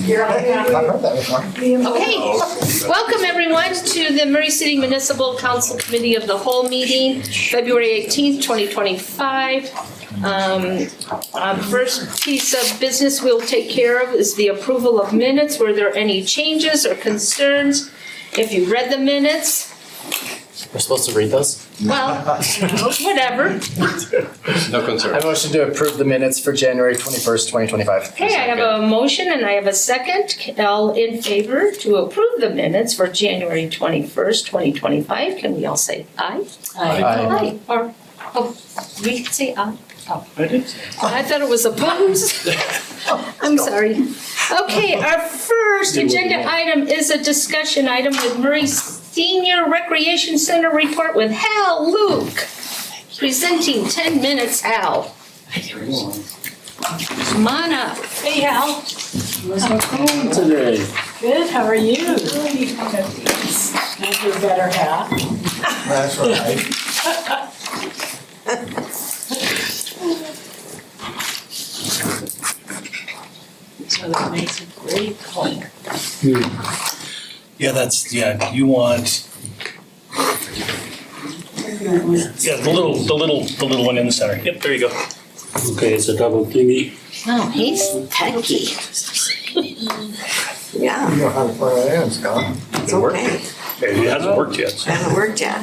heard that before. Okay, welcome everyone to the Murray City Municipal Council Committee of the Whole meeting, February 18th, 2025. First piece of business we'll take care of is the approval of minutes. Were there any changes or concerns? If you read the minutes, We're supposed to read those? well, whatever. No concern. I motion to approve the minutes for January 21st, 2025. Okay, I have a motion and I have a second. All in favor to approve the minutes for January 21st, 2025. Can we all say aye? Aye. Or, oh, we can say aye. Oh. I thought it was opposed. I'm sorry. Okay, our first agenda item is a discussion item with Murray Senior Recreation Center report with Hal Luke. Presenting 10 minutes, Hal. Come on up. Hey, Hal. How's it going today? Good, how are you? Have your better half. That's right. So that makes a great color. Yeah, you want, yeah, the little one in the center. Yep, there you go. Okay, it's a double thingy. Oh, he's techie. Yeah, You know how to play that in, Scott. it's okay. It hasn't worked yet. so. Hasn't worked yet.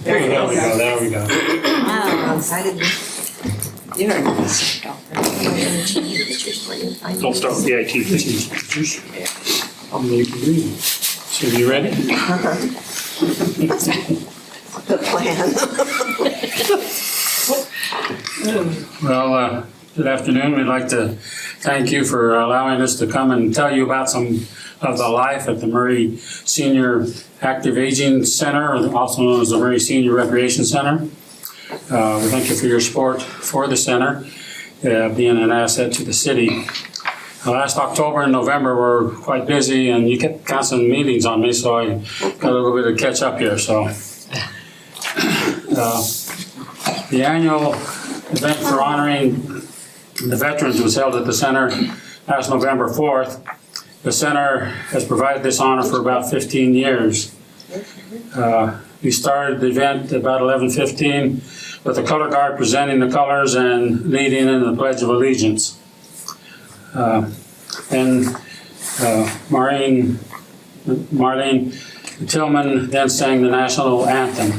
There we go, there we go. Wow, I'm excited. You're nice. Don't start with the IT thing. I'll make it read. So you ready? The plan. Well, good afternoon. We'd like to thank you for allowing us to come and tell you about some of the life at the Murray Senior Active Aging Center, also known as the Murray Senior Recreation Center. We thank you for your support for the center, being an asset to the city. Last October and November were quite busy, and you kept constant meetings on me, so I got a little bit of catch up here. So, the annual event for honoring the veterans was held at the center last November 4th. The center has provided this honor for about 15 years. We started the event about 11:15 with the color guard presenting the colors and leading in the Pledge of Allegiance. Marlene Tillman then sang the national anthem.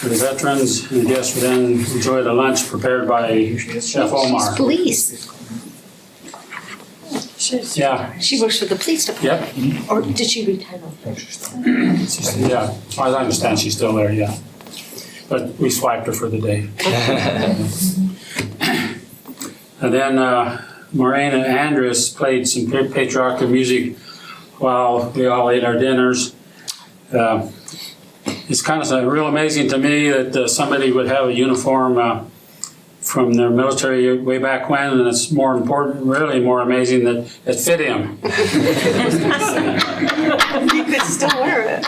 The veterans and the guests would then enjoy the lunch prepared by Chef Omar. Police. Yeah, She works for the police department. yep, Or did she retire? yeah, as far as I understand, she's still there, yeah. But we swiped her for the day. And then Maureen and Andres played some patriotic music while we all ate our dinners. It's kind of real amazing to me that somebody would have a uniform from their military way back when, and it's more important, really more amazing that it fit him. You could still wear it.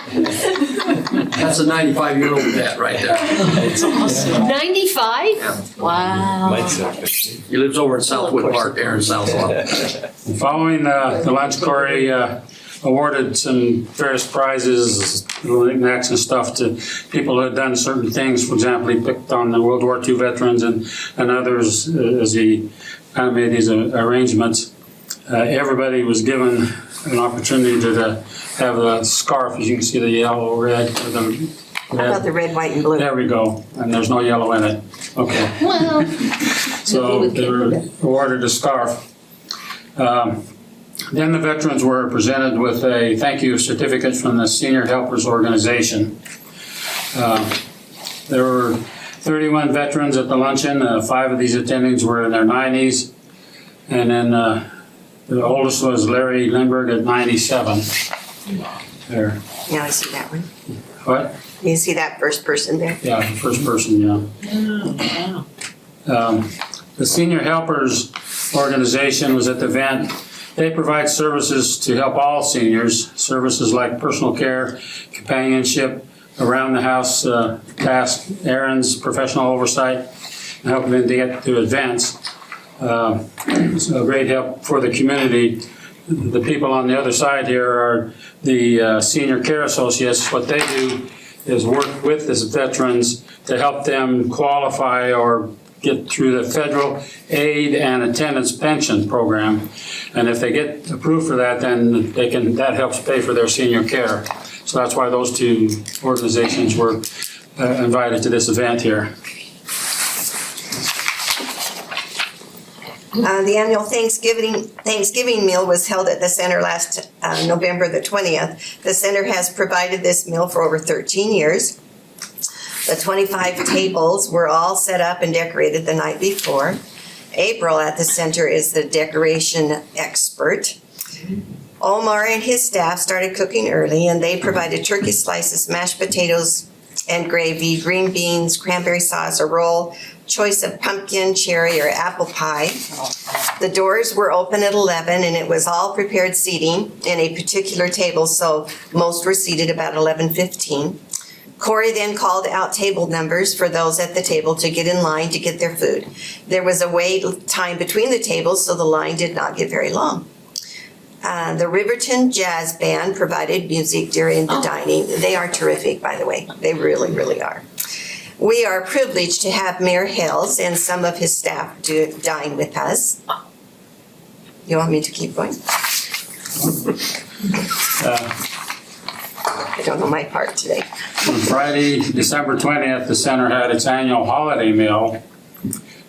That's a 95-year-old vet right there. 95? Wow. He lives over in Southwood Park there in Southlaw. Following the lunch, Corey awarded some various prizes, knickknacks and stuff to people who had done certain things. For example, he picked on the World War II veterans and others as he kind of made these arrangements. Everybody was given an opportunity to have a scarf, as you can see, the yellow, red, or the How about the red, white, and blue? There we go, and there's no yellow in it. Okay. Well, So they were awarded a scarf. Then the veterans were presented with a thank you certificate from the Senior Helpers Organization. There were 31 veterans at the luncheon. 5 of these attendings were in their 90s. And then the oldest was Larry Lindbergh at 97. There. Yeah, I see that one. What? You see that first person there? Yeah, the first person, yeah. The Senior Helpers Organization was at the event. They provide services to help all seniors, services like personal care, companionship, around-the-house tasks, errands, professional oversight, and helping them to get to advance. It's a great help for the community the people on the other side here are the Senior Care Associates. What they do is work with these veterans to help them qualify or get through the federal aid and attendance pension program. And if they get approved for that, then that helps pay for their senior care. So that's why those two organizations were invited to this event here. The annual Thanksgiving meal was held at the center last November the 20th. The center has provided this meal for over 13 years. The 25 tables were all set up and decorated the night before. April at the center is the decoration expert. Omar and his staff started cooking early, and they provided turkey slices, mashed potatoes and gravy, green beans, cranberry sauce, a roll, choice of pumpkin, cherry, or apple pie. The doors were open at 11, and it was all prepared seating in a particular table, so most were seated about 11:15. Corey then called out table numbers for those at the table to get in line to get their food. There was a wait time between the tables, so the line did not get very long. The Riverton Jazz Band provided music during the dining. They are terrific, by the way. They really, really are. We are privileged to have Mayor Hales and some of his staff dine with us. You want me to keep going? I don't know my part today. On Friday, December 20th, the center had its annual holiday meal.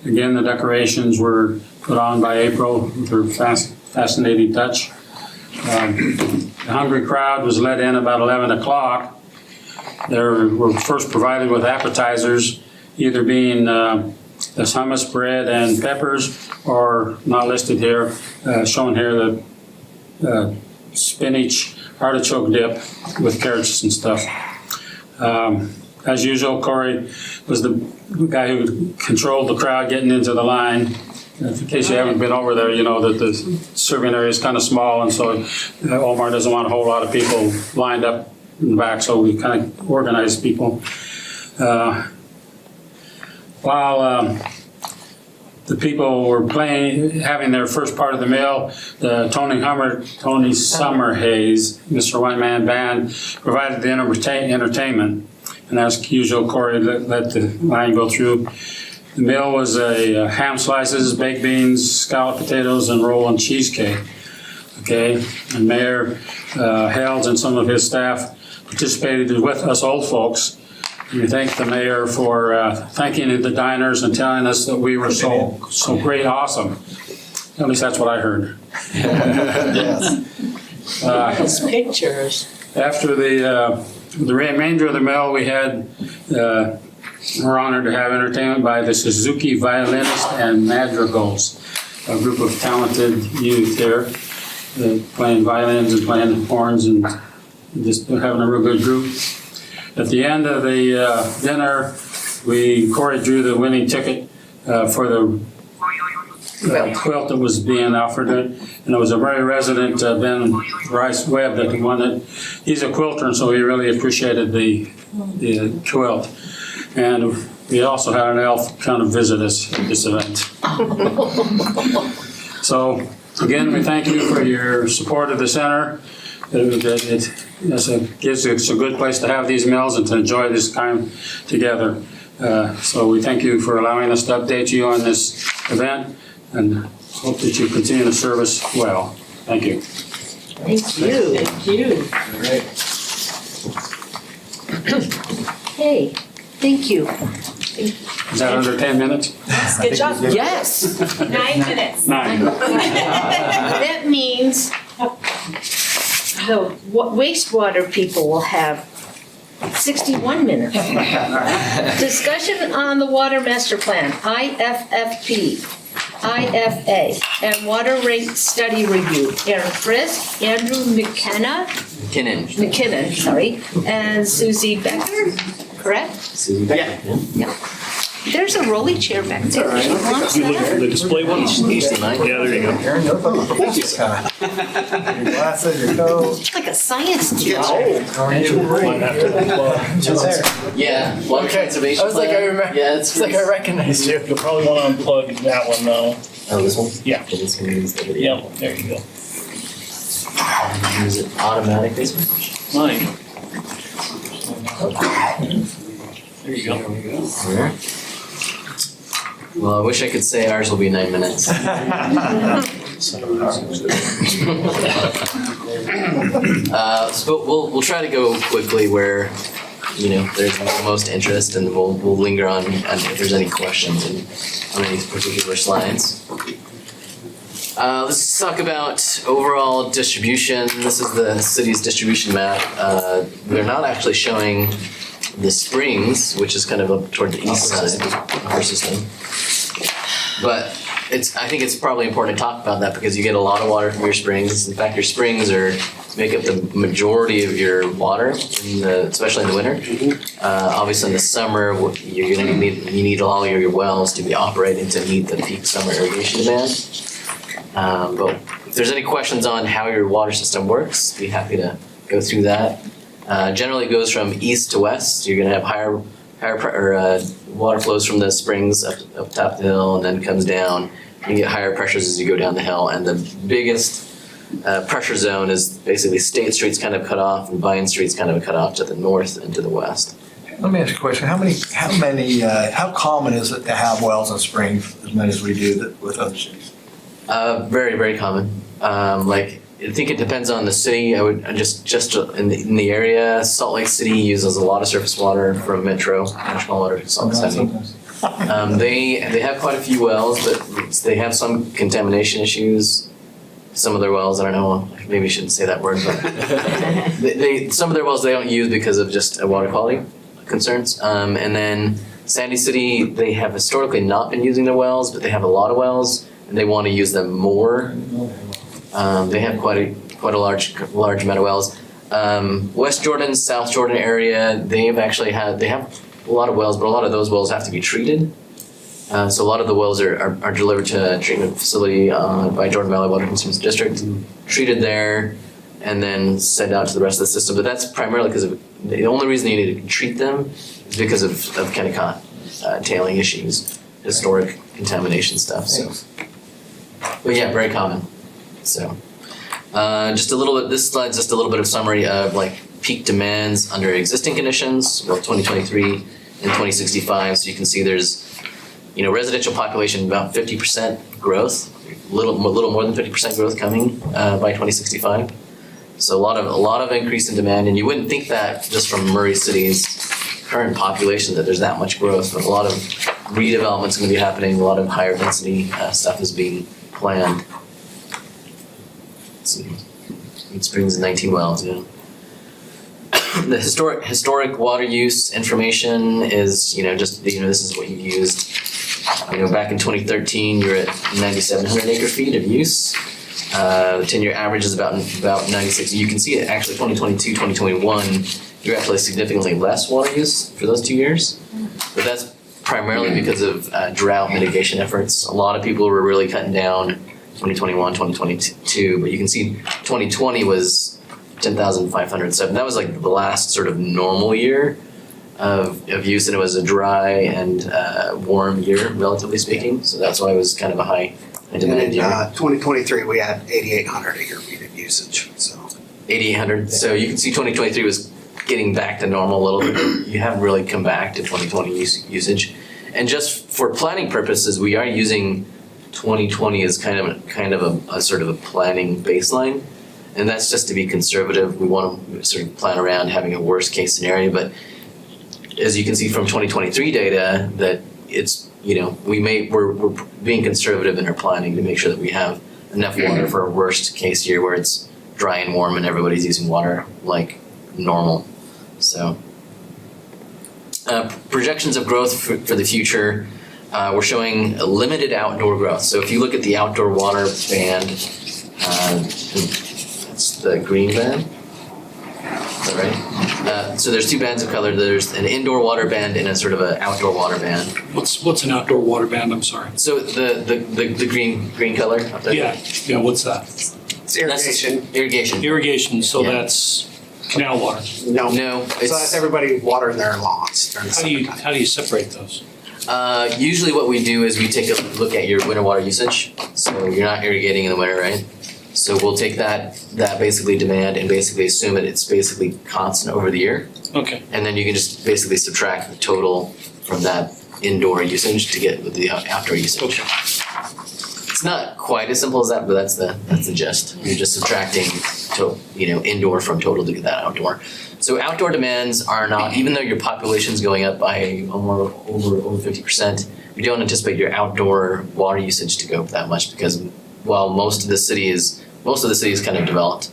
Again, the decorations were put on by April with her fascinating touch. The hungry crowd was let in about 11 o'clock. They were first provided with appetizers, either being this hummus bread and peppers, or not listed here, shown here, the spinach artichoke dip with carrots and stuff. As usual, Corey was the guy who controlled the crowd getting into the line. In case you haven't been over there, you know that the serving area is kind of small, and so Omar doesn't want a whole lot of people lined up in the back, so we kind of organized people. While the people were having their first part of the meal, the Tony Summerhays, Mr. White Man Band, provided the entertainment. And as usual, Corey let the line go through. The meal was ham slices, baked beans, scalloped potatoes, and roll and cheesecake. Okay, and Mayor Hales and some of his staff participated with us old folks. We thank the mayor for thanking the diners and telling us that we were so great, awesome. At least that's what I heard. Those pictures. After the remainder of the meal, we had we're honored to have entertainment by the Suzuki Violinists and Madrigals, a group of talented youth here playing violins and playing horns and just having a real good group. At the end of the dinner, Corey drew the winning ticket for the quilt that was being offered, and it was a very resident Ben Rice Webb that won it. He's a quilter, and so he really appreciated the quilt. And we also had an elf kind of visit us at this event. So again, we thank you for your support of the center. It's a good place to have these meals and to enjoy this time together. So we thank you for allowing us to update you on this event, and hope that you continue to serve us well. Thank you. Thank you. Thank you. Okay, thank you. Is that under 10 minutes? Good job. Yes. 9 minutes. 9. That means the wastewater people will have 61 minutes. Discussion on the Water Master Plan, IFFP, IFA, and Water Rate Study Review. Aaron Frisk, Andrew McKinnon, sorry, and Susie Becker, correct? Susie Becker. Yeah. There's a rolly chair back there. She wants that. The display one? Yeah, there you go. Aaron, no problem. Thank you, Scott. Your glasses, your coat. It's like a science teacher. Yeah, water conservation. I was like, I remember. Yeah, It's like I recognized you. You'll probably want to unplug that one though. Oh, this one? Yeah. This one is the video. Yeah, there you go. Is it automatic this one? Mine. There you go. Alright. Well, I wish I could say ours will be 9 minutes. So we'll try to go quickly where, there's the most interest, and we'll linger on if there's any questions on any particular slides. Let's talk about overall distribution. This is the city's distribution map. They're not actually showing the springs, which is kind of up toward the east side of our system. But I think it's probably important to talk about that because you get a lot of water from your springs. In fact, your springs make up the majority of your water, especially in the winter. Obviously, in the summer, you're going to need all your wells to be operating to meet the peak summer irrigation demand. But if there's any questions on how your water system works, be happy to go through that. Generally, it goes from east to west. You're going to have higher water flows from the springs up top the hill and then comes down. You get higher pressures as you go down the hill, and the biggest pressure zone is basically State Street's kind of cut off and Vine Street's kind of cut off to the north and to the west. Let me ask you a question. How common is it to have wells and springs as many as we do with other cities? Very, very common. I think it depends on the city. I would just in the area, Salt Lake City uses a lot of surface water from Metro, National Water, Salt Lake City. They have quite a few wells, but they have some contamination issues. Some of their wells, I don't know, maybe I shouldn't say that word, but some of their wells they don't use because of just water quality concerns. And then Sandy City, they have historically not been using their wells, but they have a lot of wells and they want to use them more. They have quite a large amount of wells. West Jordan, South Jordan area, they have a lot of wells, but a lot of those wells have to be treated. So a lot of the wells are delivered to a treatment facility by Jordan Valley Water Conservancy District, treated there, and then sent out to the rest of the system. But that's primarily because the only reason you need to treat them is because of Kennecott tailing issues, historic contamination stuff. So, but yeah, very common. So, just a little bit. This slide's just a little bit of summary of peak demands under existing conditions, 2023 and 2065. So you can see there's residential population about 50% growth, little more than 50% growth coming by 2065. So a lot of increase in demand, and you wouldn't think that just from Murray City's current population that there's that much growth, but a lot of redevelopment's going to be happening. A lot of higher density stuff is being planned. Let's see, it springs 19 wells. Yeah. The historic water use information is this is what you've used. Back in 2013, you're at 9,700 acre feet of use. The 10-year average is about 96. You can see it actually 2022, 2021, you're actually significantly less water use for those 2 years. But that's primarily because of drought mitigation efforts. A lot of people were really cutting down 2021, 2022, but you can see 2020 was 10,507. That was the last sort of normal year of use, and it was a dry and warm year, relatively speaking. So that's why it was kind of a high demand year. 2023, we had 8,800 acre feet of usage. So 8,800. So you can see 2023 was getting back to normal a little bit. You haven't really come back to 2020 usage. And just for planning purposes, we are using 2020 as kind of a sort of a planning baseline. And that's just to be conservative. We want to sort of plan around having a worst case scenario, but as you can see from 2023 data, that it's we're being conservative in our planning to make sure that we have enough water for a worst case year where it's dry and warm and everybody's using water like normal. So projections of growth for the future, we're showing a limited outdoor growth. So if you look at the outdoor water band, that's the green band. Is that right? So there's two bands of color. There's an indoor water band and a sort of an outdoor water band. What's an outdoor water band? I'm sorry. So the green color up there? Yeah, what's that? it's irrigation. Irrigation. Irrigation, so Yeah. that's canal water. No. No, So that's everybody watering their lawns during the summertime. How do you separate those? Usually what we do is we take a look at your winter water usage. So you're not irrigating in the winter, right? So we'll take that basically demand and basically assume it's basically constant over the year. Okay. And then you can just basically subtract the total from that indoor usage to get the outdoor usage. Okay. It's not quite as simple as that, but that's the gist. You're just subtracting indoor from total to get that outdoor. So outdoor demands are not, even though your population's going up by over 50%, we don't anticipate your outdoor water usage to go up that much because while most of the city is kind of developed,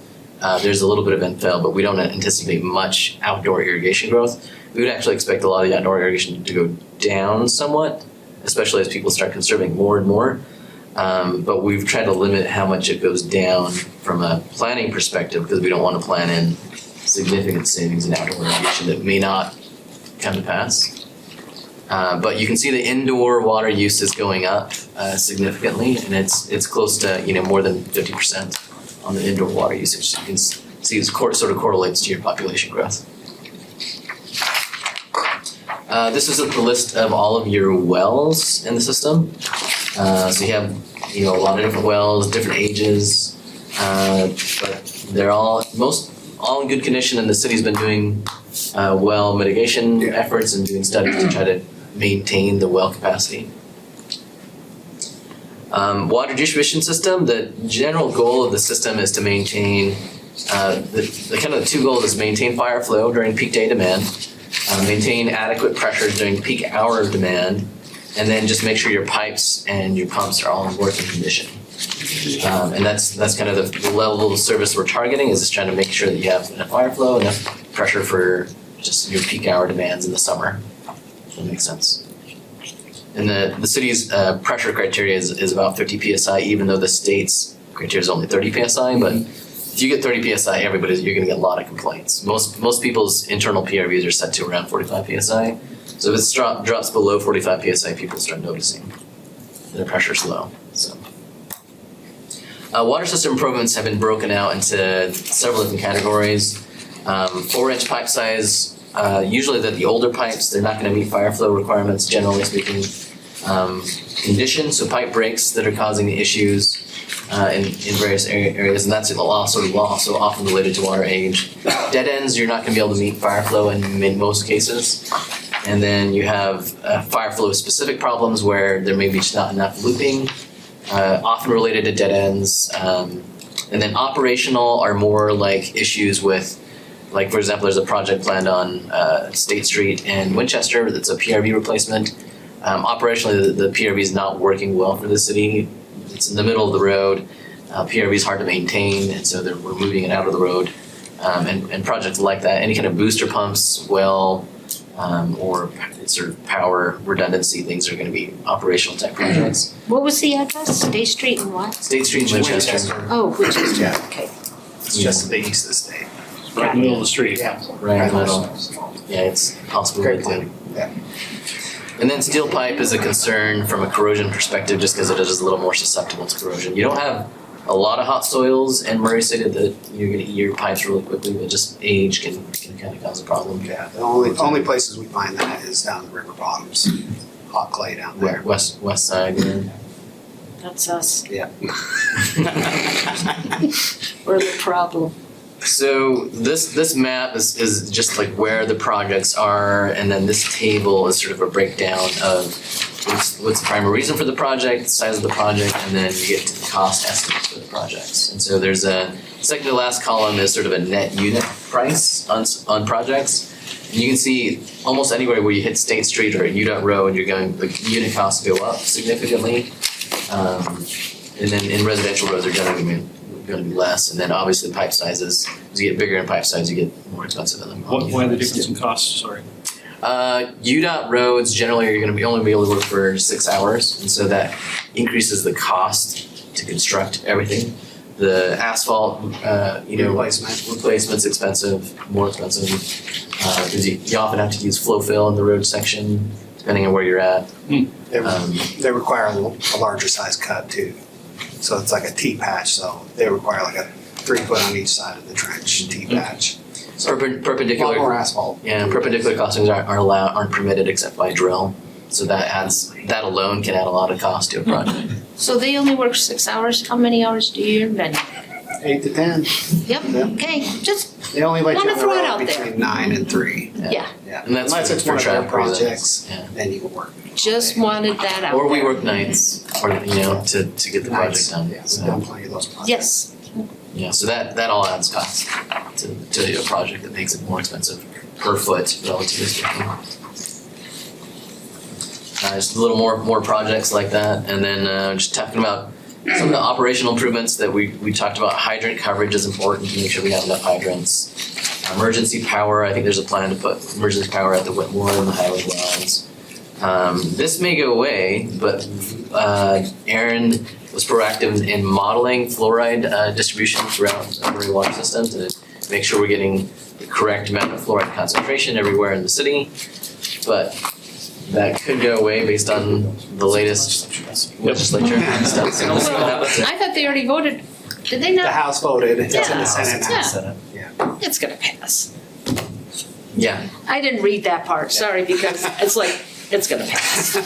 there's a little bit of infill, but we don't anticipate much outdoor irrigation growth. We would actually expect a lot of the outdoor irrigation to go down somewhat, especially as people start conserving more and more. But we've tried to limit how much it goes down from a planning perspective because we don't want to plan in significant savings in outdoor irrigation that may not come to pass. But you can see the indoor water use is going up significantly, and it's close to more than 50% on the indoor water usage. So you can see it sort of correlates to your population growth. This is the list of all of your wells in the system. So you have a lot of different wells, different ages, but they're all in good condition, and the city's been doing well mitigation efforts and doing studies to try to maintain the well capacity. Water distribution system, the general goal of the system is to maintain, the two goals is maintain fire flow during peak day demand, maintain adequate pressure during peak hour demand, and then just make sure your pipes and your pumps are all in working condition. And that's kind of the level of service we're targeting, is just trying to make sure that you have enough fire flow, enough pressure for just your peak hour demands in the summer. If that makes sense. And the city's pressure criteria is about 50 psi, even though the state's criteria is only 30 psi. But if you get 30 psi, you're going to get a lot of complaints. Most people's internal PRVs are set to around 45 psi. So if it drops below 45 psi, people start noticing their pressure's low. So. Water system improvements have been broken out into several different categories. 4-inch pipe size, usually the older pipes, they're not going to meet fire flow requirements, generally speaking. Condition, so pipe breaks that are causing issues in various areas, and that's also often related to water age. Dead ends, you're not going to be able to meet fire flow in most cases. And then you have fire flow specific problems where there may be just not enough looping, often related to dead ends. And then operational are more like issues with, like for example, there's a project planned on State Street in Winchester that's a PRV replacement. Operationally, the PRV is not working well for the city. It's in the middle of the road. PRV is hard to maintain, and so we're moving it out of the road. And projects like that, any kind of booster pumps, well, or sort of power redundancy things are going to be operational type projects. What was the address? State Street and what? State Street, Winchester. Oh, Winchester, Yeah. okay. It's just to the east of the state. Right in the middle of the street. Right in the middle. Yeah, it's possible Great to do. Yeah. And then steel pipe is a concern from a corrosion perspective just because it is a little more susceptible to corrosion. You don't have a lot of hot soils in Murray City that you're going to eat your pipes really quickly, but just age can kind of cause a problem. Yeah, the only places we find that is down the river bottoms, hot clay down there. West side. Yeah. That's us. Yeah. We're the problem. So this map is just like where the projects are, and then this table is sort of a breakdown of what's the primary reason for the project, the size of the project, and then you get to the cost estimates for the projects. And so there's a second to last column is sort of a net unit price on projects. And you can see almost anywhere where you hit State Street or UDOT Road, the unit costs go up significantly. And then in residential roads, they're generally going to be less. And then obviously pipe sizes, as you get bigger in pipe size, you get more expensive in them. Why the difference in costs, sorry? UDOT roads, generally you're going to only be able to work for 6 hours. And so that increases the cost to construct everything. The asphalt, replacement's expensive, more expensive. Because you often have to use flow fill in the road section, depending on where you're at. They require a larger size cut too. So it's like a T-patch, so they require like a 3 foot on each side of the trench T-patch. So a lot Perpendicular. more asphalt. Yeah, perpendicular crossings aren't permitted except by drill. So that alone can add a lot of cost to a project. So they only work 6 hours? How many hours do you invent? 8 to 10. Yep, Yeah. okay, just, They only let you Wanna on the throw it road out there. between 9 and 3. yeah, Yeah. And that's Unless for- it's for one of their travel reasons. projects, Yeah. then you can work. just wanted that out Or we there. work nights, or, to get the project done. Yeah, we've So, done plenty of those projects. Yes, yeah, so that all adds cost to a project that makes it more expensive per foot relatively speaking. Just a little more projects like that, and then just talking about some of the operational improvements that we talked about. Hydrant coverage is important to make sure we have enough hydrants. Emergency power, I think there's a plan to put emergency power at the Whitmore and the Highway wells. This may go away, but Aaron was proactive in modeling fluoride distribution throughout the Murray water system to make sure we're getting the correct amount of fluoride concentration everywhere in the city. But that could go away based on the latest legislature and stuff. So we'll see what happens. I thought they already voted, did they The not? House voted, it's in Yeah. the Senate now. Yeah. Senate. It's gonna pass. Yeah, I didn't read that part, sorry, because it's like, it's gonna pass.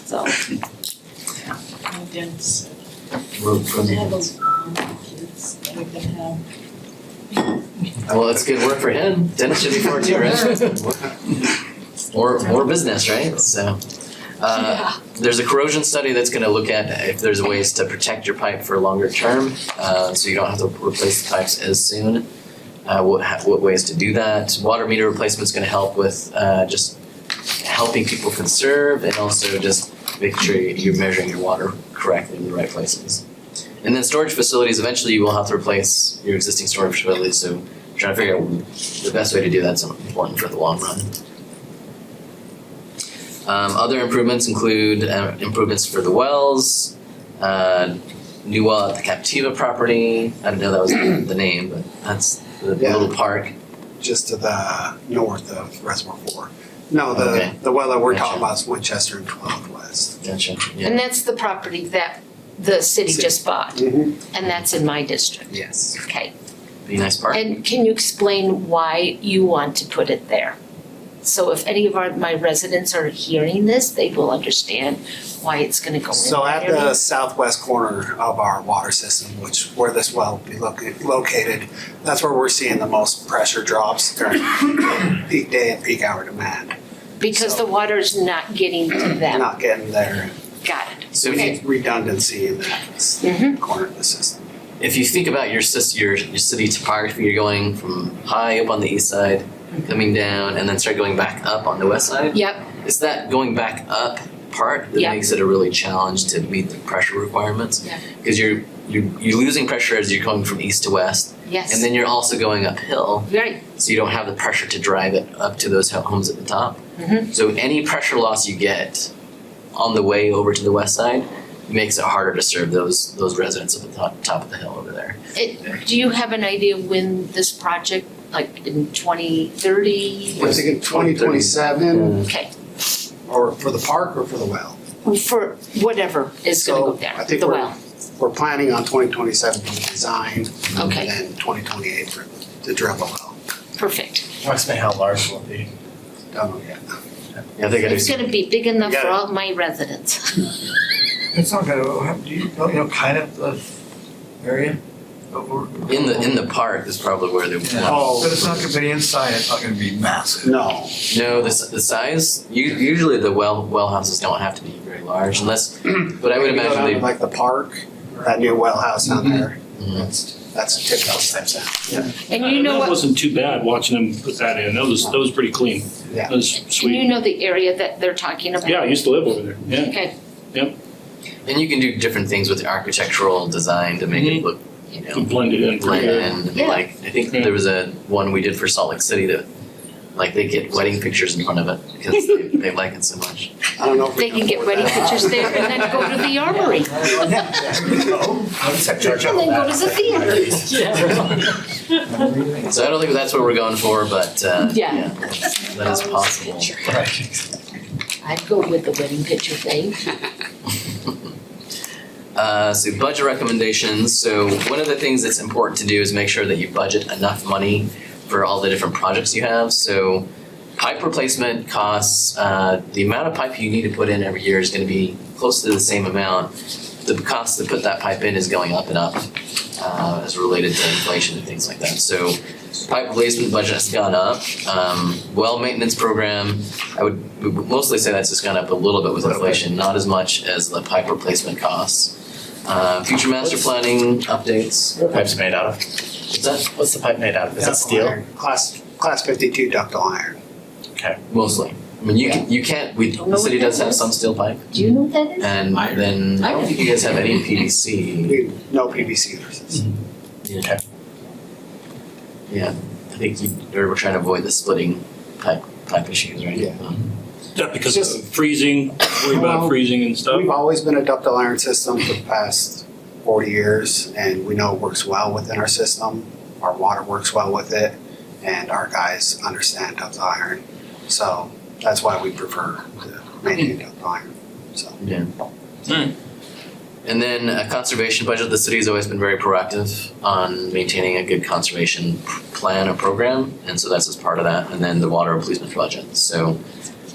So, My Dennis we're- said, to have those kids that are gonna have. well, it's good work for him. Dennis should be for it too, right? More business, right? So, there's a corrosion study that's going to look at if there's ways to protect your pipe for longer term, so you don't have to replace the pipes as soon. What ways to do that? Water meter replacement's going to help with just helping people conserve and also just making sure you're measuring your water correctly in the right places. And then storage facilities, eventually you will have to replace your existing storage facilities, so trying to figure out the best way to do that's important for the long run. Other improvements include improvements for the wells, new well at the Captiva property. I didn't know that was the name, but that's the Yeah. little park. Just to the north of Reservoir 4. No, Okay. the well that we're Gotcha. talking about is Winchester and 12th West. Gotcha. Yeah. and that's the property that the city just bought, Mm-hmm. and that's in my district, Yes. okay? Be a nice park. And can you explain why you want to put it there? So if any of my residents are hearing this, they will understand why it's gonna go in So that at area. the southwest corner of our water system, which where this well will be located, that's where we're seeing the most pressure drops during peak day and peak hour demand. Because the water's not getting to them, Not getting there. got it. So We if you, need redundancy in that Mhm. corner of the system. if you think about your city topography, you're going from high up on the east side, coming down, and then start going back up on the west side. Yep, It's that going back up part that Yeah. makes it a really challenge to meet the pressure requirements. Yeah. Because you're losing pressure as you're going from east to west, yes. and then you're also going uphill, Right, so you don't have the pressure to drive it up to those homes at the top. Mhm. So any pressure loss you get on the way over to the west side makes it harder to serve those residents at the top of the hill over there. do you have an idea when this project, like in 2030? I think in 2027, Okay, or for the park or for the well? for whatever is gonna go So, there, I think the we're- well, We're planning on 2027 for the design, okay, and then 2028 for the drill the well. perfect. Approximately how large will it be? Don't know yet. Yeah, they gotta It's gonna be big enough You for gotta- all my residents. It's not gonna, do you know kind of the area? in the park is probably where they Yeah. Oh. But it's not gonna be inside, it's not gonna be massive. No. No, the size. Usually the well houses don't have to be very large, unless. But I would If you go imagine down they. to like the park, that new well house down there, Mhm. that's a typical type sound. And you know That what, wasn't too bad watching them put that in. That was pretty clean. Yeah. That was and you sweet. know the area that they're talking about? Yeah, I used to live over there. Yeah. Okay, And you can do different things with the architectural design to make it look, Blended in. blend in. Yeah. Like I think there was a one we did for Salt Lake City that, like, they get wedding pictures in front of it because they like it so much. I don't know if we they can get afford wedding that. pictures there and then go to the armory, and then go to the theater. So I don't think that's what we're going for, but Yeah. that is possible. I'd go with the wedding picture thing. So budget recommendations. So one of the things that's important to do is make sure that you budget enough money for all the different projects you have. So pipe replacement costs, the amount of pipe you need to put in every year is going to be close to the same amount. the cost to put that pipe in is going up and up as related to inflation and things like that. So pipe replacement budget has gone up. Well maintenance program, I would mostly say that's just gone up a little bit with inflation, not as much as the pipe replacement costs. Future master planning updates. What are pipes made out of? What's that? What's the pipe made out of? Is it Ductile steel? iron. Class 52 ductile iron. Mostly. I mean, you can't. The city does have some steel pipe, Do you know what that is? and then I don't think you guys have any PVC. No PVC in our system. Yeah. Yeah, I think we're trying to avoid the splitting pipe issues, right? Yeah. Yeah, because of freezing, worry about freezing and stuff. We've always been a ductile iron system for the past 40 years, and we know it works well within our system. Our water works well with it, and our guys understand ductile iron. So that's why we prefer to maintain ductile iron. So Yeah. Alright. And then a conservation budget. The city's always been very proactive on maintaining a good conservation plan or program, and so that's just part of that. And then the water replacement budget. So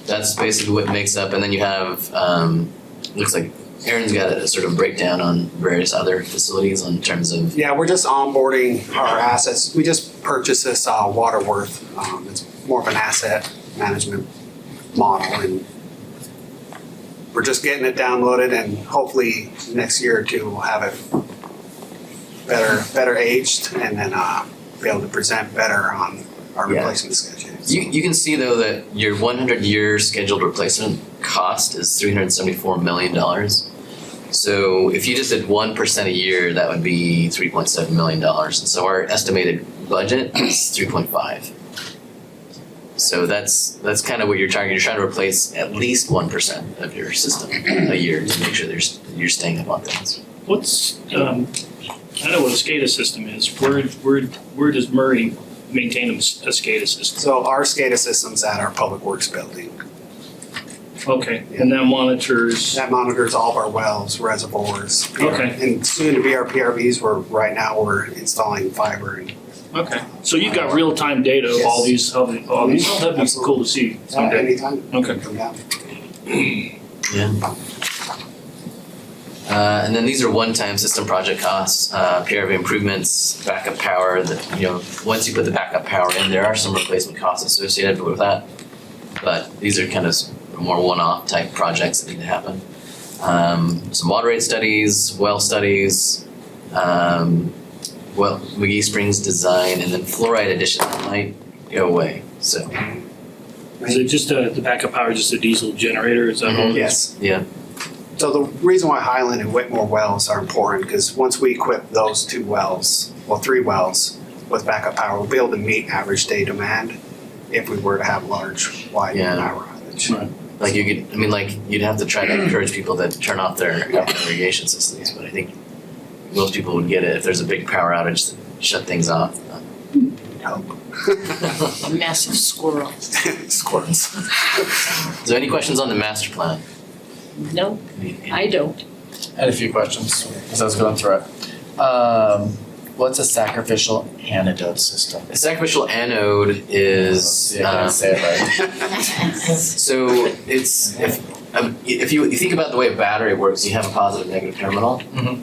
that's basically what makes up. And then you have looks like Aaron's got a sort of breakdown on various other facilities in terms of. yeah, we're just onboarding our assets. We just purchased this Waterworth. It's more of an asset management model, and we're just getting it downloaded, and hopefully next year or two we'll have it better aged, and then be able to present better on our Yeah. replacement schedule. You can see though that your 100-year scheduled replacement cost is $374 million. So if you just did 1% a year, that would be $3.7 million. And so our estimated budget is 3.5. So that's kind of what you're targeting. You're trying to replace at least 1% of your system a year to make sure you're staying up on things. What's, I know what a SCADA system is. Where does Murray maintain a SCADA system? So our SCADA system's at our Public Works building. Okay, and that monitors, That monitors all of our wells, reservoirs. Okay. And soon to be our PRVs, right now we're installing fiber and okay. So you've got real-time data of all these, all these, oh, that'd be cool to see someday. anytime. Okay. Come down. Yeah. And then these are one-time system project costs, PRV improvements, backup power. Once you put the backup power in, there are some replacement costs associated with that. But these are kind of more one-off type projects that need to happen. Some water rate studies, well studies, McGee Springs design, and then fluoride addition that might go away. So Is it just the backup power, just a diesel generator? Is that all? it is? Yes. yeah, So the reason why Highland and Whitmore wells are important, because once we equip those 2 wells, well, 3 wells with backup power, we'll be able to meet average day demand if we were to have large, wide Yeah. power outage. Right. like you'd have to try to encourage people to turn off their irrigation systems, but I think most people would get it if there's a big power outage to shut things off. Help. A massive squirrel. Squirrels. Is there any questions on the master plan? No, I don't. I had a few questions as I was going through it. What's a sacrificial antidote system? A sacrificial anode is See if I can say it right. so it's if you think about the way a battery works, you have a positive negative terminal. Mhm.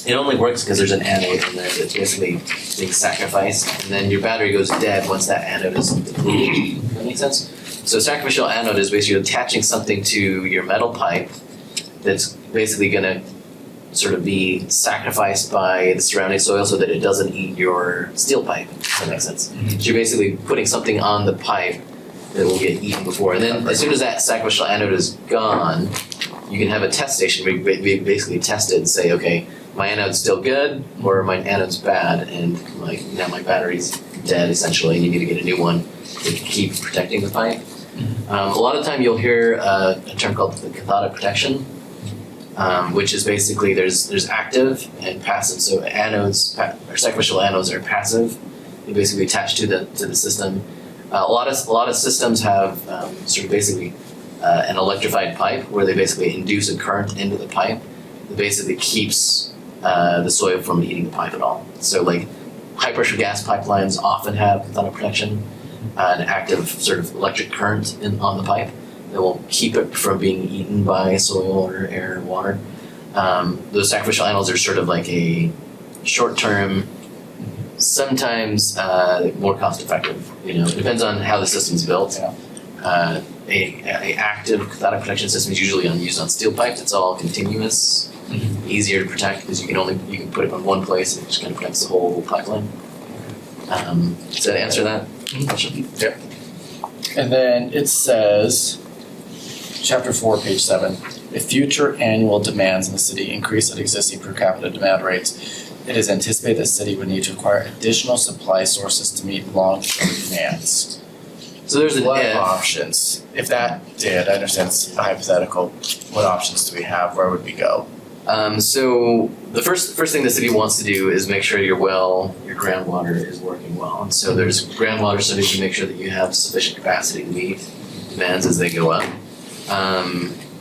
It only works because there's an anode in there that's basically being sacrificed, and then your battery goes dead once that anode is depleted. Does that make sense? So sacrificial anode is basically attaching something to your metal pipe that's basically going to sort of be sacrificed by the surrounding soil so that it doesn't eat your steel pipe. If that makes sense. So you're basically putting something on the pipe that will get eaten before. And then as soon as that sacrificial anode is gone, you can have a test station where you basically test it and say, okay, my anode's still good or my anode's bad, and now my battery's dead essentially, and you need to get a new one to keep protecting the pipe. A lot of time you'll hear a term called the cathodic protection, which is basically there's active and passive. So anodes or sacrificial anodes are passive. They basically attach to the system. A lot of systems have sort of basically an electrified pipe where they basically induce a current into the pipe that basically keeps the soil from eating the pipe at all. So like high pressure gas pipelines often have cathodic protection, an active sort of electric current on the pipe that will keep it from being eaten by soil or air or water. Those sacrificial animals are sort of like a short-term, sometimes more cost-effective. It depends on how the system's built. Yeah. A active cathodic protection system is usually used on steel pipe. It's all continuous, easier to protect because you can put it on one place and it just kind of protects the whole pipeline. Does that answer that question? Yeah. And then it says, chapter 4, page 7, if future annual demands in the city increase at existing per capita demand rates, it is anticipated the city would need to acquire additional supply sources to meet long-term demands. So there's an What if. options? If that did, I understand it's a hypothetical, what options do we have? Where would we go? So the first thing the city wants to do is make sure your groundwater is working well. And so there's groundwater studies to make sure that you have sufficient capacity to meet demands as they go up.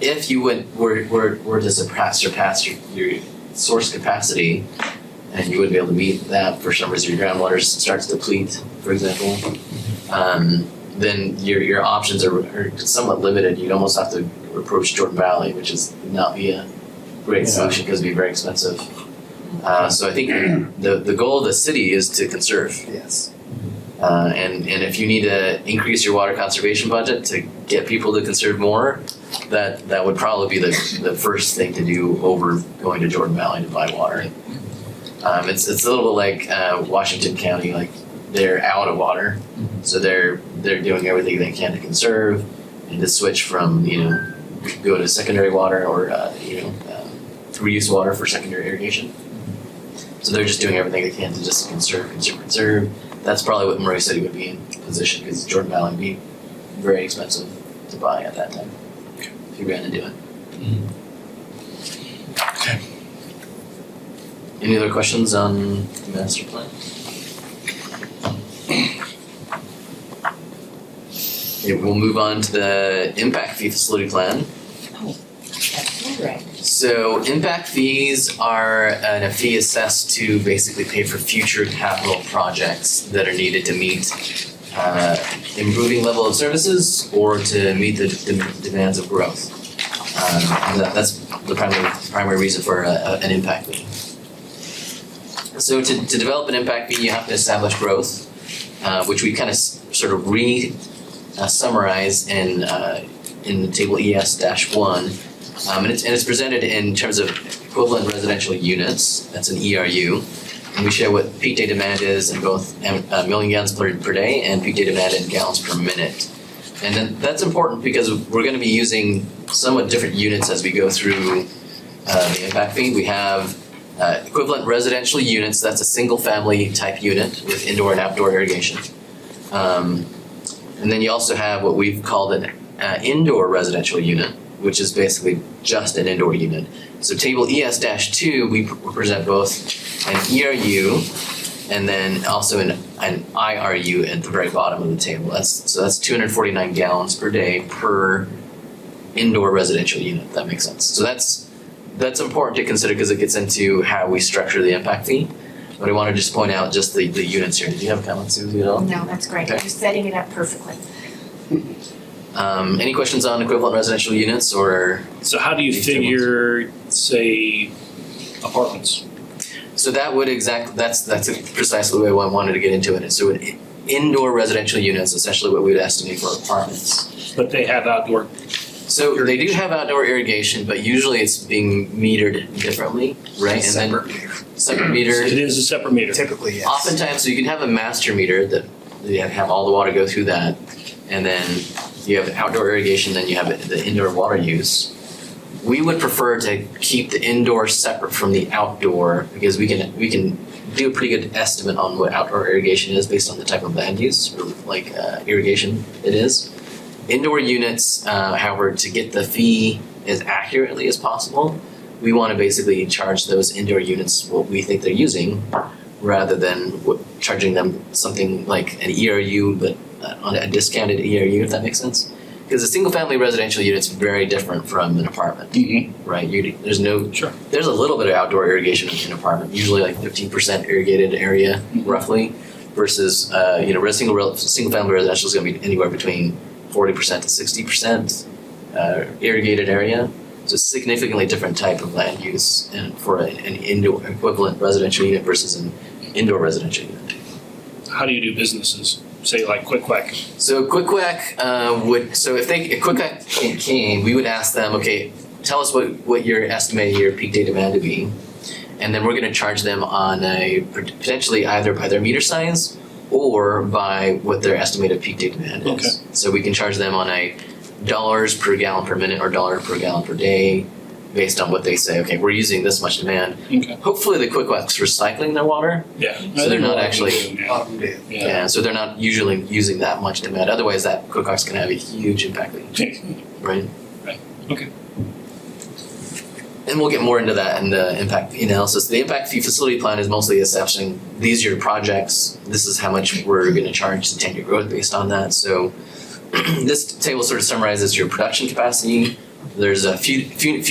If you were to surpass your source capacity, and you wouldn't be able to meet that for some reason, your groundwater starts to deplete, for example, then your options are somewhat limited. You'd almost have to approach Jordan Valley, which is not be a great solution because it'd be very expensive. So I think the goal of the city is to conserve. Yes. And if you need to increase your water conservation budget to get people to conserve more, that would probably be the first thing to do over going to Jordan Valley to buy water. It's a little bit like Washington County, like they're out of water, so they're doing everything they can to conserve and to switch from go to secondary water or reuse water for secondary irrigation. So they're just doing everything they can to just conserve. That's probably what Murray City would be in position because Jordan Valley would be very expensive to buy at that time if you ran into it. Okay. Any other questions on the master plan? Okay, we'll move on to the impact fee facility plan. That's all right. So impact fees are a fee assessed to basically pay for future capital projects that are needed to meet improving level of services or to meet the demands of growth. That's the primary reason for an impact fee. So to develop an impact fee, you have to establish growth, which we kind of sort of summarize in the table ES-1. And it's presented in terms of equivalent residential units. That's an ERU. And we show what peak day demand is in both million gallons per day and peak day demand in gallons per minute. And then that's important because we're going to be using somewhat different units as we go through the impact fee. We have equivalent residential units. That's a single family type unit with indoor and outdoor irrigation. And then you also have what we've called an indoor residential unit, which is basically just an indoor unit. So table ES-2, we present both an ERU and then also an IRU at the very bottom of the table. That's 249 gallons per day per indoor residential unit, if that makes sense. So that's important to consider because it gets into how we structure the impact fee. But I want to just point out just the units here. Did you have comments, Susie, at all? No, that's great. Okay. You're setting it up perfectly. Any questions on equivalent residential units or? So how do you These figure, say, apartments? So that would that's precisely the way I wanted to get into it. So indoor residential units, essentially what we would estimate for apartments. But they have outdoor. So they do have outdoor irrigation, but usually it's being metered differently, right? Separate meter. Separate meter. It is a separate meter. Typically, yes. Oftentimes, so you can have a master meter that you have all the water go through that, and then you have outdoor irrigation, then you have the indoor water use. We would prefer to keep the indoor separate from the outdoor because we can do a pretty good estimate on what outdoor irrigation is based on the type of land use or like irrigation it is. Indoor units, however, to get the fee as accurately as possible, we want to basically charge those indoor units what we think they're using rather than charging them something like an ERU, but on a discounted ERU, if that makes sense. Because a single-family residential unit's very different from an apartment, right? There's a little bit of outdoor irrigation in an apartment, usually like 15% irrigated area, roughly, versus single-family residential is going to be anywhere between 40% to 60% irrigated area. So it's a significantly different type of land use and for an indoor equivalent residential unit versus an indoor residential unit. How do you do businesses? Say like Quick Quack. So Quick Quack if Quick Quack came, we would ask them, okay, tell us what you're estimating your peak day demand to be. And then we're gonna charge them on a, potentially either by their meter size or by what their estimated peak day demand is. Okay. So we can charge them on a dollars per gallon per minute or dollar per gallon per day based on what they say, okay, we're using this much demand. Okay. Hopefully the Quick Quack's recycling their water. Yeah. So they're not actually, Yeah. yeah, so they're not usually using that much demand. Otherwise that Quick Quack's gonna have a huge impact, right? Right. Okay. And we'll get more into that in the impact fee analysis. The impact fee facility plan is mostly establishing these are your projects. This is how much we're going to charge the 10-year growth based on that. So this table sort of summarizes your production capacity. There's a few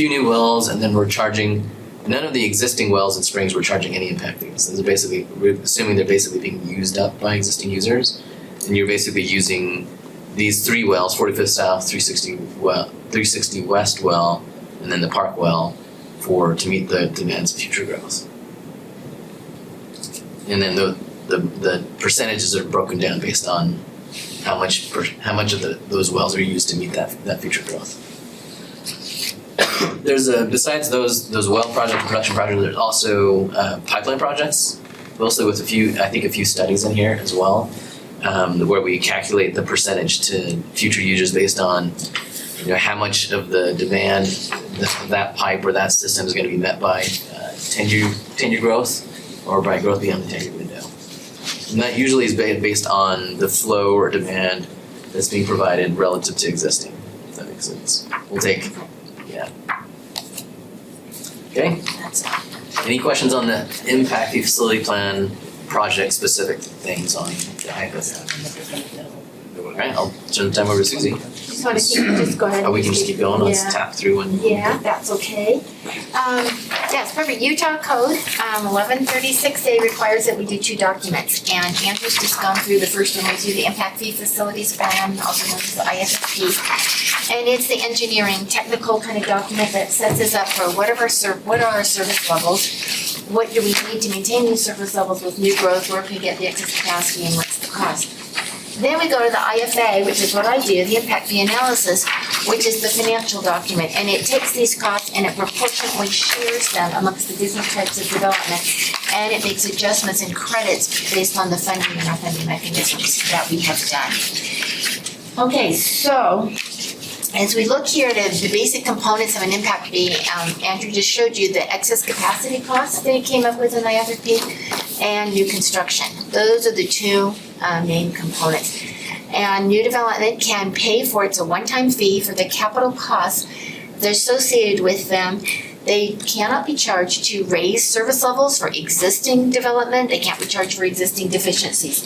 new wells, and then we're charging none of the existing wells and springs. We're charging any impact fees. Those are basically, we're assuming they're basically being used up by existing users, and you're basically using these 3 wells: 45th South, 360 West well, and then the Park well, to meet the demands of future growth. And then the percentages are broken down based on how much of those wells are used to meet that future growth. There's besides those well projects, production projects, there's also pipeline projects, mostly with a few studies in here as well, where we calculate the percentage to future users based on how much of the demand that pipe or that system is going to be met by 10-year growth or by growth beyond the 10-year window. And that usually is based on the flow or demand that's being provided relative to existing, if that makes sense. Okay. Any questions on the impact fee facility plan project specific things on the IFS? All right, I'll turn the time over to Susie. Just want to just go ahead. Oh, we can just keep going. Let's Yeah. tap through and. Yeah, that's okay. Yes, perfect. Utah code, 1136A requires that we do 2 documents. And Andrew's just gone through the first one, we do the impact fee facilities plan, also known as the IFP. And it's the engineering technical kind of document that sets us up for what are our service levels? What do we need to maintain these service levels with new growth? Where can we get the excess capacity and what's the cost? Then we go to the IFA, which is what I do, the impact fee analysis, which is the financial document. And it takes these costs and it proportionately shares them amongst the different types of development. And it makes adjustments and credits based on the funding and our funding mechanisms that we have done. Okay, so as we look here at the basic components of an impact fee, Andrew just showed you the excess capacity costs that he came up with in the IFP and new construction. Those are the 2 main components. And new development can pay for, it's a one-time fee for the capital costs that are associated with them. They cannot be charged to raise service levels for existing development. They can't be charged for existing deficiencies.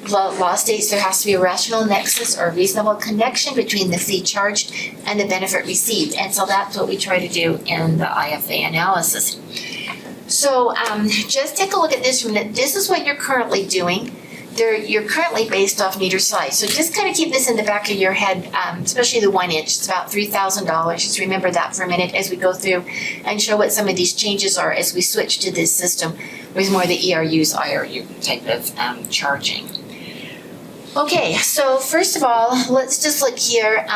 Law states there has to be a rational nexus or a reasonable connection between the fee charged and the benefit received. And so that's what we try to do in the IFA analysis. So just take a look at this. This is what you're currently doing. You're currently based off meter size. So just kind of keep this in the back of your head, especially the 1 inch. It's about $3,000. Just remember that for a minute as we go through and show what some of these changes are as we switch to this system with more the ERUs, IRU type of charging. Okay, so first of all, let's just look here.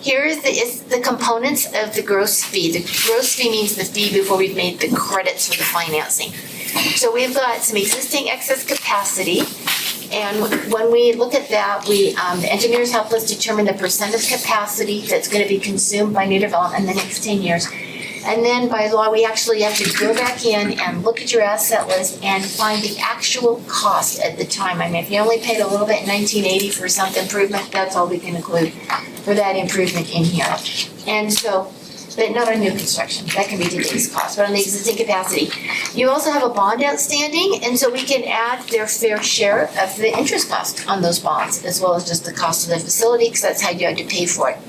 Here is the components of the gross fee. The gross fee means the fee before we've made the credits for the financing. So we've got some existing excess capacity, and when we look at that, the engineers help us determine the percent of capacity that's going to be consumed by new development in the next 10 years. And then by law, we actually have to go back in and look at your asset list and find the actual cost at the time. I mean, if you only paid a little bit in 1980 for some improvement, that's all we can include for that improvement in here. And so, but not on new construction, that can be today's cost, but on the existing capacity. You also have a bond outstanding, and so we can add their fair share of the interest cost on those bonds, as well as just the cost of the facility, because that's how you had to pay for it.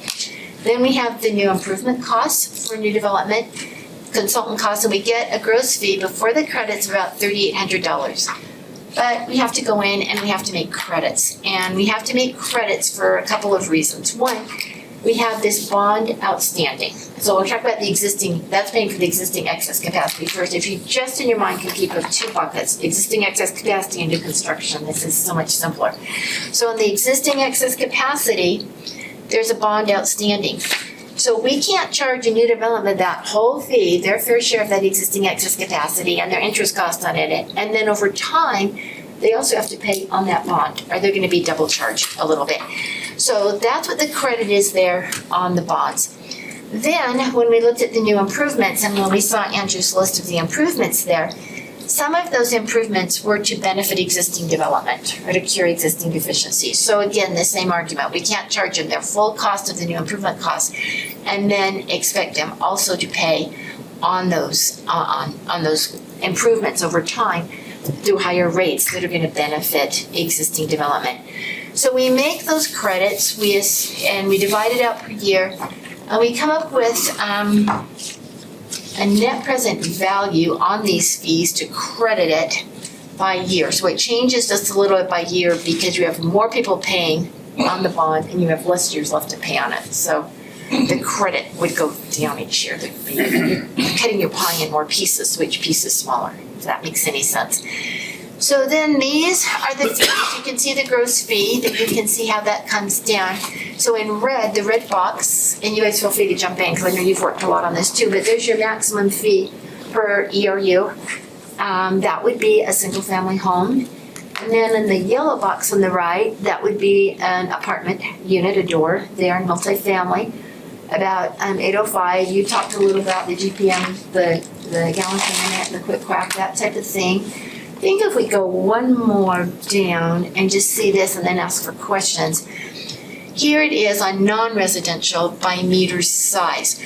Then we have the new improvement costs for new development, consultant costs, and we get a gross fee before the credits about $3,800. But we have to go in and we have to make credits. And we have to make credits for a couple of reasons. One, we have this bond outstanding. So we'll talk about the existing, that's paying for the existing excess capacity first. If you just in your mind can keep of two buckets, existing excess capacity and new construction, this is so much simpler. So in the existing excess capacity, there's a bond outstanding. So we can't charge a new development that whole fee, their fair share of that existing excess capacity and their interest cost on it. And then over time, they also have to pay on that bond, or they're gonna be double charged a little bit. So that's what the credit is there on the bonds. Then, when we looked at the new improvements and when we saw Andrew's list of the improvements there, some of those improvements were to benefit existing development or to cure existing deficiencies. So again, the same argument, we can't charge them their full cost of the new improvement costs and then expect them also to pay on those improvements over time through higher rates that are gonna benefit existing development. So we make those credits, and we divide it out per year, and we come up with a net present value on these fees to credit it by year. So it changes just a little bit by year because you have more people paying on the bond and you have less years left to pay on it. So the credit would go down each year. You're cutting your pie in more pieces, so each piece is smaller, if that makes any sense. So then these are the fees. You can see the gross fee, that you can see how that comes down. So in red, the red box, and you guys feel free to jump in because I know you've worked a lot on this too, but there's your maximum fee per ERU. That would be a single family home. And then in the yellow box on the right, that would be an apartment unit, a door there in multifamily. About 805, you talked a little about the GPM, the gallon per minute, the quick quack, that type of thing. I think if we go one more down and just see this and then ask for questions. Here it is on non-residential by meter size.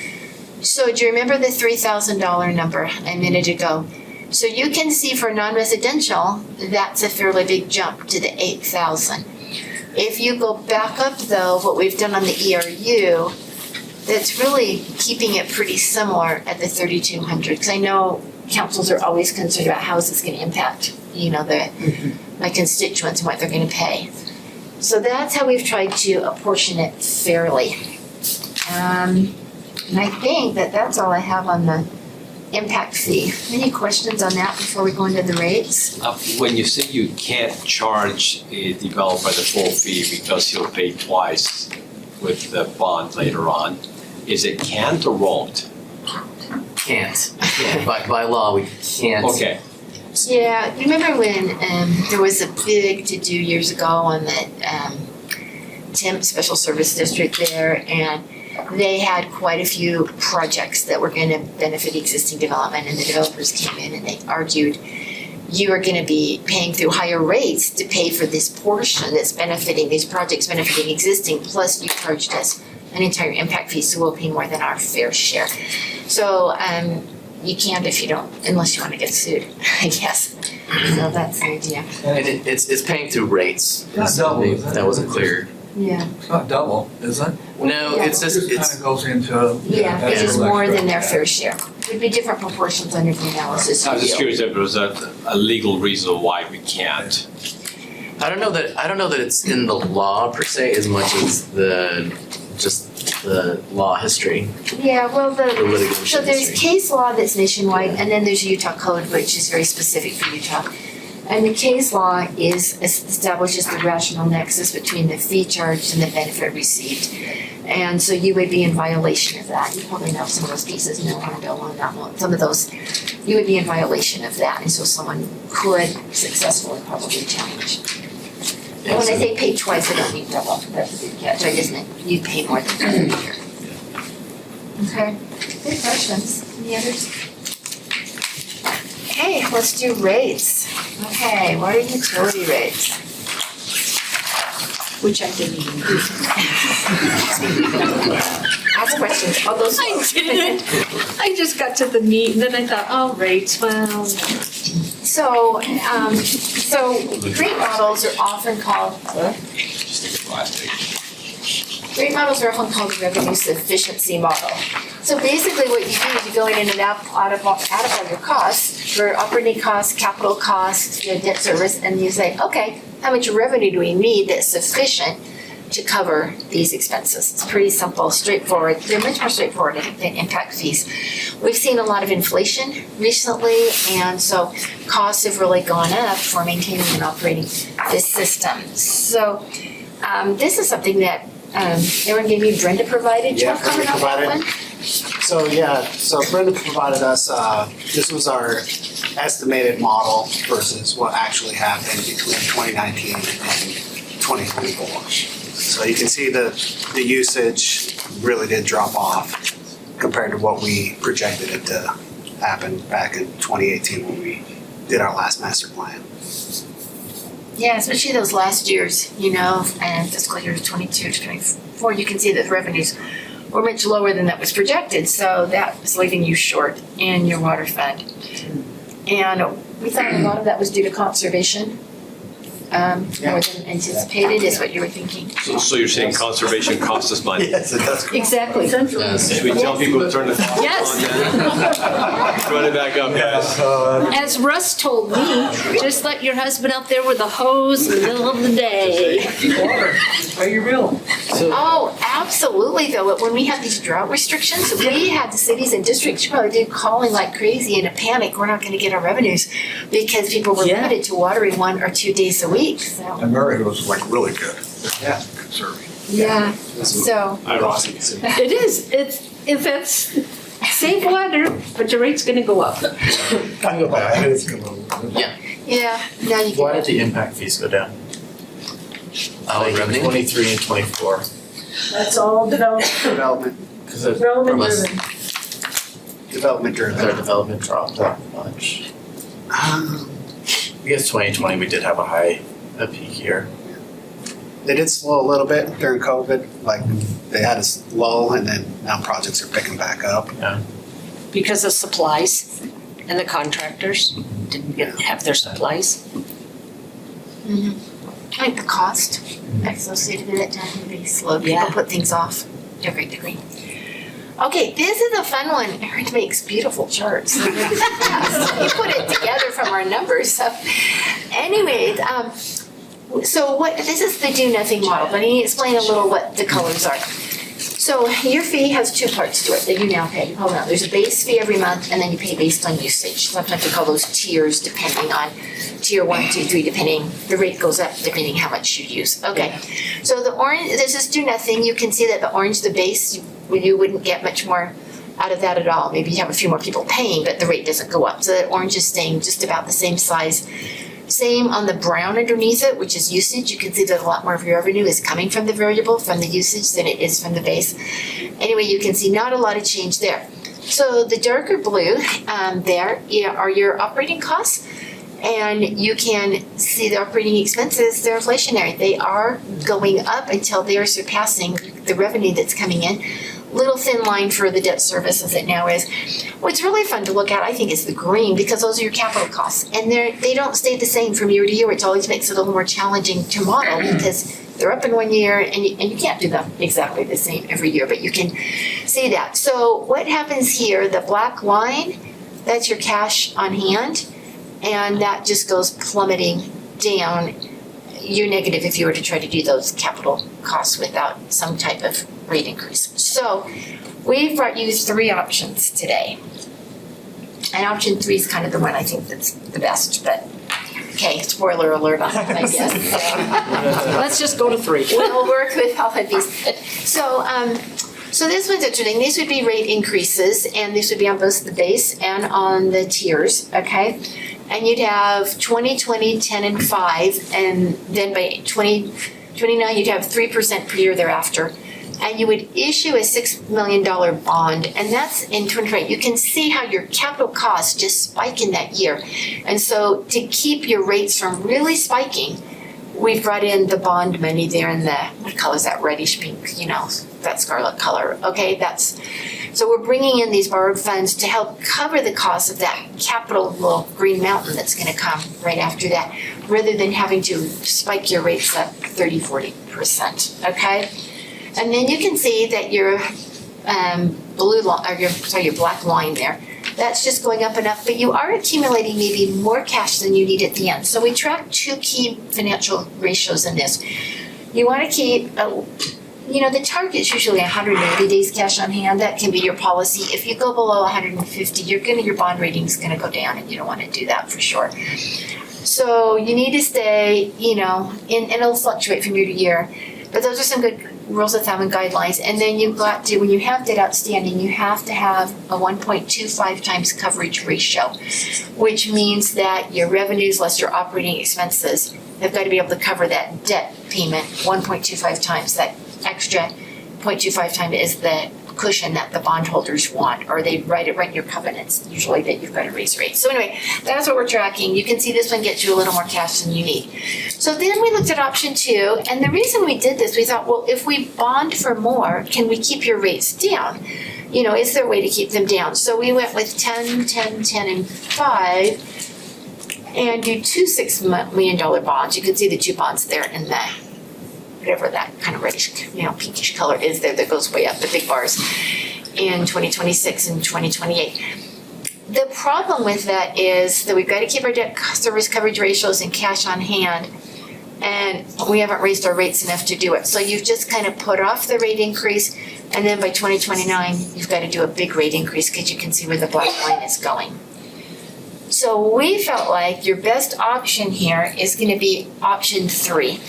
So do you remember the $3,000 number a minute ago? So you can see for non-residential, that's a fairly big jump to the 8,000. If you go back up though, what we've done on the ERU, that's really keeping it pretty similar at the 3,200. Because I know councils are always concerned about how is this going to impact, my constituents and what they're going to pay. So that's how we've tried to apportion it fairly. And I think that's all I have on the impact fee. Any questions on that before we go into the rates? When you say you can't charge a developer the full fee because he'll pay twice with the bond later on, is it can't or won't? Can't. By law, we can't. Okay. Yeah, you remember when there was a big to-do years ago on the Tim Special Service District there, and they had quite a few projects that were going to benefit existing development, and the developers came in and they argued you are going to be paying through higher rates to pay for this portion that's benefiting, these projects benefiting existing, plus you charged us an entire impact fee, so we'll pay more than our fair share. So you can't if you don't, unless you want to get sued, I guess. So that's the idea. And it's paying through rates. Not double, is it? That wasn't clear. Yeah. It's not double, is it? No, Yeah. it's just, It kind of goes into. Yeah, it is more than their extra. fair share. Would be different proportions under the analysis. I was just review. curious if there was a legal reason why we can't. I don't know that it's in the law per se as much as the law history. Yeah, well, The litigation so there's history. case law that's nationwide, and then there's Utah code, which is very specific for Utah. And the case law establishes the rational nexus between the fee charged and the benefit received. And so you would be in violation of that. You probably know some of those pieces, no harm, no one, that one. Some of those, you would be in violation of that, and so someone could successfully probably challenge. And when I say pay twice, I don't mean double. That's a big catch, right, isn't it? You pay more than that here. Okay, good questions. Any others? Okay, let's do rates. Okay, what are utility rates? Which I didn't even do. Ask questions, all those. I didn't. I just got to the meat and then I thought, oh, rates, well. So rate models are often called, rate models are often called revenue sufficiency model. So basically what you do is you go in and out of all your costs, for operating costs, capital costs, debt service, and you say, okay, how much revenue do we need that's sufficient to cover these expenses. It's pretty simple, straightforward. They're much more straightforward than impact fees. We've seen a lot of inflation recently, and so costs have really gone up for maintaining and operating this system. So this is something that Aaron gave me, Brenda provided. Do you want to comment on that one? So Brenda provided us, this was our estimated model versus what actually happened between 2019 and 2024. So you can see the usage really did drop off compared to what we projected it to happen back in 2018 when we did our last master plan. Yeah, especially those last years, and fiscal years 22 to 24, you can see that the revenues were much lower than that was projected, so that was leaving you short in your water fund. And we thought a lot of that was due to conservation, more than anticipated, is what you were thinking. So you're saying conservation costs us money? Yes, it does. Exactly. Should we tell people to turn the faucet on then? Run it back up, guys. As Russ told me, just let your husband out there with a hose in the middle of the day. Pay your bill. Oh, absolutely, though. When we had these drought restrictions, we had the cities and districts probably calling like crazy in a panic. We're not going to get our revenues because people were limited to watering 1 or 2 days a week. So. And Murray was like really good. Yeah. Conserving. Yeah. So. Ironic. It is. If it's save water, but your rate's gonna go up. Yeah. Now you Why can. did the impact fees go down? Like revenue? 23 and 24. That's all Development Because it development us. driven. development driven. their development dropped that much. I guess 2020 we did have a peak year. They did slow a little bit during COVID, like they had a lull and then now projects are picking back up. Because of supplies and the contractors didn't have their supplies. I think the cost associated with it tend to be slow. People Yeah. put things off to a great degree. Okay, this is a fun one. Erin makes beautiful charts. You put it together from our numbers. So, anyways, so this is the do nothing model. But I need to explain a little what the colors are. So your fee has 2 parts to it that you now pay. Hold on. There's a base fee every month, and then you pay based on usage. Sometimes we call those tiers, depending on tier 1, 2, 3, depending. The rate goes up depending how much you use. Okay. So the orange, this is do nothing. You can see that the orange, the base, you wouldn't get much more out of that at all. Maybe you have a few more people paying, but the rate doesn't go up. So that orange is staying just about the same size. Same on the brown underneath it, which is usage. You can see that a lot more of your revenue is coming from the variable, from the usage, than it is from the base. Anyway, you can see not a lot of change there. So the darker blue there are your operating costs. And you can see the operating expenses, they're inflationary. They are going up until they are surpassing the revenue that's coming in. Little thin line for the debt service as it now is. What's really fun to look at, I think, is the green, because those are your capital costs. And they don't stay the same from year to year, which always makes it a little more challenging to model because they're up in 1 year and you can't do them exactly the same every year, but you can see that. So what happens here, the black line, that's your cash on hand, and that just goes plummeting down. You're negative if you were to try to do those capital costs without some type of rate increase. So we've brought you 3 options today. And option 3 is kind of the one I think that's the best, but okay, spoiler alert on that, I guess. Let's just go to 3. We'll work with all of these. So this one's interesting. These would be rate increases, and this would be on both the base and on the tiers, okay? And you'd have 2020, 10, and 5, and then by 2029, you'd have 3% per year thereafter. And you would issue a $6 million bond, and that's in 2020. You can see how your capital costs just spike in that year. And so to keep your rates from really spiking, we've brought in the bond money there in the, what color is that, reddish pink, that scarlet color. Okay, so we're bringing in these borrowed funds to help cover the cost of that capital little green mountain that's going to come right after that, rather than having to spike your rates up 30, 40%. Okay, and then you can see that your your black line there, that's just going up and up, but you are accumulating maybe more cash than you need at the end. So we track 2 key financial ratios in this. You want to keep, the target is usually 180 days cash on hand. That can be your policy. If you go below 150, your bond rating is going to go down, and you don't want to do that for sure. So you need to stay, and it'll fluctuate from year to year. But those are some good rules of thumb and guidelines. And then you've got to, when you have debt outstanding, you have to have a 1.25 times coverage ratio, which means that your revenues less your operating expenses have got to be able to cover that debt payment 1.25 times. That extra 0.25 time is the cushion that the bondholders want, or they write it right in your covenants, usually, that you've got to raise rates. So anyway, that's what we're tracking. You can see this one gets you a little more cash than you need. So then we looked at option 2, and the reason we did this, we thought, well, if we bond for more, can we keep your rates down? Is there a way to keep them down? So we went with 10, 10, 10, and 5, and do 2 $6 million bonds. You can see the 2 bonds there in the whatever that kind of reddish, pinkish color is there that goes way up, the big bars, in 2026 and 2028. The problem with that is that we've got to keep our debt service coverage ratios and cash on hand, and we haven't raised our rates enough to do it. So you've just kind of put off the rate increase, and then by 2029, you've got to do a big rate increase because you can see where the black line is going. So we felt like your best option here is going to be option 3.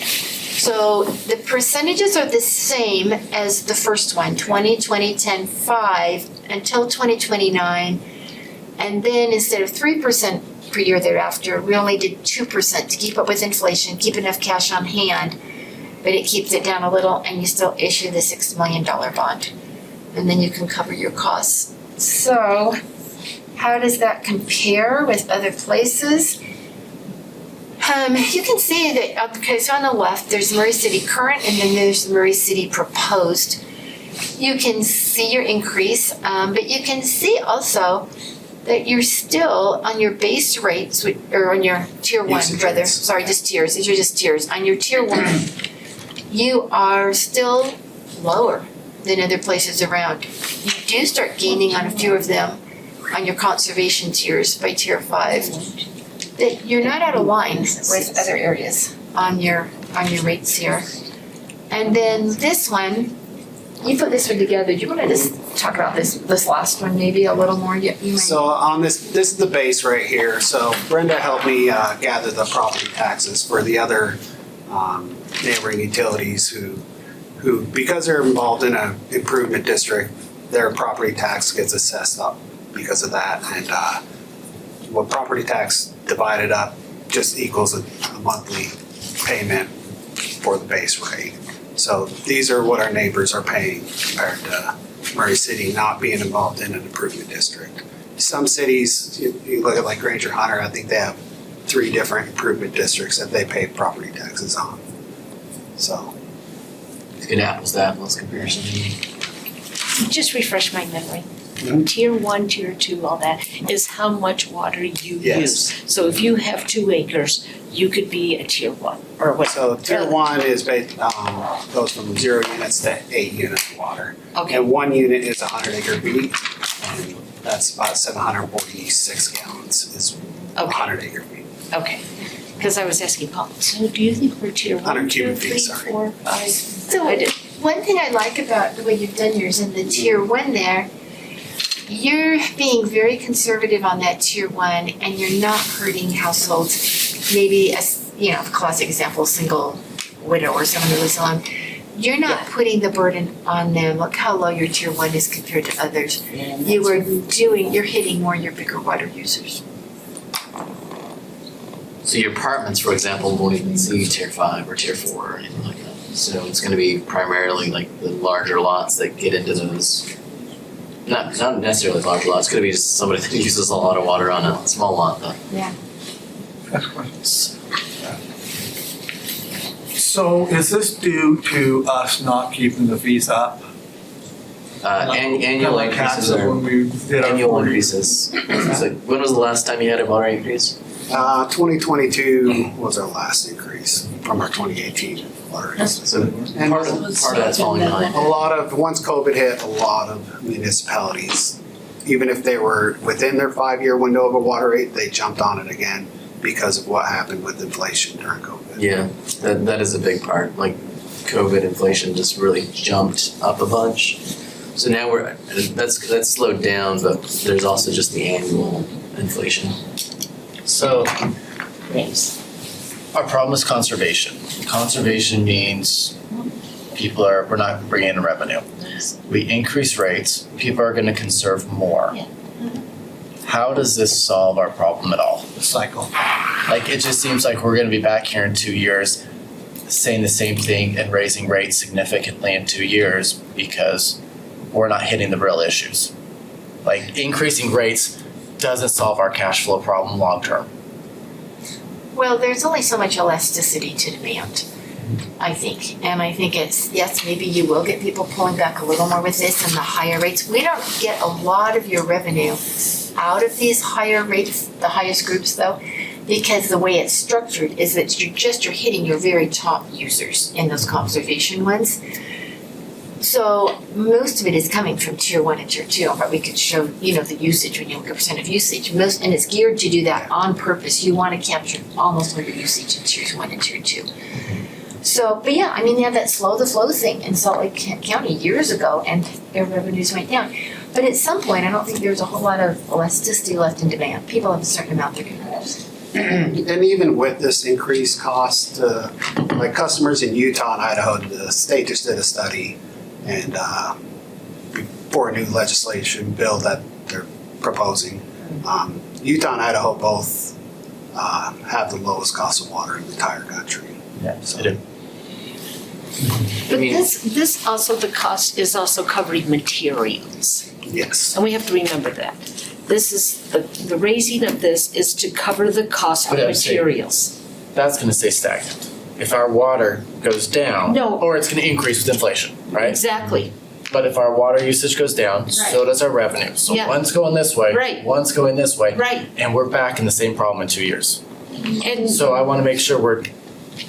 So the percentages are the same as the first one, 20, 20, 10, 5 until 2029. And then instead of 3% per year thereafter, we only did 2% to keep up with inflation, keep enough cash on hand, but it keeps it down a little, and you still issue the $6 million bond. And then you can cover your costs. So how does that compare with other places? You can see that, okay, so on the left, there's Murray City current, and then there's Murray City proposed. You can see your increase, but you can see also that you're still on your base rates, or on your tier 1, rather, sorry, just tiers, these are just tiers. On your tier 1, you are still lower than other places around. You do start gaining on a few of them on your conservation tiers by tier 5. That you're not out of line with other areas on your rates here. And then this one, you put this one together. Do you want to just talk about this last one maybe a little more? So on this is the base right here. So Brenda helped me gather the property taxes for the other neighboring utilities who because they're involved in an improvement district, their property tax gets assessed up because of that. And what property tax divided up just equals a monthly payment for the base rate. So these are what our neighbors are paying compared to Murray City not being involved in an improvement district. Some cities, you look at like Granger Hunter, I think they have 3 different improvement districts that they pay property taxes on. So. It's good apples to apples comparison. Just refresh my memory. Tier 1, tier 2, all that is how much water you use. So if you have 2 acres, you could be a tier 1 or what? So tier 1 is goes from 0 units to 8 units of water. Okay. And 1 unit is 100 acre feet, and that's about 746 gallons is 100 acre feet. Okay. Because I was asking Paul, so do you think we're tier 1, 100 2, cubic 3, feet, sorry. 4, 5? So one thing I like about the way you've done yours in the tier 1 there, you're being very conservative on that tier 1, and you're not hurting households. Maybe a classic example, single widow or someone who lives alone. You're not putting the burden on them. Look how low your tier 1 is compared to others. You're hitting more your bigger water users. So your apartments, for example, won't even see tier 5 or tier 4 or anything like that. So it's going to be primarily like the larger lots that get into those. Not necessarily large lots. It's going to be just somebody that uses a lot of water on a small lot, though. Yeah. So is this due to us not keeping the fees up? Annual Like increases taxes are when we did our annual 40. increases. It's like, when was the last time you had a water increase? 2022 was our last increase from our 2018 water increase. So part of that's falling behind. Once COVID hit, a lot of municipalities, even if they were within their 5-year window of a water rate, they jumped on it again because of what happened with inflation during COVID. Yeah, that is a big part. Like COVID inflation just really jumped up a bunch. So now that's slowed down, but there's also just the annual inflation. So Thanks. our problem is conservation. Conservation means we're not bringing in revenue. We increase rates, people are gonna conserve more. Yeah. How does this solve our problem at all? The cycle. Like, it just seems like we're gonna be back here in 2 years saying the same thing and raising rates significantly in 2 years because we're not hitting the real issues. Like, increasing rates doesn't solve our cash flow problem long term. Well, there's only so much elasticity to demand, I think. And I think it's, yes, maybe you will get people pulling back a little more with this and the higher rates. We don't get a lot of your revenue out of these higher rates, the highest groups though, because the way it's structured is that you're hitting your very top users in those conservation ones. So most of it is coming from tier 1 and tier 2, but we could show, the usage when you look at percent of usage. And it's geared to do that on purpose. You want to capture almost all your usage in tier 1 and tier 2. So, but yeah, they had that slow the flow thing in Salt Lake County years ago, and their revenues went down. But at some point, I don't think there's a whole lot of elasticity left in demand. People have a certain amount they're going to use. And even with this increased cost, like customers in Utah and Idaho, the state just did a study and for a new legislation bill that they're proposing. Utah and Idaho both have the lowest cost of water in the entire country. Yeah, So- it is. But this also, the cost is also covering materials. Yes. And we have to remember that. This is, the raising of this is to cover the cost of But I'm saying- materials. That's gonna stay stagnant. If our water goes down, No. or it's gonna increase with inflation, right? Exactly, But if our water usage goes down, so does our revenue. So Yeah. one's going this way, Right. one's going this way, right. and we're back in the same problem in 2 years. And, So I wanna make sure we're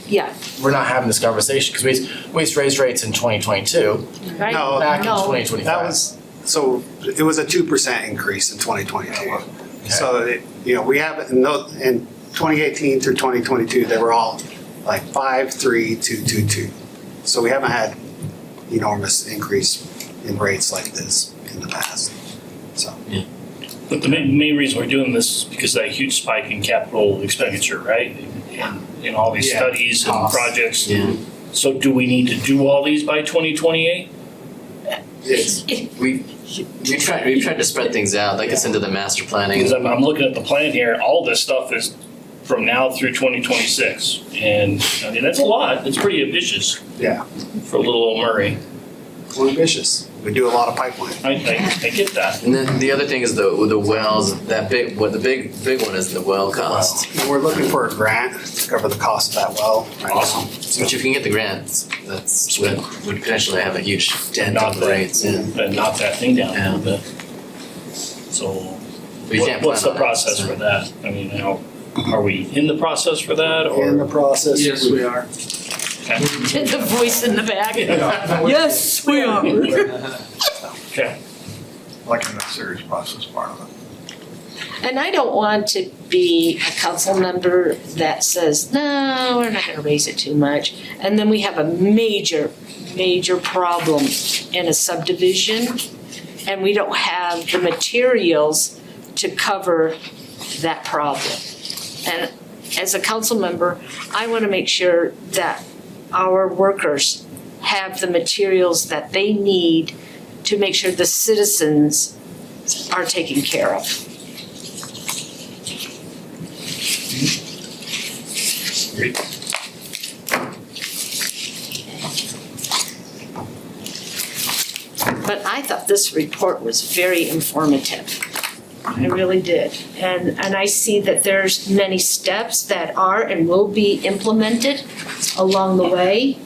yeah, not having this conversation, because we raised rates in 2022, right? No, back in No. 2025. That was, so it was a 2% increase in 2022. So, we have, in 2018 through 2022, they were all like 5, 3, 2, 2, 2. So we haven't had enormous increase in rates like this in the past. So, But the main reason we're doing this is because of that huge spike in capital expenditure, right? And in all these Yeah. studies and Costs. projects. Yeah. So do we need to do all these by 2028? We've tried to spread things out, that gets into the master planning. Because I'm looking at the plan here, all this stuff is from now through 2026. And, that's a lot, it's pretty ambitious yeah, for little old Murray. we're ambitious. We do a lot of pipeline. I get that. And then the other thing is the wells, the big one is the well cost. And we're looking for a grant to cover the cost of that well right now. Awesome. Which if you can get the grants, would potentially have a huge dent Not on the that- rates. Yeah. And knock that thing down a Yeah. little bit. So But you can't what's the plan on that, process so. for that? How, are we in the process for that or? In the process. Yes, we are. The voice in the back. Yes, we are. Okay. Like in the serious process part of it. And I don't want to be a council member that says, no, we're not gonna raise it too much. And then we have a major problem in a subdivision, and we don't have the materials to cover that problem. And as a council member, I wanna make sure that our workers have the materials that they need to make sure the citizens are taken care of. Great. But I thought this report was very informative. I really did. And I see that there's many steps that are and will be implemented along the way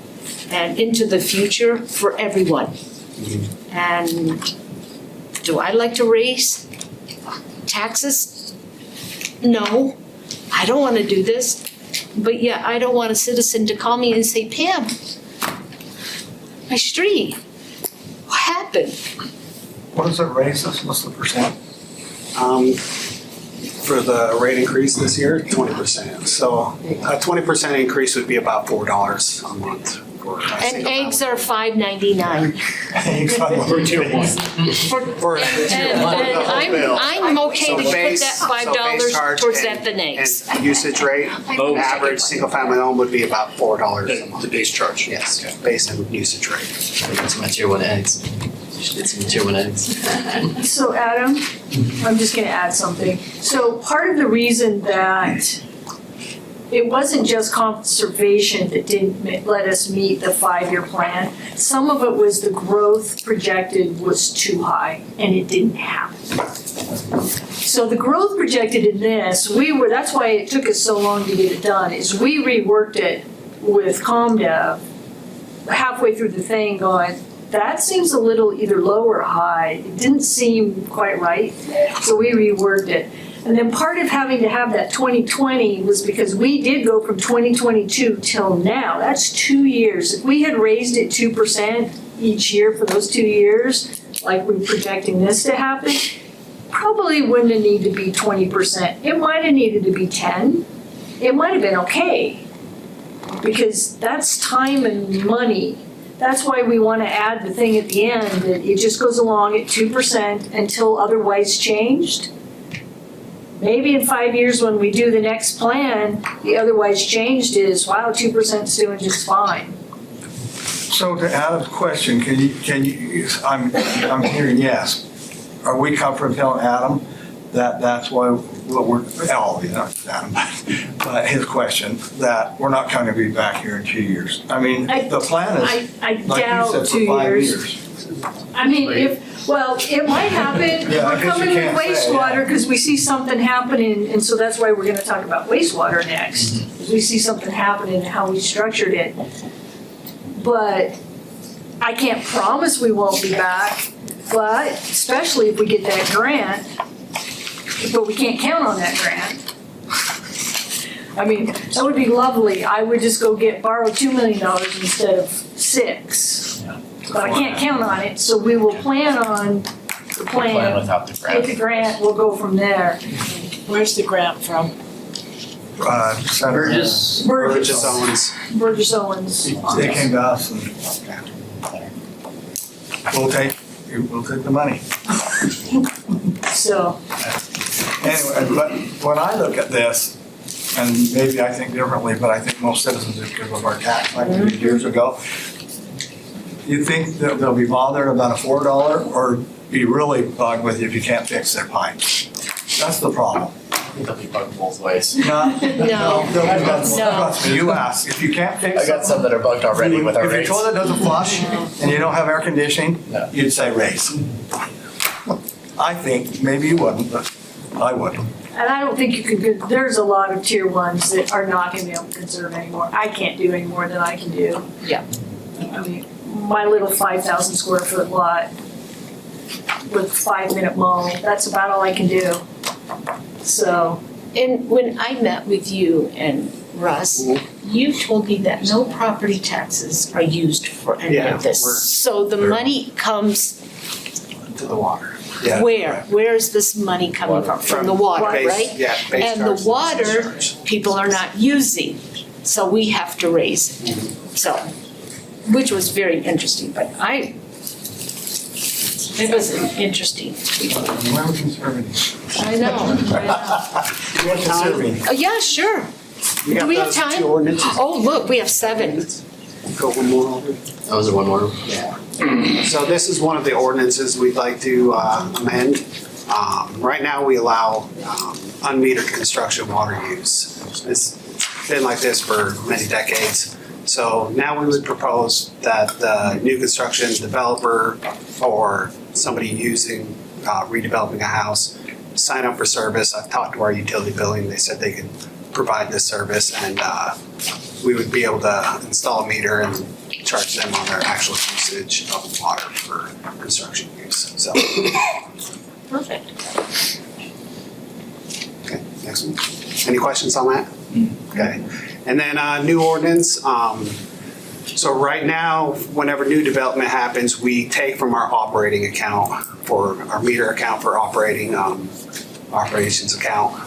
and into the future for everyone. And do I like to raise taxes? No, I don't want to do this. But yeah, I don't want a citizen to call me and say, Pam, my street, what happened? What does it raise us? What's the percent? For the rate increase this year, 20%. So a 20% increase would be about $4 a month for. And eggs are $5.99. For tier one. And I'm okay So to put base- that so base $5 charge towards and- that the eggs. And usage rate, Oh. average single-family home would be about $4 a The month. base charge. Yes, based on usage rate. That's my tier one eggs. You should get some tier one eggs. So Adam, I'm just gonna add something. So part of the reason that it wasn't just conservation that didn't let us meet the 5-year plan. Some of it was the growth projected was too high and it didn't happen. So the growth projected in this, that's why it took us so long to get it done, is we reworked it with ComDev halfway through the thing going, that seems a little either low or high. It didn't seem quite right. So we reworked it. And then part of having to have that 2020 was because we did go from 2022 till now. That's 2 years. If we had raised it 2% each year for those 2 years, like we're projecting this to happen, probably wouldn't have needed to be 20%. It might have needed to be 10. It might have been okay. Because that's time and money. That's why we want to add the thing at the end that it just goes along at 2% until otherwise changed. Maybe in 5 years when we do the next plan, the otherwise changed is, wow, 2% is doing just fine. So to Adam's question, can you, I'm hearing yes. Are we comfortable telling Adam that that's why, what we're, not Adam, but his question, that we're not going to be back here in 2 years? I mean, the plan is, I like you doubt said, 2 for 5 years. years. I mean, it might happen. Yeah, I We're guess you coming with can't say, wastewater yeah. because we see something happening, and so that's why we're gonna talk about wastewater next. Because we see something happening and how we structured it. But I can't promise we won't be back, but especially if we get that grant. But we can't count on that grant. I mean, that would be lovely. I would just go borrow $2 million instead of 6. But I can't count on it, so we will plan on the Plan plan. without the Get grant. the grant, we'll go from there. Where's the grant from? Senator Burgess Owens. Burgess Owens. They came to us and we'll take the money. So, Anyway, but when I look at this, and maybe I think differently, but I think most citizens do because of our tax like we did years ago, you think that they'll be bothered about a $4 or be really bugged with you if you can't fix their pipes? That's the problem. I think they'll be bugged both ways. No. No. Trust me, you ask, if you can't fix I got something. some that are bugged already with our If your rates. toilet doesn't flush and you don't have air conditioning, No. you'd say raise. I think maybe you wouldn't, but I would. and I don't think you could, there's a lot of tier ones that are not gonna be able to conserve anymore. I can't do any more than I can do. Yeah. I mean, my little 5,000 square foot lot with 5-minute mow, that's about all I can do. So, And when I met with you and Russ, you told me that no property taxes are used for any Yeah, of this. we're- So the money comes To the water. Yeah. where? Where is this money coming from? From the water, Base- right? Yeah, base And the charge, usage water, charge. people are not using, so we have to raise it. So, which was very interesting, but it was interesting. Why are we conservative? I know. We're conserving. Yeah, sure. Do we have those two time? ordinances. Oh, look, we have 7. Go one more over. That was one more. Yeah. So this is one of the ordinances we'd like to amend. Right now, we allow unmetered construction water use. It's been like this for many decades. So now we would propose that the new construction developer or somebody using, redeveloping a house, sign up for service. I've talked to our utility billing. They said they could provide this service and we would be able to install a meter and charge them on their actual usage of water for construction use. So, Perfect. okay, next one. Any questions on that? Okay. And then new ordinance. So right now, whenever new development happens, we take from our operating account for our meter account for operating operations account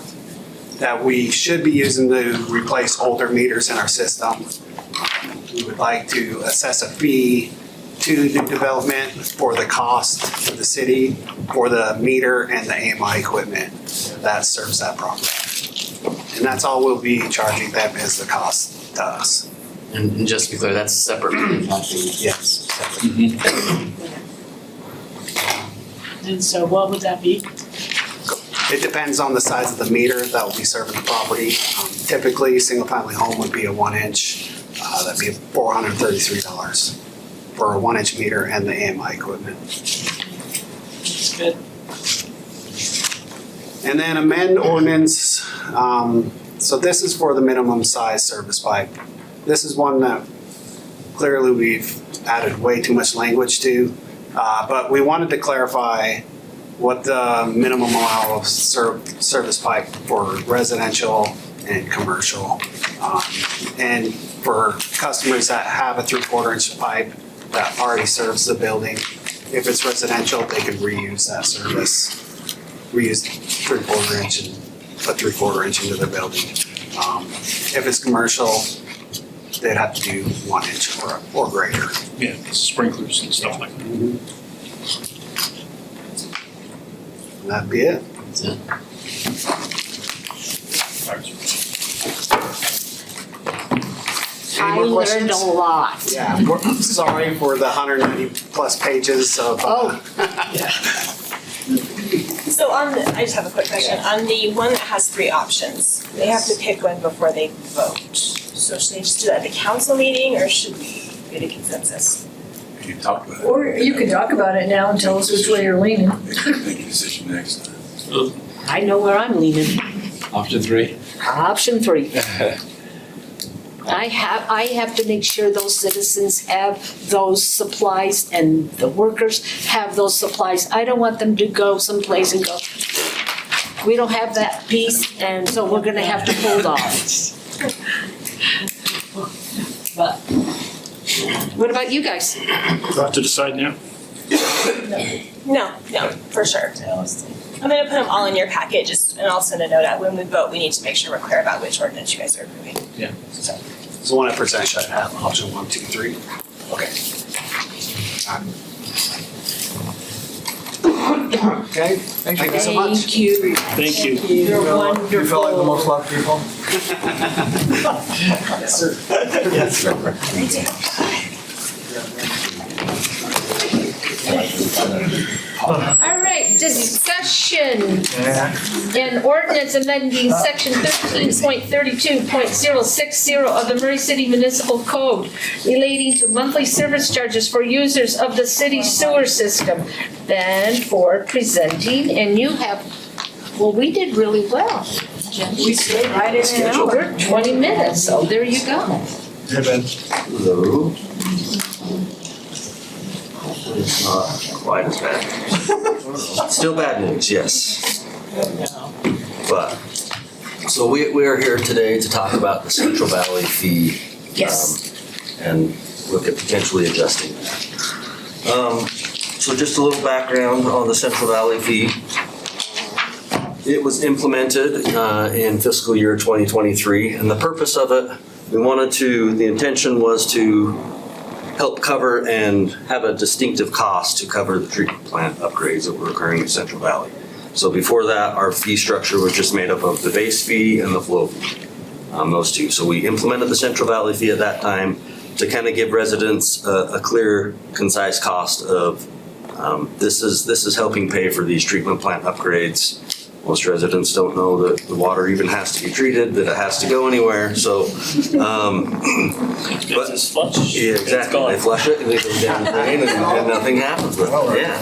that we should be using to replace older meters in our system. we would like to assess a fee to new development for the cost for the city for the meter and the AMI equipment that serves that property. And that's all we'll be charging them is the cost to us. And just to be clear, that's separate from the impact fee. Yes. And so what would that be? It depends on the size of the meter that will be serving the property. Typically, single-family home would be a 1-inch. That'd be $433 for a 1-inch meter and the AMI equipment. That's good. And then amend ordinance. So this is for the minimum size service pipe. This is one that clearly we've added way too much language to. But we wanted to clarify what the minimum allowable service pipe for residential and commercial. And for customers that have a 3/4 inch pipe that already serves the building, if it's residential, they can reuse that service. Reuse 3/4 inch and put 3/4 inch into their building. If it's commercial, they'd have to do 1 inch or greater. Yeah, sprinklers and stuff like that. And that'd be it. That's it. Any I more learned questions? a lot. Yeah, we're sorry for the 190 plus pages of. So on the, I just have a quick question. On the one that has 3 options, they have to pick one before they vote. So should they just do that at the council meeting or should we get a consensus? You talk about it. Or you can talk about it now and tell us which way you're leaning. Make a decision next time. I know where I'm leaning. Option 3? Option 3. I have to make sure those citizens have those supplies and the workers have those supplies. I don't want them to go someplace and go, we don't have that piece and so we're gonna have to hold off. But What about you guys? Do I have to decide now? No, for sure. I'm gonna put them all in your package and I'll send a note out. When we vote, we need to make sure we're clear about which ordinance you guys are approving. Yeah. So one at percent should have option 1, 2, 3. Okay. Okay, thank you so much. Thank you. Thank you. You're wonderful. You feel like the most loved people? Yes, sir. Yes, sir. All right, discussion and ordinance amending section 13.32.060 of the Murray City Municipal Code relating to monthly service charges for users of the city sewer system. Ben for presenting, and you have, well, we did really well. We stayed right in an hour. We're 20 minutes, so there you go. Hey, Ben. Hello. It's not quite as bad. Still bad news, yes. But, so we are here today to talk about the Central Valley fee. Yes. And look at potentially adjusting that. So just a little background on the Central Valley fee. It was implemented in fiscal year 2023, and the purpose of it, the intention was to help cover and have a distinctive cost to cover the treatment plant upgrades that were occurring in Central Valley. So before that, our fee structure was just made up of the base fee and the flow fee, those two. So we implemented the Central Valley fee at that time to kind of give residents a clear, concise cost of this is helping pay for these treatment plant upgrades. Most residents don't know that the water even has to be treated, that it has to go anywhere, so. But, It's flush. yeah, exactly, they flush it and it goes down the drain and nothing happens with it, yeah.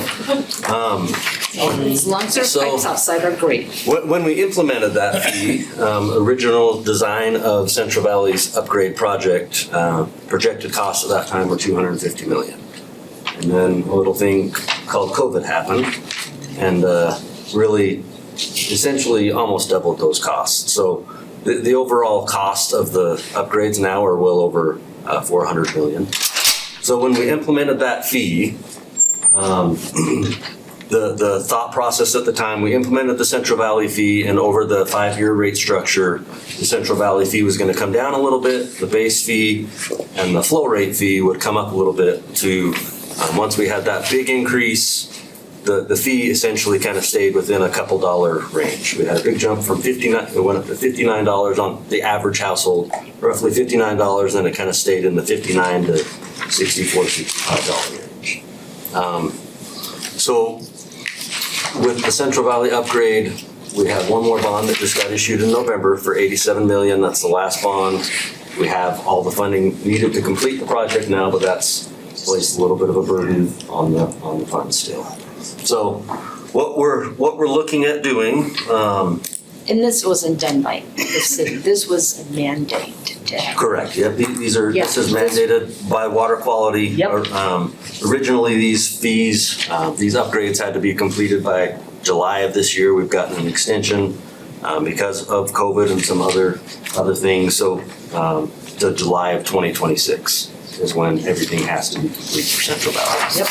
As long as there's So- pipes outside are great. When we implemented that fee, original design of Central Valley's upgrade project, projected costs at that time were $250 million. And then a little thing called COVID happened and really essentially almost doubled those costs. So the overall cost of the upgrades now are well over $400 million. So when we implemented that fee, the thought process at the time, we implemented the Central Valley fee, and over the 5-year rate structure, the Central Valley fee was gonna come down a little bit, the base fee and the flow rate fee would come up a little bit to, once we had that big increase, the fee essentially kind of stayed within a couple dollar range. We had a big jump from it went up to $59 on the average household, roughly $59, then it kind of stayed in the $59 to $64, $65 range. So with the Central Valley upgrade, we have one more bond that just got issued in November for $87 million. That's the last bond. We have all the funding needed to complete the project now, but that's placed a little bit of a burden on the fund still. So what we're looking at doing, And this wasn't done by the city, this was a mandate. correct, yep, this is mandated by water quality. Yep. Originally, these fees, these upgrades had to be completed by July of this year. We've gotten an extension because of COVID and some other things, so to July of 2026 is when everything has to be complete for Central Valley. Yep.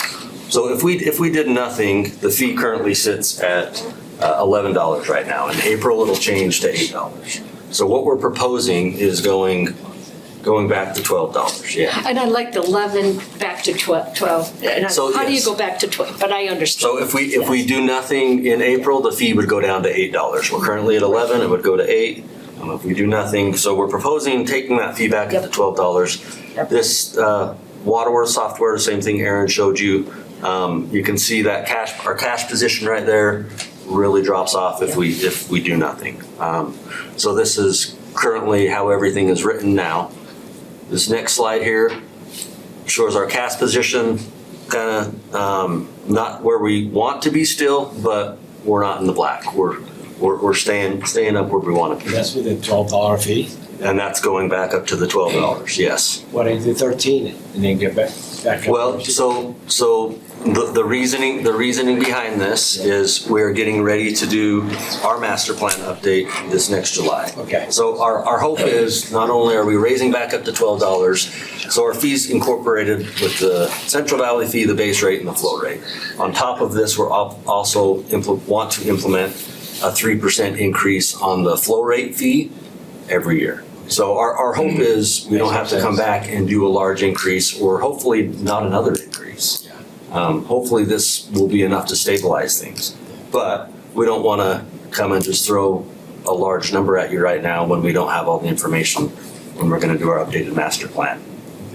So if we did nothing, the fee currently sits at $11 right now. In April, it'll change to $8. So what we're proposing is going back to $12, yeah. And I like the 11 back to 12. And So, how do you yes. go back to 12? But I understand. So if we do nothing in April, the fee would go down to $8. We're currently at 11, it would go to 8. If we do nothing, so we're proposing taking that fee back up to $12. Yep. This Waterworth software, the same thing Aaron showed you. You can see that our cash position right there really drops off if we do nothing. So this is currently how everything is written now. This next slide here shows our cash position, kind of not where we want to be still, but we're not in the black. We're staying up where we want to be. That's with a $12 fee? And that's going back up to the $12, yes. What if the 13 and then get back up? Well, so the reasoning behind this is we're getting ready to do our master plan update this next July. Okay. So our hope is not only are we raising back up to $12, so our fees incorporated with the Central Valley fee, the base rate, and the flow rate. On top of this, we're also want to implement a 3% increase on the flow rate fee every year. So our hope is we don't have to come back and do a large increase, or hopefully not another increase. Hopefully this will be enough to stabilize things. But we don't want to come and just throw a large number at you right now when we don't have all the information when we're going to do our updated master plan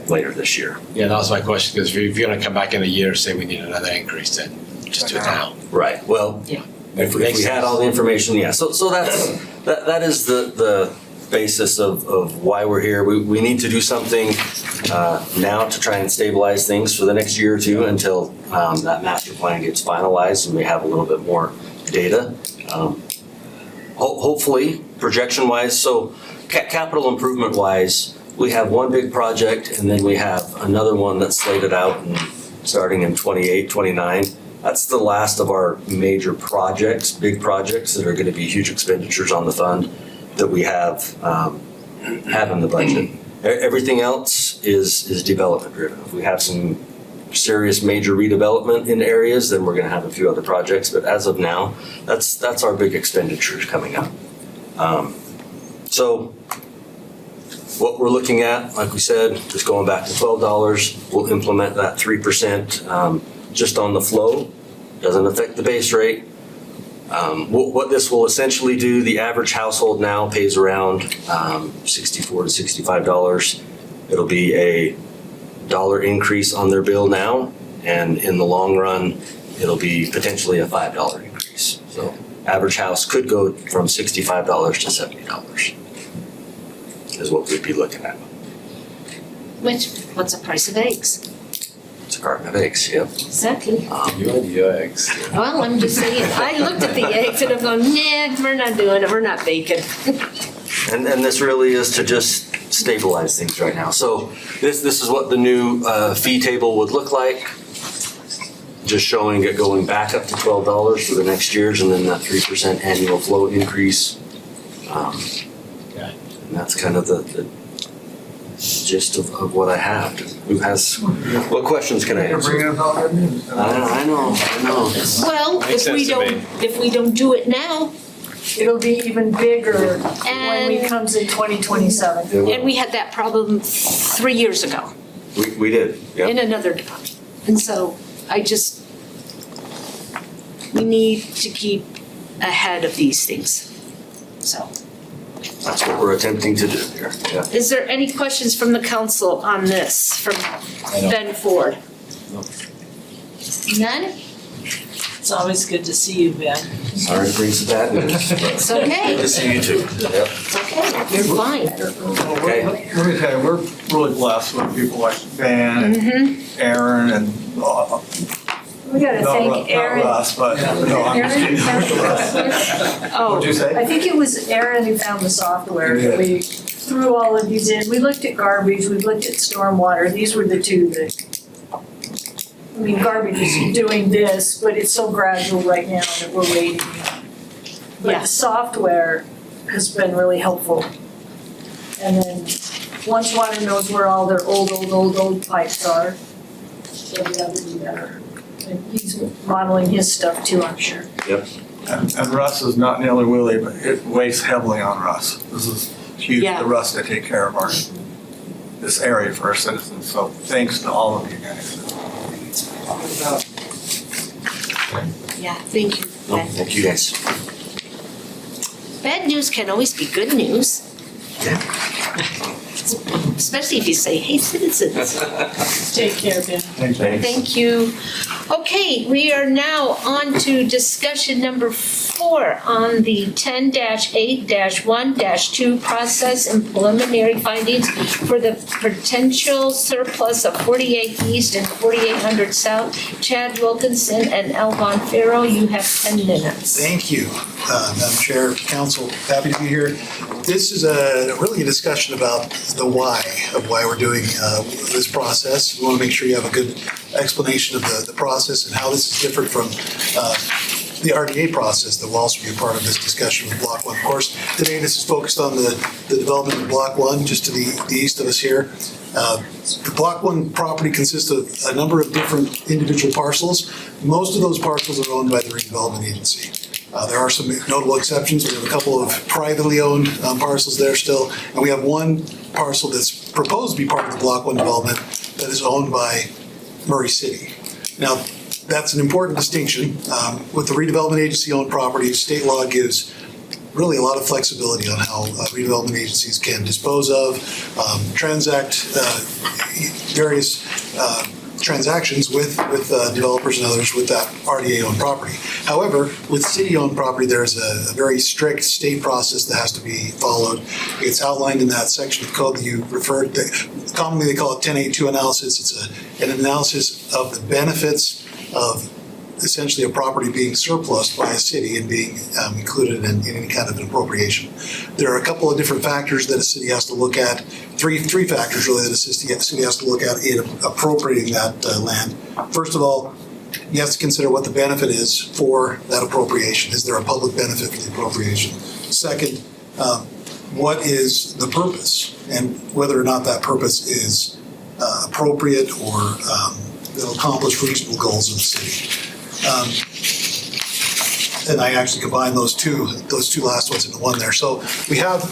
later this year. Yeah, that was my question, because if you're gonna come back in a year and say we need another increase, then just do it now. Right, well, if we had all the information, yeah. So that is the basis of why we're here. We need to do something now to try and stabilize things for the next year or two until that master plan gets finalized and we have a little bit more data. Hopefully, projection-wise, so capital improvement-wise, we have one big project and then we have another one that's slated out and starting in 28, 29. That's the last of our major projects, big projects that are going to be huge expenditures on the fund that we have in the budget. Everything else is development driven. If we have some serious major redevelopment in areas, then we're going to have a few other projects. But as of now, that's our big expenditures coming up. So what we're looking at, like we said, is going back to $12. We'll implement that 3% just on the flow. Doesn't affect the base rate. What this will essentially do, the average household now pays around $64 to $65. It'll be a $1 increase on their bill now, and in the long run, it'll be potentially a $5 increase. So average house could go from $65 to $70 is what we'd be looking at. What's the price of eggs? It's a carton of eggs, yep. Exactly. You and your eggs. Well, I'm just saying, I looked at the eggs and I'm going, nah, we're not doing it, we're not baking. And this really is to just stabilize things right now. So this is what the new fee table would look like. Just showing it going back up to $12 for the next years, and then that 3% annual flow increase. And that's kind of the gist of what I have. What questions can I You're answer? bringing about good news. I know. Well, Makes if we sense to me. don't do it now, It'll be even bigger when it and, comes in 2027. and we had that problem 3 years ago We did, yeah. in another department. And so we need to keep ahead of these things. So, That's what we're attempting to do here, yeah. is there any questions from the council on this, from Ben Ford? None? It's always good to see you, Ben. Sorry to bring some bad news. It's okay. Good to see you too. Yep. It's okay, you're fine. Okay. Let me tell you, we're really blessed with people like Ben, Mm-hmm. Aaron, and, We gotta not thank Aaron. Russ, but, no, I'm just Aaron found kidding. Oh, What'd you say? I think it was Aaron who found the software that we threw all of these in. We looked at garbage, we looked at stormwater. These were the two that, I mean, garbage is doing this, but it's so gradual right now that we're waiting. But Yeah. the software has been really helpful. And then, once water knows where all their old pipes are, they'll be able to do better. And he's modeling his stuff too, I'm sure. And Russ is not nilly-willy, but it weighs heavily on Russ. This is huge Yeah. to Russ to take care of this area for our citizens, so thanks to all of you guys. yeah, thank you, Oh, Ben. thank you guys. Bad news can always be good news. Especially if you say, hey, citizens. Take care, Ben. Thanks. Thank you. Okay, we are now on to discussion number 4 on the 10-8-1-2 process and preliminary findings for the potential surplus of 48 East and 4800 South. Chad Wilkinson and Elvon Farrow, you have 10 minutes. Thank you, Madam Chair, Council. Happy to be here. This is really a discussion about the why of why we're doing this process. We want to make sure you have a good explanation of the process and how this is different from the RDA process that will also be a part of this discussion with Block 1. Of course, today this is focused on the development of Block 1, just to the east of us here. The Block 1 property consists of a number of different individual parcels. Most of those parcels are owned by the redevelopment agency. There are some notable exceptions. We have a couple of privately owned parcels there still, and we have one parcel that's proposed to be part of the Block 1 development that is owned by Murray City. Now, that's an important distinction. With the redevelopment agency-owned properties, state law gives really a lot of flexibility on how redevelopment agencies can dispose of, transact various transactions with developers and others with that RDA-owned property. However, with city-owned property, there's a very strict state process that has to be followed. It's outlined in that section of code that you referred to. Commonly, they call it 1082 analysis. It's an analysis of the benefits of essentially a property being surplused by a city and being included in any kind of an appropriation. There are a couple of different factors that a city has to look at, three factors really that a city has to look at in appropriating that land. First of all, you have to consider what the benefit is for that appropriation. Is there a public benefit for the appropriation? Second, what is the purpose and whether or not that purpose is appropriate or will accomplish reasonable goals of the city. And I actually combined those two last ones into one there. So we have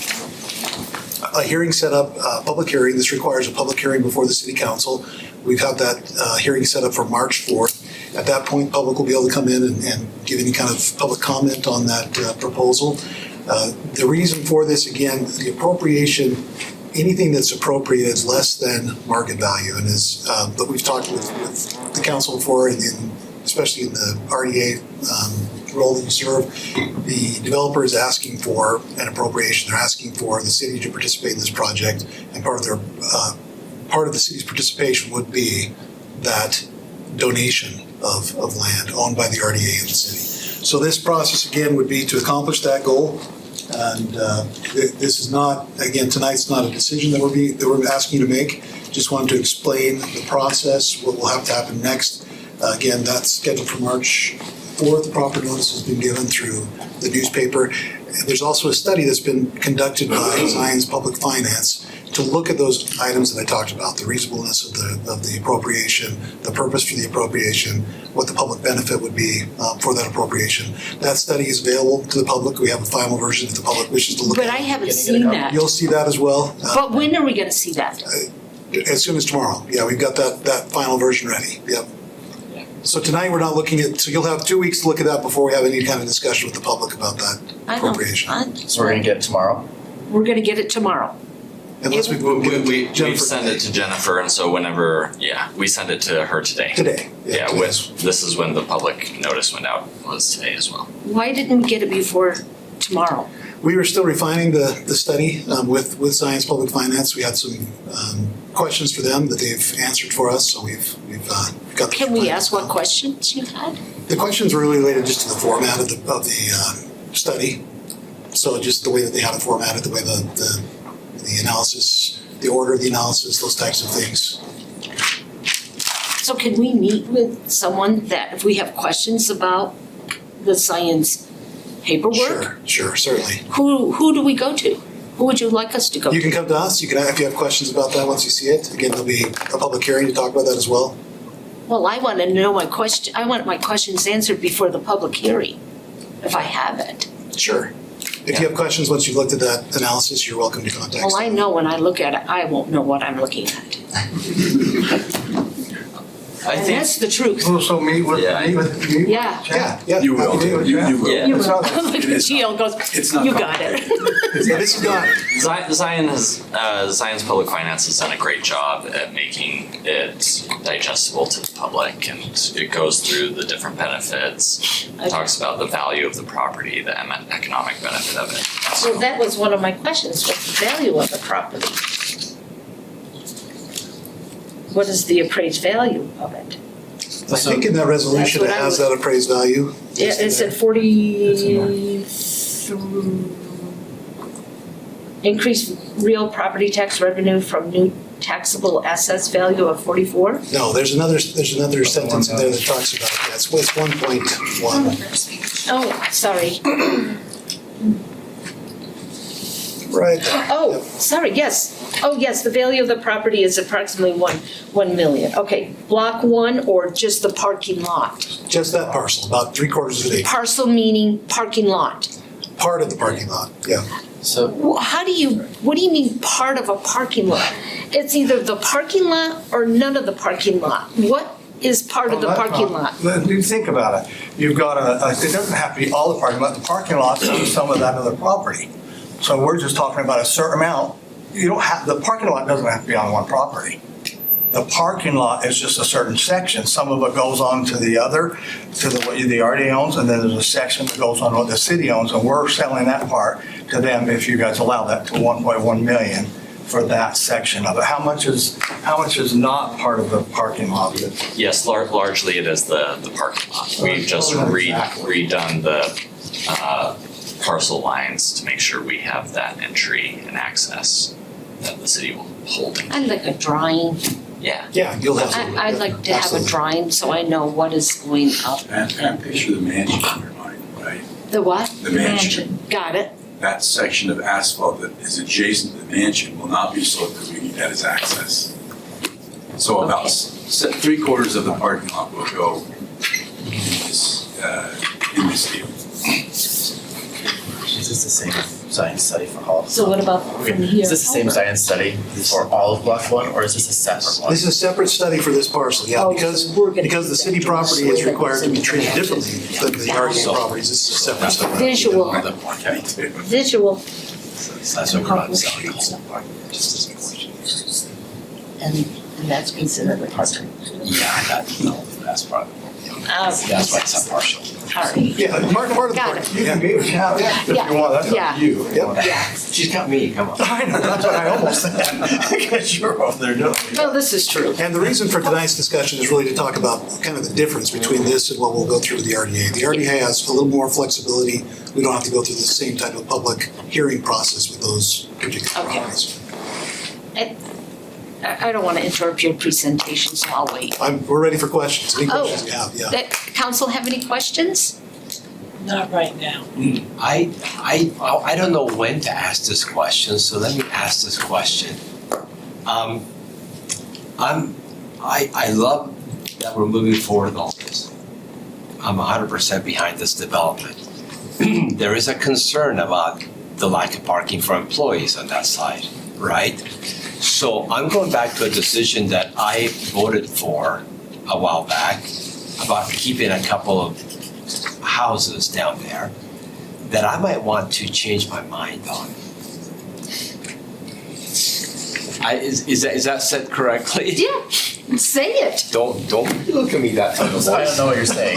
a hearing set up, a public hearing. This requires a public hearing before the city council. We've had that hearing set up for March 4th. At that point, public will be able to come in and give any kind of public comment on that proposal. The reason for this, again, the appropriation, anything that's appropriated is less than market value, and is that we've talked with the council before, and especially in the RDA role that you serve, the developer is asking for an appropriation. They're asking for the city to participate in this project, and part of the city's participation would be that donation of land owned by the RDA and the city. So this process again would be to accomplish that goal. And this is not, again, tonight's not a decision that we're asking you to make. Just wanted to explain the process, what will have to happen next. Again, that's scheduled for March 4th. The proper notice has been given through the newspaper. There's also a study that's been conducted by Zions Public Finance to look at those items that I talked about, the reasonableness of the appropriation, the purpose for the appropriation, what the public benefit would be for that appropriation. That study is available to the public. We have a final version if the public wishes to look at it. But I haven't seen that. You'll see that as well. But when are we gonna see that? As soon as tomorrow. Yeah, we've got that final version ready. Yep. So tonight, we're not looking at, so you'll have 2 weeks to look at that before we have any kind of discussion with the public about that appropriation. So we're gonna get it tomorrow? We're gonna get it tomorrow. Unless We've sent it to Jennifer, and so whenever, we send it to her today. Today. Yeah, this is when the public notice went out, was today as well. Why didn't we get it before tomorrow? We were still refining the study with Science Public Finance. We had some questions for them that they've answered for us, so we've got. Can we ask what questions you had? The questions were really related just to the format of the study. So just the way that they had it formatted, the way the analysis, the order of the analysis, those types of things. So can we meet with someone that if we have questions about the science paperwork? Sure, certainly. Who do we go to? Who would you like us to go to? You can come to us. You can, if you have questions about that once you see it. Again, there'll be a public hearing to talk about that as well. Well, I want to know I want my questions answered before the public hearing, if I have it. Sure. If you have questions once you've looked at that analysis, you're welcome to contact us. Well, I know when I look at it, I won't know what I'm looking at. And that's the truth. So meet with. Yeah. You will. You will. You will. Look at Gio goes, you got it. This is not. Zion's Public Finance has done a great job at making it digestible to the public, and it goes through the different benefits. It talks about the value of the property, the economic benefit of it. So that was one of my questions, what's the value of the property? What is the appraised value of it? I think in that resolution, it has that appraised value. Yeah, it said 43, increase real property tax revenue from new taxable assets value of 44? No, there's another sentence in there that talks about that. It's 1.1. Oh, sorry. Right. Oh, sorry, yes. Oh, yes, the value of the property is approximately 1 million. Okay, block 1 or just the parking lot? Just that parcel, about 3/4 of an acre. Parcel meaning parking lot? Part of the parking lot, yeah. So what do you mean part of a parking lot? It's either the parking lot or none of the parking lot. What is part of the parking lot? You think about it. You've got it doesn't have to be all the parking lot. The parking lot is some of that other property. So we're just talking about a certain amount. The parking lot doesn't have to be on one property. The parking lot is just a certain section. Some of it goes on to the other, to what the RDA owns, and then there's a section that goes on what the city owns, and we're selling that part to them if you guys allow that to 1.1 million for that section of it. How much is not part of the parking lot? Yes, largely it is the parking lot. We've just redone the parcel lines to make sure we have that entry and access that the city will hold. I'd like a drawing. Yeah. Yeah, you'll have to. I'd like to have a drawing so I know what is going up. And picture the mansion in your mind, right? The what? The mansion. Got it. That section of asphalt that is adjacent to the mansion will not be sold because we need that as access. So about 3/4 of the parking lot will go in this deal. Is this the same science study for all? So what about from here? Is this the same science study for all of Block 1, or is this a separate one? This is a separate study for this parcel, yeah, because the city property is required to be treated differently than the RDA properties. This is a separate study. Visual. Visual. That's what we're not selling the whole park. And that's considered a parking. Yeah, that's part of it. That's why it's not partial. Sorry. Yeah, part of the Got park. it. You can meet with Cal if you want, that's up to you. Yeah. She's got me, come on. I know, that's what I almost said, because you're over there doing it. Well, this is true. And the reason for tonight's discussion is really to talk about kind of the difference between this and what we'll go through with the RDA. The RDA has a little more flexibility. We don't have to go through the same type of public hearing process with those particular properties. I don't want to interrupt your presentation, so I'll wait. We're ready for questions. Any questions you have? Yeah. Council have any questions? Not right now. I don't know when to ask this question, so let me ask this question. I love that we're moving forward with all this. I'm 100% behind this development. There is a concern about the lack of parking for employees on that side, right? So I'm going back to a decision that I voted for a while back about keeping a couple of houses down there that I might want to change my mind on. Is that said correctly? Yeah, say it. Don't look at me that type of I voice. don't know what you're saying.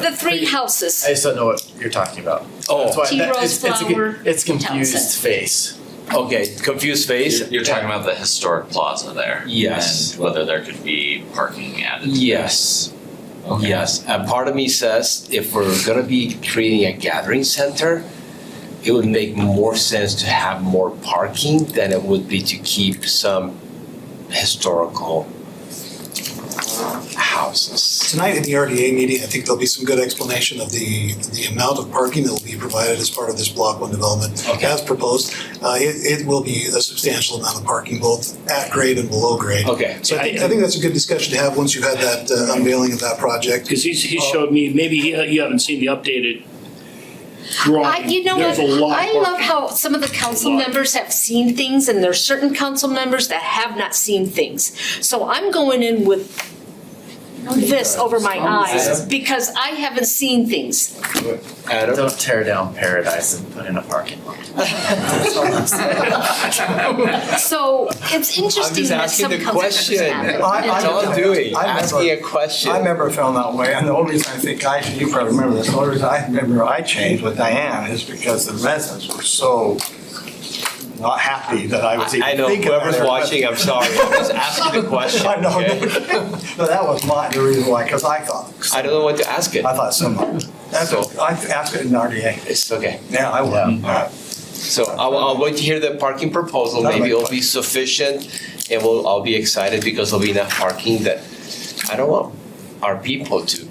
The three houses. I just don't know what you're talking about. Oh. That's why Tea that- Rose it's Flower it's Town confused Center. face. Okay, confused face? You're talking about the historic plaza there. Yes. And whether there could be parking added to it. Yes. Yes, and part of me says if we're gonna be creating a gathering center, it would make more sense to have more parking than it would be to keep some historical houses. Tonight in the RDA meeting, I think there'll be some good explanation of the amount of parking that will be provided as part of this Block 1 development as proposed. It will be a substantial amount of parking, both at grade and below grade. Okay. So I think that's a good discussion to have once you've had that unveiling of that project. Because he showed me, maybe you haven't seen the updated drawing. You know There's what? a lot of I parking. love how some of the council members have seen things, and there's certain council members that have not seen things. So I'm going in with this over my eyes because I haven't seen things. Adam? Don't tear down paradise and put in a parking lot. So it's interesting that some council members have. I- Don't do it. I Ask remember- me a question. I remember feeling that way, and the only reason I think you probably remember this, the only reason I remember I changed with Diane is because the residents were so not happy that I was even I know, thinking whoever's about it. watching, I'm sorry, I'm just asking the question. I know, okay? but that was the reason why, because I thought, I don't know what to ask it. I thought similar. That's, I asked it in RDA. It's okay. Yeah, I would. So I'll wait to hear the parking proposal, That'll maybe make it'll be sufficient, and I'll be excited because there'll be enough parking that I don't want our people to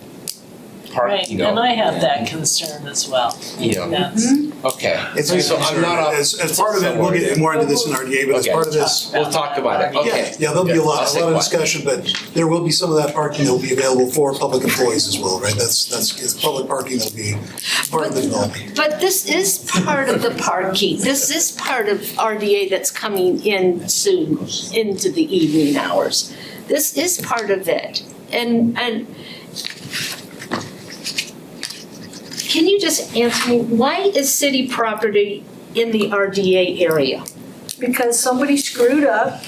park, Right, you know. and I have that concern as well. Yeah. That's, Okay. It's So I'm not as part of it, we'll get more into this in RDA, but as Okay. part of this. We'll talk about it, okay. Yeah, there'll be a lot I'll stay of quiet. discussion, but there will be some of that parking that will be available for public employees as well, right? That's it's public parking that'll be part of the development. But this is part of the parking. This is part of RDA that's coming in soon, into the evening hours. This is part of it. And can you just answer me, why is city property in the RDA area? Because somebody screwed up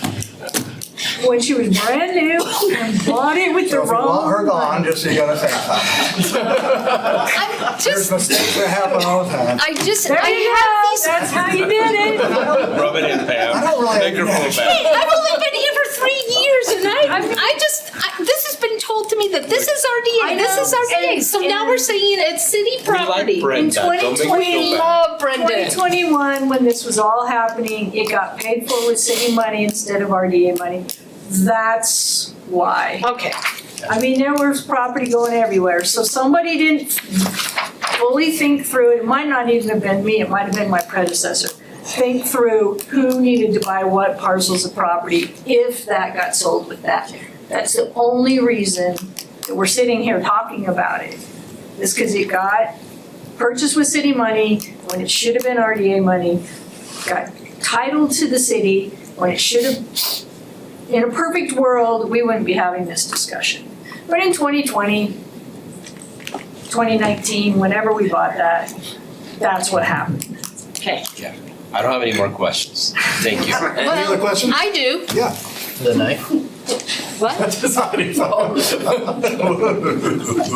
when she was brand new and bought it with the So if you want her wrong. gone, just so you gotta say something. I'm There's just, mistakes that happen all the time. I just, There I you have go, these. that's how you did it. Rub it in, Pam. I don't really- Microphone Hey, back. I've only been here for 3 years and this has been told to me that this is I RDA, this know, is RDA. So now we're saying it's city property. We like Brenda, don't make me feel We bad. love Brenda. 2021, when this was all happening, it got paid for with city money instead of RDA money. That's why. Okay. I mean, there was property going everywhere, so somebody didn't fully think through it. It might not even have been me, it might have been my predecessor. Think through who needed to buy what parcels of property if that got sold with that. That's the only reason that we're sitting here talking about it, is because it got purchased with city money when it should have been RDA money, got titled to the city when it should have. In a perfect world, we wouldn't be having this discussion. But in 2020, 2019, whenever we bought that, that's what happened. Okay. Yeah. I don't have any more questions. Thank you. Any other questions? I do. Yeah. The knife? What?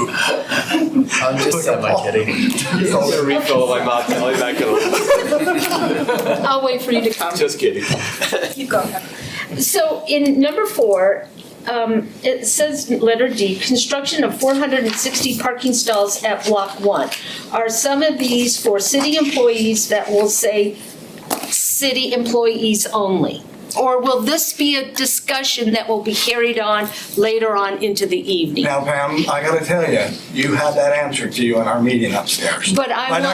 I'm just semi-kidding. I'm gonna refill my mouth, I'll be back in a little. I'll wait for you to come. Just kidding. Keep going. So in number 4, it says, letter D, construction of 460 parking stalls at Block 1. Are some of these for city employees that will say city employees only? Or will this be a discussion that will be carried on later on into the evening? Now, Pam, I gotta tell you, you had that answer to you in our meeting upstairs. But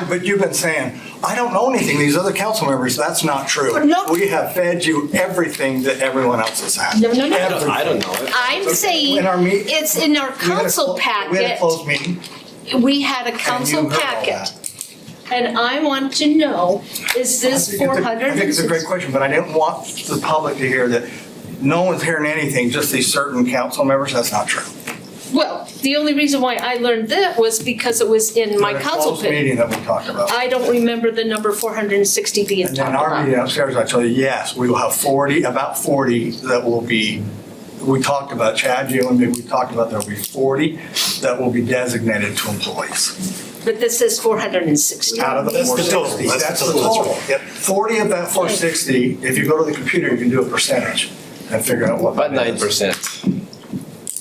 But you've been saying, I don't know anything. These other council members, that's not true. No. We have fed you everything that everyone else has had. No. Everything. I don't know it. I'm saying In our meet- it's in our council We had a packet. closed meeting. We had a and council you heard all packet. that. And I want to know, is this I think it's a great 460? question, but I didn't want the public to hear that no one's hearing anything, just these certain council members. That's not true. Well, the only reason why I learned that was because it was in my We had a council closed packet. meeting that we talked about. I don't remember the number 460 being And talked then our meeting about. upstairs, I tell you, yes, we will have 40, about 40 that will be, we talked about, Chad, you and me, we talked about there'll be 40 that will be designated to employees. But this says 460. Out of the That's the total. 460, That's that's the the total. total. Yep, 40 of that 460, if you go to the computer, you can do a percentage and figure out what About that is. 9%.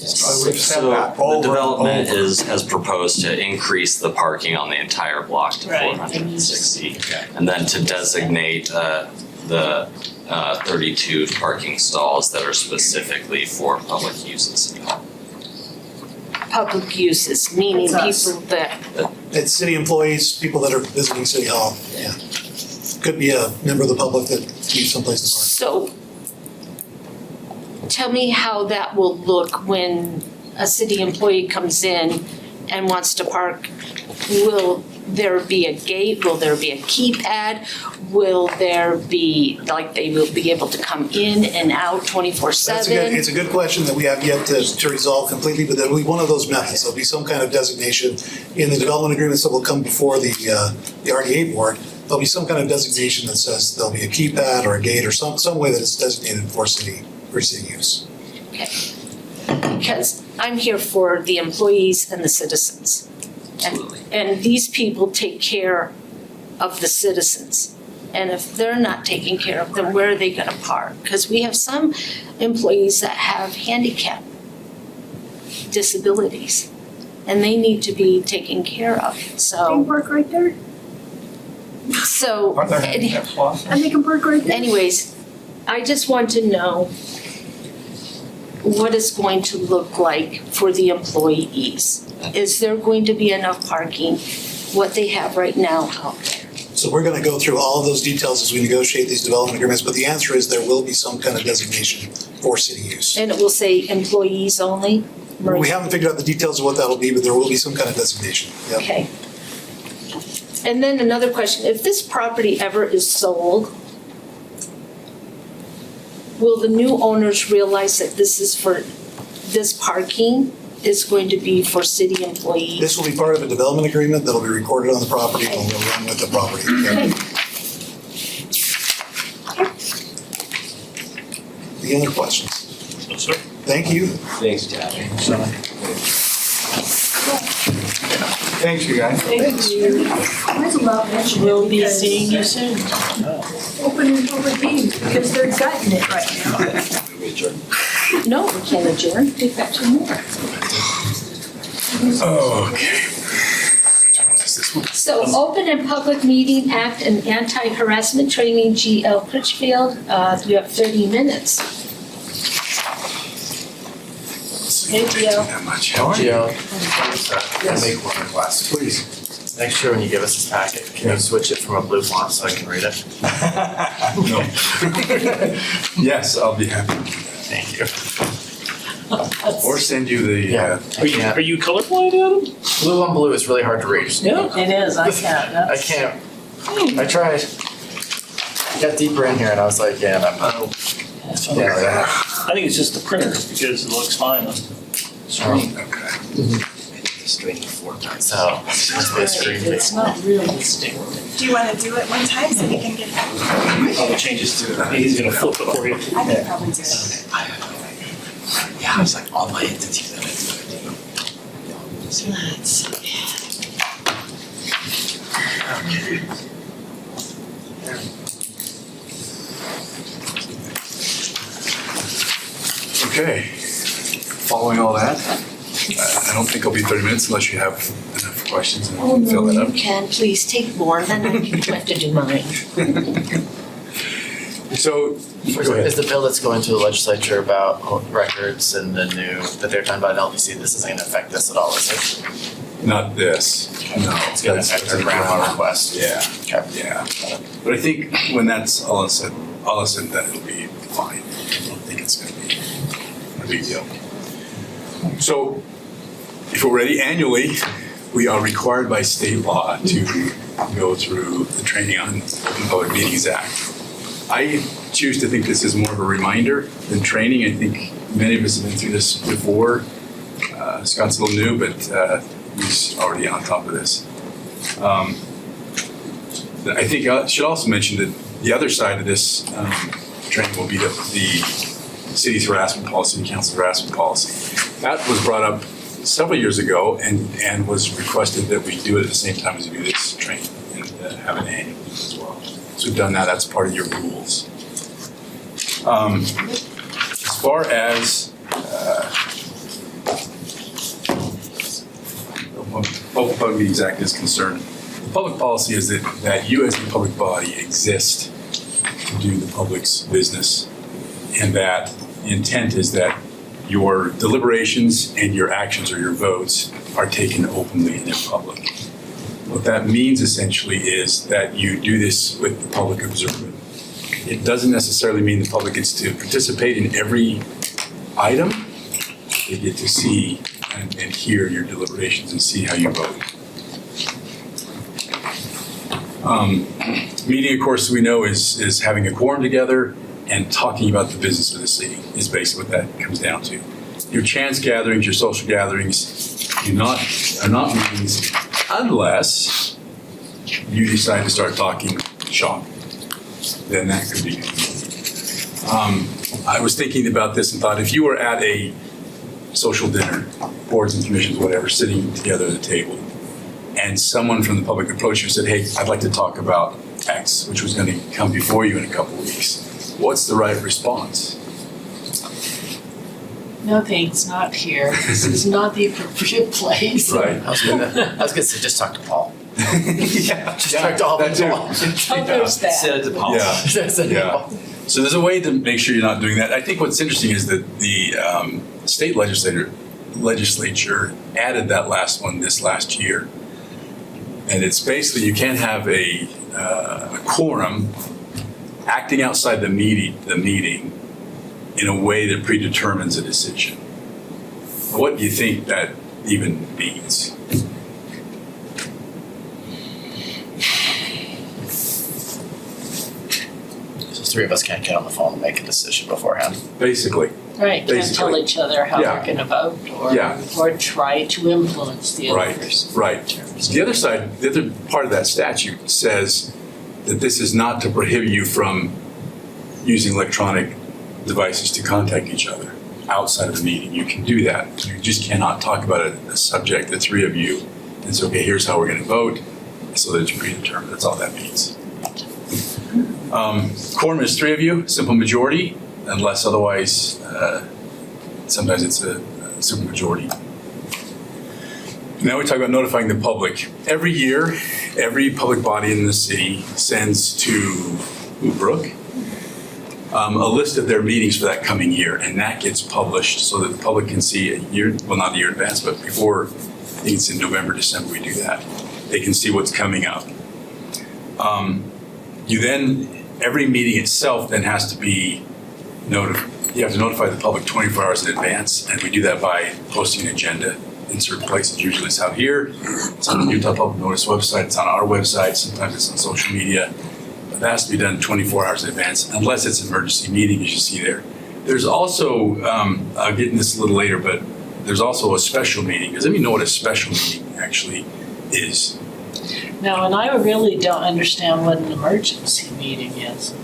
So we've said So that the over and development over. has proposed to increase the parking on the entire block to Right. 460. And then to designate the 32 parking stalls that are specifically for public use in City Hall. Public uses, meaning That's us. people that, It's city employees, people that are visiting City Hall, yeah. Could be a member of the public that needs someplace to park. so tell me how that will look when a city employee comes in and wants to park. Will there be a gate? Will there be a keypad? Will there be, like, they will be able to come in and out 24/7? It's a good question that we have yet to resolve completely, but there'll be one of those methods. There'll be some kind of designation in the development agreements that will come before the RDA board. There'll be some kind of designation that says there'll be a keypad or a gate or some way that it's designated for city use. Okay. Because I'm here for the employees and the citizens. And these people take care of the citizens. And if they're not taking care of them, where are they gonna park? Because we have some employees that have handicap disabilities, and they need to be taken care of, They can so. park right there, So, Aren't there handicap spots? and they can park right there. anyways, I just want to know what it's going to look like for the employees. Is there going to be enough parking, what they have right now out there? So we're gonna go through all of those details as we negotiate these development agreements, but the answer is there will be some kind of designation for city use. And it will say employees only? We haven't figured out the details of what that'll be, but there will be some kind of designation, yep. Okay. And then another question, if this property ever is sold, will the new owners realize that this is for, this parking is going to be for city employees? This will be part of a development agreement that'll be recorded on the property and will run with the property. Okay. Any other questions? No, sir. Thank you. Thanks, Chad. Thanks, you guys. Thank you. There's a lot mentioned. We'll be seeing you soon. Open and public meeting, because they're gutting it right now. No, we can't adjourn, we've got two more. Okay. So Open and Public Meeting Act and Anti-Harassment Training, GL Critchfield, you have 30 minutes. Thank you. That much. How are you? Gio, Yes. Make one request, please. next year when you give us this packet, can you switch it from a blue font so I can read it? No. Yes, I'll be happy. Thank you. Or send you the, Are you colorblind, Adam? Blue on blue is really hard to read. Yeah. It is, I can't. I can't. I tried. Got deeper in here and I was like, yeah, I'm. I think it's just the printer because it looks fine on screen. Okay. Screen 4 times. So, it's supposed to be a screen. It's not realistic. Do you want to do it one time so we can get that? All the changes to it. He's gonna flip it for you. I can probably do it. Yeah, I was like, all my entities that Okay. Following all that, I don't think it'll be 30 minutes unless you have enough questions and we Oh, can fill no, that you up. can, please take more, then I have to do mine. So, go ahead. Is the bill that's going to the legislature about records and the new, that they're talking about in LPC, this isn't gonna affect this at all, is it? not this. No. It's gonna affect our ground request. Yeah, Okay. yeah. But I think when that's all is said and done, it'll be fine. I don't think it's gonna be a big deal. So, if we're ready, annually, we are required by state law to go through the training on Open Public Meetings Act. I choose to think this is more of a reminder than training. I think many of us have been through this before. Scott's a little new, but he's already on top of this. I think I should also mention that the other side of this training will be the city's harassment policy and council harassment policy. That was brought up several years ago and was requested that we do it at the same time as we do this training and have an annual as well. So we've done that, that's part of your rules. As far as the Public Meetings Act is concerned, the public policy is that you as a public body exist to do the public's business, and that the intent is that your deliberations and your actions or your votes are taken openly and in public. What that means essentially is that you do this with the public observant. It doesn't necessarily mean the public gets to participate in every item. They get to see and hear your deliberations and see how you vote. Meeting, of course, we know is having a quorum together and talking about the business of the city is basically what that comes down to. Your chance gatherings, your social gatherings are not meetings unless you decide to start talking shop. Then that could be. I was thinking about this and thought if you were at a social dinner, boards and commissions, whatever, sitting together at a table, and someone from the public approached you and said, hey, I'd like to talk about X, which was going to come before you in a couple of weeks. What's the right response? No thanks, not here. This is not the appropriate place. Right. I was gonna say, just talk to Paul. Yeah, Just talk to all the Paul. Oh, there's that. Send it to Paul. Yeah. So there's a way to make sure you're not doing that. I think what's interesting is that the state legislature added that last one this last year. And it's basically you can't have a quorum acting outside the meeting in a way that predetermines a decision. What do you think that even means? So three of us can't get on the phone and make a decision beforehand. Basically. Right, can't tell each other how Yeah. they're gonna vote Yeah. or try to influence the other person. Right. The other side, the other part of that statute says that this is not to prohibit you from using electronic devices to contact each other outside of the meeting. You can do that. You just cannot talk about a subject, the three of you, and say, okay, here's how we're going to vote, so that it's predetermined. That's all that means. Quorum is three of you, simple majority, unless otherwise, sometimes it's a simple majority. Now we talk about notifying the public. Every year, every public body in the city sends to Brook a list of their meetings for that coming year, and that gets published so that the public can see a year, well, not a year in advance, but before, I think it's in November, December, we do that. They can see what's coming up. Every meeting itself then has to be notified. You have to notify the public 24 hours in advance, and we do that by posting an agenda in certain places. Usually it's out here, it's on the Utah Public Notice website, it's on our website, sometimes it's on social media. But that has to be done 24 hours in advance, unless it's an emergency meeting, as you see there. There's also, I'll get into this a little later, but there's also a special meeting. Does anybody know what a special meeting actually is? No, and I really don't understand what an emergency meeting is.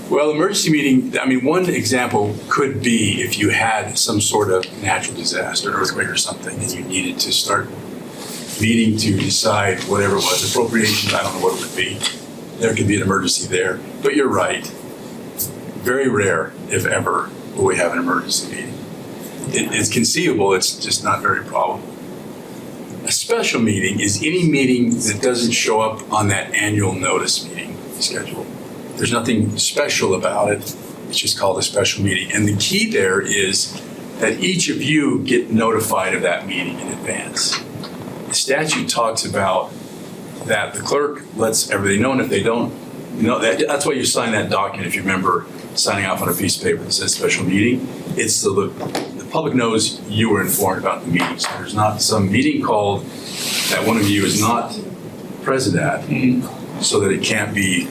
Well, emergency meeting, I mean, one example could be if you had some sort of natural disaster, earthquake or something, and you needed to start meeting to decide whatever it was, appropriations, I don't know what it would be. There could be an emergency there. But you're right. Very rare, if ever, will we have an emergency meeting. It's conceivable, it's just not very probable. A special meeting is any meeting that doesn't show up on that annual notice meeting schedule. There's nothing special about it. It's just called a special meeting. And the key there is that each of you get notified of that meeting in advance. the statute talks about that the clerk lets everybody know, and if they don't know, that's why you sign that document, if you remember, signing off on a piece of paper that says special meeting. It's so the public knows you were informed about the meeting. So there's not some meeting called that one of you is not present at, so that it can't be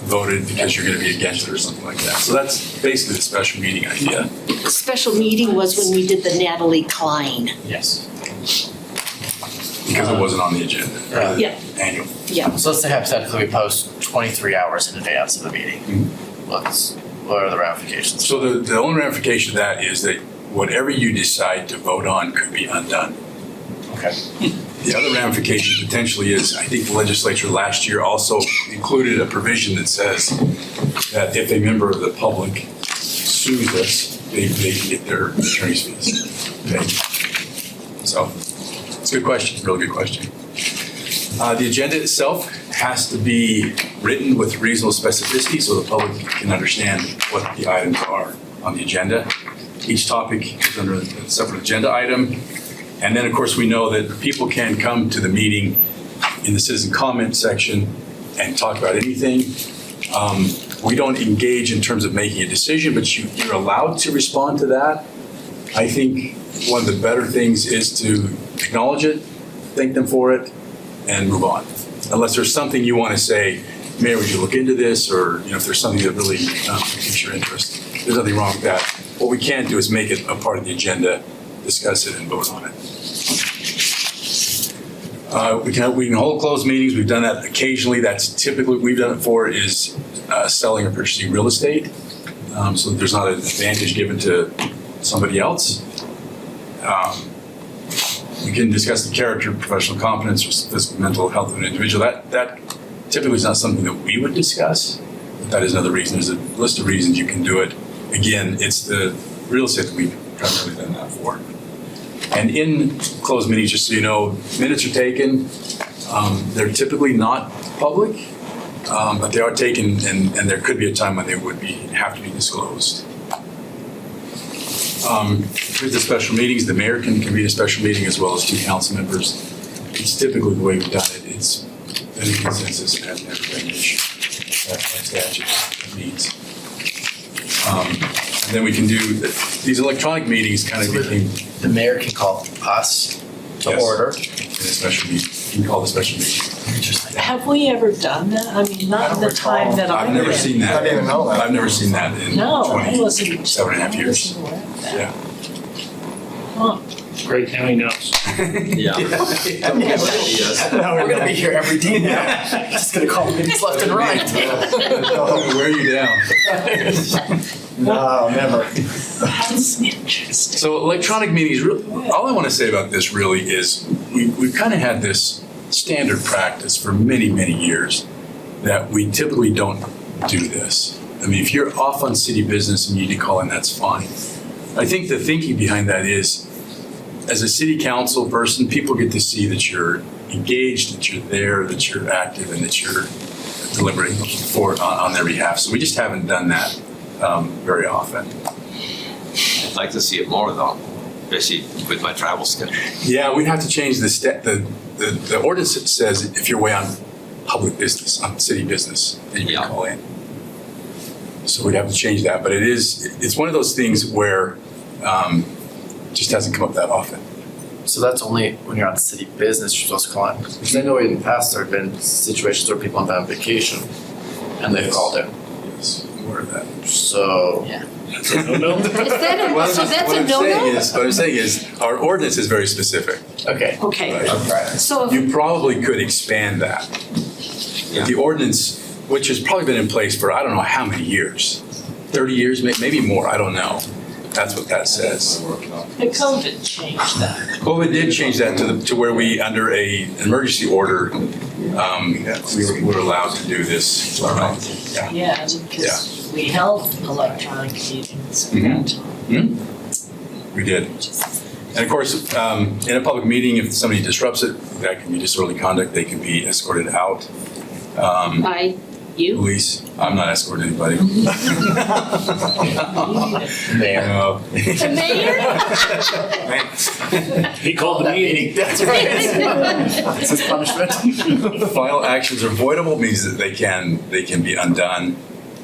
voted because you're going to be against it or something like that. So that's basically the special meeting idea. The special meeting was when we did the Natalie Klein. Yes. Because it wasn't on the agenda. Yeah. Annual. Yeah. So let's say hypothetically we post 23 hours in advance of the meeting. What are the ramifications? So the only ramification of that is that whatever you decide to vote on could be undone. Okay. The other ramification potentially is, I think the legislature last year also included a provision that says that if a member of the public sues us, they can get their attorney's fees. Okay. So it's a good question, real good question. The agenda itself has to be written with reasonable specificity so the public can understand what the items are on the agenda. Each topic is under a separate agenda item. And then, of course, we know that people can come to the meeting in the citizen comment section and talk about anything. We don't engage in terms of making a decision, but you're allowed to respond to that. I think one of the better things is to acknowledge it, thank them for it, and move on. Unless there's something you want to say, Mayor, would you look into this? Or if there's something that really piques your interest. There's nothing wrong with that. What we can't do is make it a part of the agenda, discuss it, and vote on it. We can hold closed meetings. We've done that occasionally. That's typically what we've done it for is selling or purchasing real estate. So that there's not an advantage given to somebody else. We can discuss the character, professional competence, or physical, mental health of an individual. That typically is not something that we would discuss. But that is another reason. There's a list of reasons you can do it. Again, it's the real estate that we've primarily done that for. And in closed meetings, just so you know, minutes are taken. They're typically not public, but they are taken, and there could be a time when they would have to be disclosed. Here's the special meetings. The mayor can convene a special meeting as well as 2 council members. It's typically the way we've done it. It's been a consensus and has never been an issue. That's statute means. And then we can do these electronic meetings. Kind of became the mayor can call us to order in a special meeting. You can call the special meeting. Interesting. Have we ever done that? I mean, not in the time that I've I've never seen that. I didn't even know that. I've never seen that in No, I wasn't. 27.5 years. Yeah. Huh. Great county knows. Yeah. We're gonna be here every day now. Just gonna call meetings left and right. I'll wear you down. No, never. That's interesting. So electronic meetings, all I want to say about this really is we've kind of had this standard practice for many, many years that we typically don't do this. I mean, if you're off on city business and you need to call in, that's fine. I think the thinking behind that is, as a city council person, people get to see that you're engaged, that you're there, that you're active, and that you're deliberating on their behalf. So we just haven't done that very often. I'd like to see it more though, especially with my travel schedule. Yeah, we'd have to change the ordinance that says if you're away on public business, on city business, then you can call in. So we'd have to change that, but it's one of those things where just hasn't come up that often. So that's only when you're on city business you're supposed to call in. Because I know in the past there have been situations where people have been on vacation and they've called in. Yes, I'm aware of that. So yeah. Is that a no-no? So that's a no-no? What I'm saying is, our ordinance is very specific. Okay. Okay. So You probably could expand that. The ordinance, which has probably been in place for I don't know how many years, 30 years, maybe more, I don't know. That's what that says. the COVID changed that. COVID did change that to where we, under an emergency order, we were allowed to do this. Yeah. Yeah, because we held electronic meetings at that time. We did. And of course, in a public meeting, if somebody disrupts it, that can be disorderly conduct. They can be escorted out. You? Police, I'm not escorting anybody. Mayor. No. The mayor? He called the meeting. That's right. That's his punishment. Final actions are voidable means that they can be undone.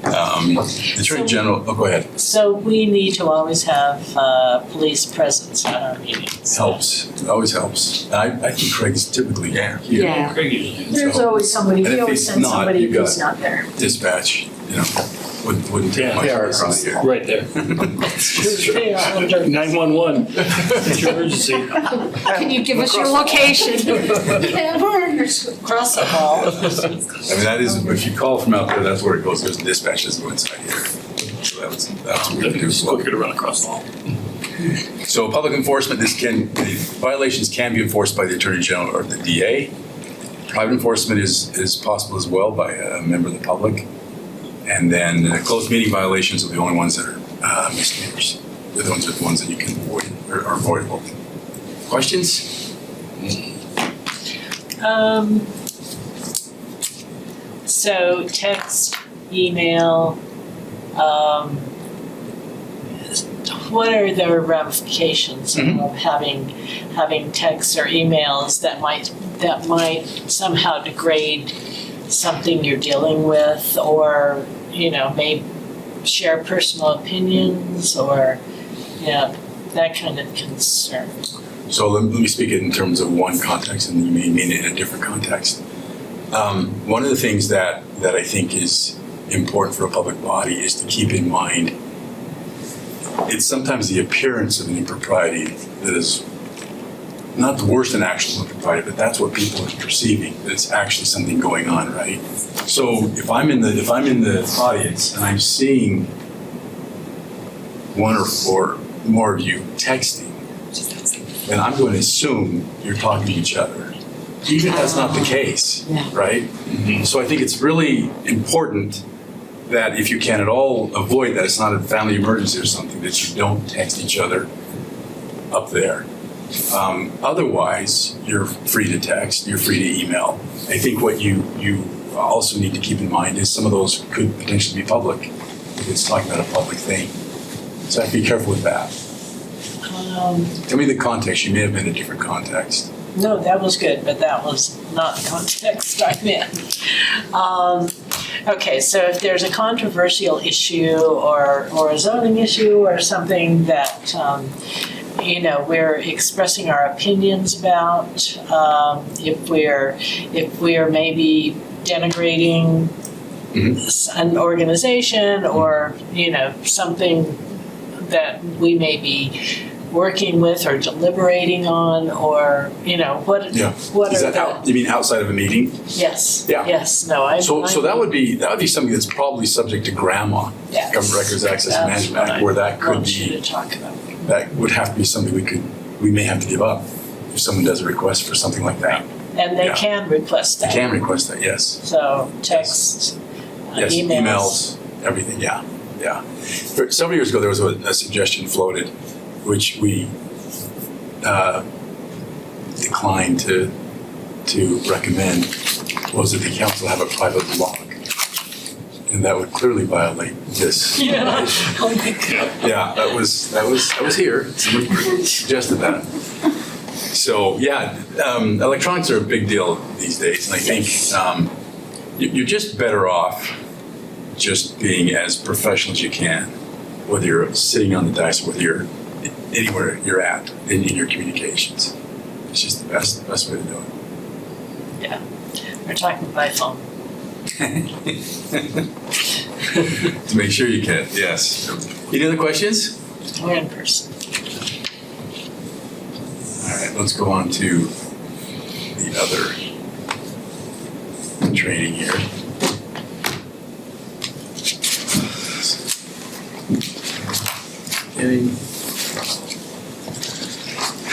The Attorney General, go ahead. So we need to always have police presence at our meetings. Helps, it always helps. And I think Craig is typically here. Yeah. Craig usually is. There's So- always somebody, and we if always he's send not, somebody you've if he's got- not there. Dispatch, wouldn't take Yeah. much They are to listen across to you. Right there. They are under- 911. It's your emergency. Can you give us your location? Yeah, we're Across the hall. I mean, that is, if you call from out there, that's where it goes. There's dispatch doesn't go inside here. So that's what we do as well. Quicker to run across the hall. So public enforcement, the violations can be enforced by the Attorney General or the DA. Private enforcement is possible as well by a member of the public. And then closed meeting violations are the only ones that are misdemeanors. They're the ones that you can avoid or are avoidable. Questions? So text, email, what are the ramifications of having texts or emails that might somehow degrade something you're dealing with, or may share personal opinions, or that kind of concern? So let me speak it in terms of one context, and you may mean it in a different context. One of the things that I think is important for a public body is to keep in mind it's sometimes the appearance of an impropriety that is not the worst in actual impropriety, but that's what people are perceiving, that it's actually something going on, right? So if I'm in the audience and I'm seeing one or more of you texting, then I'm going to assume you're talking to each other, even if that's not the case, right? So I think it's really important that if you can at all avoid that, it's not a family emergency or something, that you don't text each other up there. Otherwise, you're free to text, you're free to email. I think what you also need to keep in mind is some of those could potentially be public if it's talking about a public thing. So I have to be careful with that. Tell me the context. You may have been in a different context. No, that was good, but that was not the context I'm in. Okay, so if there's a controversial issue or a zoning issue or something that we're expressing our opinions about, if we're maybe denigrating an organization or something that we may be working with or deliberating on, or what Is are that you mean outside of a meeting? Yes. Yeah. Yes. No. I. So that would be something that's probably subject to GRAMA, Yes. Government Records Access That's Management what Act, where that I could want you be to talk about. that would have to be something we may have to give up if someone does a request for something like that. And they Yeah. can request They that. can request that, yes. So text, Yes, emails. everything, yeah. Several years ago, there was a suggestion floated, which we declined to recommend, was that the council have a private log. And that would clearly violate this. Yeah. Oh my God. Yeah, that was here. Someone suggested that. So electronics are a big deal these days, and I think you're just better off just being as professional as you can, whether you're sitting on the dais, whether you're anywhere you're at in your communications. It's just the best way to do it. Yeah. We're talking by phone. To make sure you can, yes. Any other questions? We're in person. All right, let's go on to the other training here.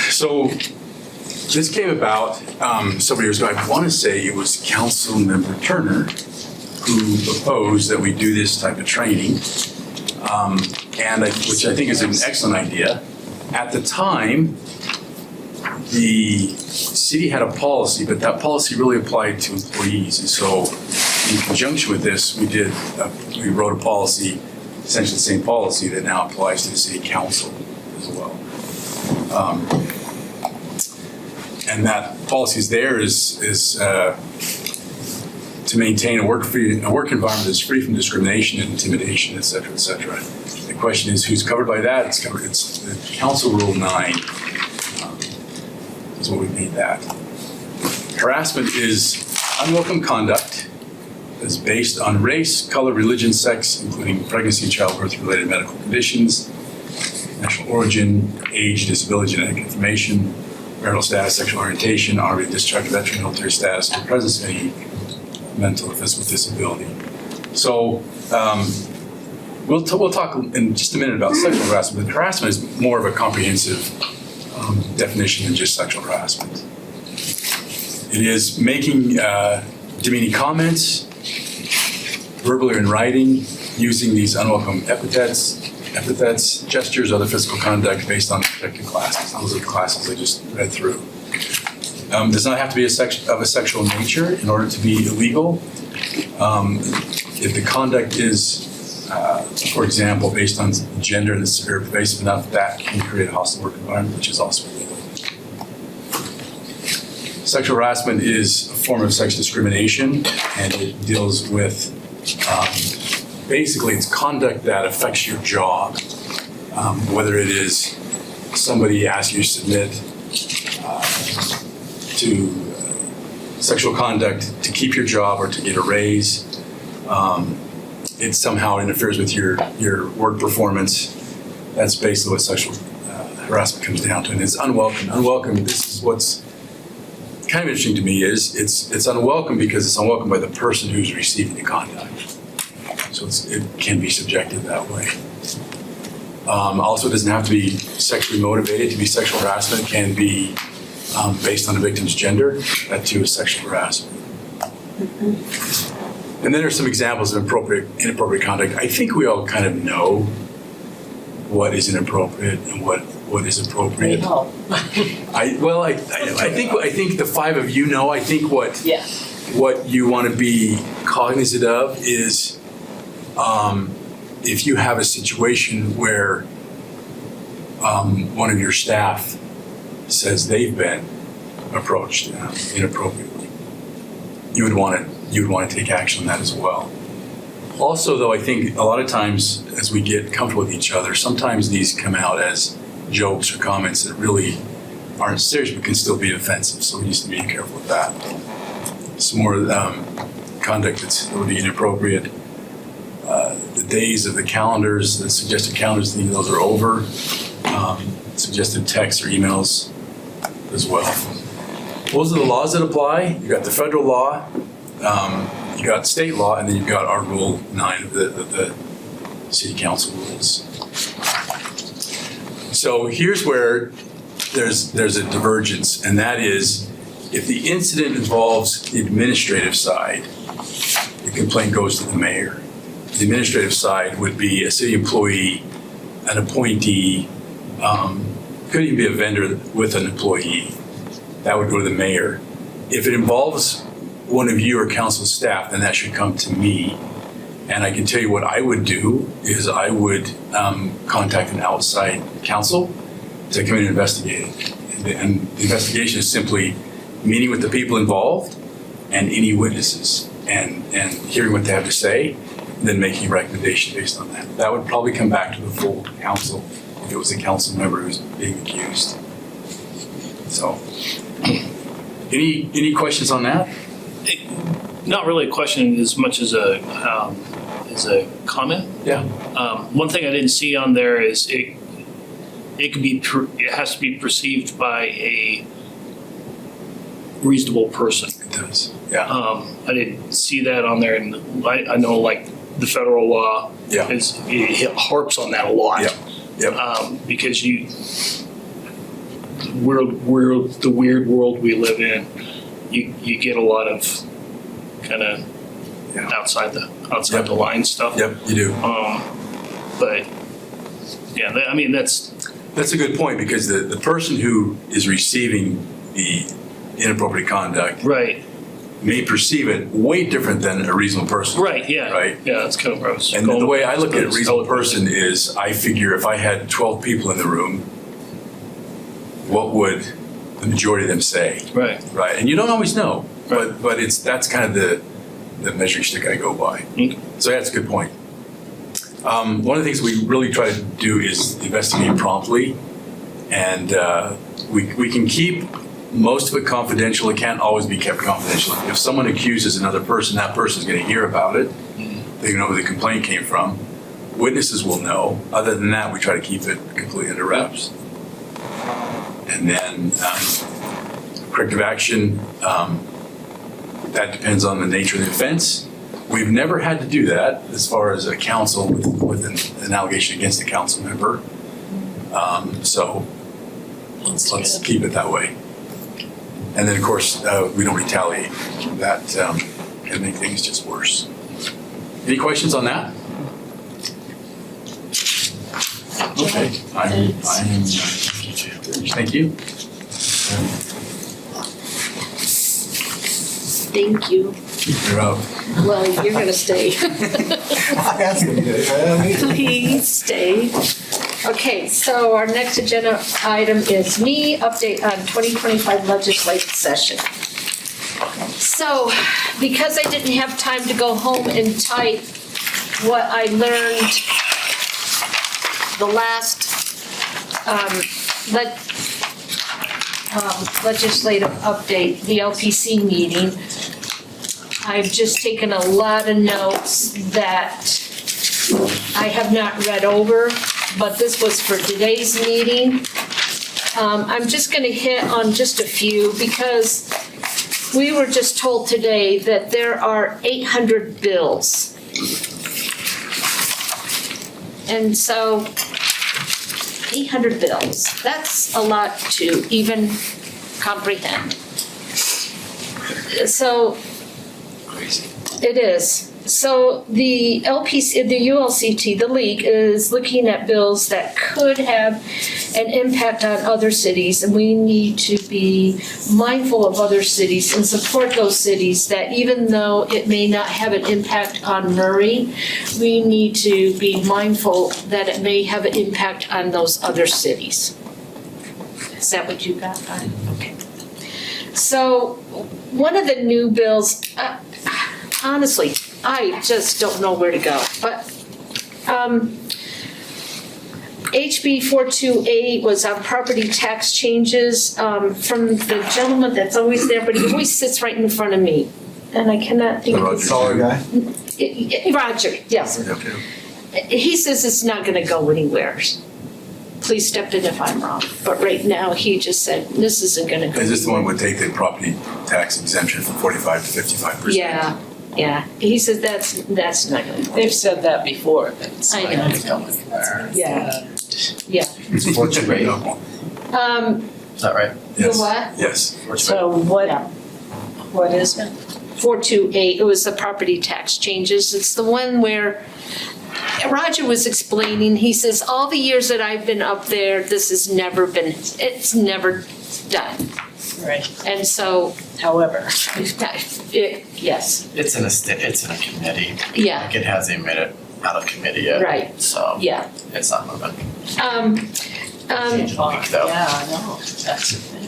So this came about several years ago. I want to say it was Council Member Turner who proposed that we do this type of training, which I think is an excellent idea. At the time, the city had a policy, but that policy really applied to employees. And so in conjunction with this, we wrote a policy, essentially the same policy that now applies to the city council as well. And that policy is there is to maintain a work environment that's free from discrimination and intimidation, et cetera, et cetera. The question is who's covered by that? It's the Council Rule 9 is what we made that. Harassment is unwelcome conduct that's based on race, color, religion, sex, including pregnancy and childbirth-related medical conditions, national origin, age, disability, genetic information, marital status, sexual orientation, honorary discharge, veteran, military status, or presence of any mental or physical disability. So we'll talk in just a minute about sexual harassment. But harassment is more of a comprehensive definition than just sexual harassment. It is making demeaning comments, verbally or in writing, using these unwelcome epithets, gestures, other physical conduct based on protected classes. Those are the classes I just read through. Does not have to be of a sexual nature in order to be illegal. If the conduct is, for example, based on gender and severe pervasive enough, that can create a hostile work environment, which is also illegal. Sexual harassment is a form of sex discrimination, and it deals with basically it's conduct that affects your job, whether it is somebody asks you to submit to sexual conduct to keep your job or to get a raise. It somehow interferes with your work performance. That's basically what sexual harassment comes down to, and it's unwelcome. Unwelcome. This is what's kind of interesting to me is it's unwelcome because it's unwelcome by the person who's receiving the conduct. So it can be subjective that way. Also, it doesn't have to be sexually motivated. To be sexual harassment can be based on the victim's gender. That too is sexual harassment. And then there's some examples of inappropriate conduct. I think we all kind of know what is inappropriate and what is appropriate. I think the five of you know. I think what you want to be cognizant of is if you have a situation where one of your staff says they've been approached inappropriately, you would want to take action on that as well. Also, though, I think a lot of times as we get comfortable with each other, sometimes these come out as jokes or comments that really aren't serious but can still be offensive. So we need to be careful with that. Some more conduct that's really inappropriate. The days of the calendars, the suggested calendars, those are over. Suggested texts or emails as well. Those are the laws that apply. You got the federal law, you got state law, and then you've got our Rule 9 of the City Council rules. So here's where there's a divergence, and that is if the incident involves the administrative side, the complaint goes to the mayor. The administrative side would be a city employee, an appointee, could even be a vendor with an employee. That would go to the mayor. If it involves one of you or council staff, then that should come to me. And I can tell you what I would do is I would contact an outside counsel to come in and investigate it. And the investigation is simply meeting with the people involved and any witnesses and hearing what they have to say, and then making a recommendation based on that. That would probably come back to the full council if it was a council member who's being accused. So, any questions on that? Not really a question as much as a comment. Yeah. One thing I didn't see on there is it has to be perceived by a reasonable person. It does. Yeah. I didn't see that on there, and I know like the federal law it harps on that a lot. Yeah. Because we're the weird world we live in. You get a lot of kind of outside the line stuff. Yep, you do. But yeah, I mean that's a good point because the person who is receiving the inappropriate conduct, right, may perceive it way different than a reasonable person. Right, yeah. Right? Yeah, that's kind of where I was And going. the way I look at a It's reasonable eloquent. person is, I figure if I had 12 people in the room, what would the majority of them say? Right. Right, and you don't always know, but that's kind of the measuring stick I go by. So that's a good point. One of the things we really try to do is investigate promptly, and we can keep most of it confidential. It can't always be kept confidential. If someone accuses another person, that person's going to hear about it. They know where the complaint came from. Witnesses will know. Other than that, we try to keep it completely under wraps. And then corrective action, that depends on the nature of the offense. We've never had to do that as far as a counsel with an allegation against a council member. So let's keep it that way. And then, of course, we don't retaliate. That can make things just worse. Any questions on that? Okay, I'm thank you. Thank you. You're up. Well, you're gonna stay. I asked him to. Please stay. Okay, so our next agenda item is me, update on 2025 legislative session. So, because I didn't have time to go home and type what I learned the last legislative update, the LPC meeting, I've just taken a lot of notes that I have not read over, but this was for today's meeting. I'm just gonna hit on just a few because we were just told today that there are 800 bills. And so 800 bills, that's a lot to even comprehend. So it is. So the LPC, the ULCT, the league is looking at bills that could have an impact on other cities, and we need to be mindful of other cities and support those cities that even though it may not have an impact on Murray, we need to be mindful that it may have an impact on those other cities. Is that what you got? Okay. So one of the new bills, honestly, I just don't know where to go, but HB 428 was on property tax changes from the gentleman that's always there, but he always sits right in front of me, and I cannot think of his Taller guy? Roger, yes. He says it's not gonna go anywhere. Please step in if I'm wrong, but right now, he just said, this isn't gonna go. Is this the one would take the property tax exemption from 45 to 55%? Yeah, he says that's not gonna go. They've said that before, but it's I not know. gonna go anywhere. Yeah. It's 428. Is that right? The what? Yes. So what is it? 428, it was the property tax changes. It's the one where Roger was explaining, he says, all the years that I've been up there, it's never done. Right. And so. However. Yes. It's in a committee. Yeah. Like it hasn't made it out of committee yet. Right. So. Yeah. It's not moving. Yeah, I know, that's the thing.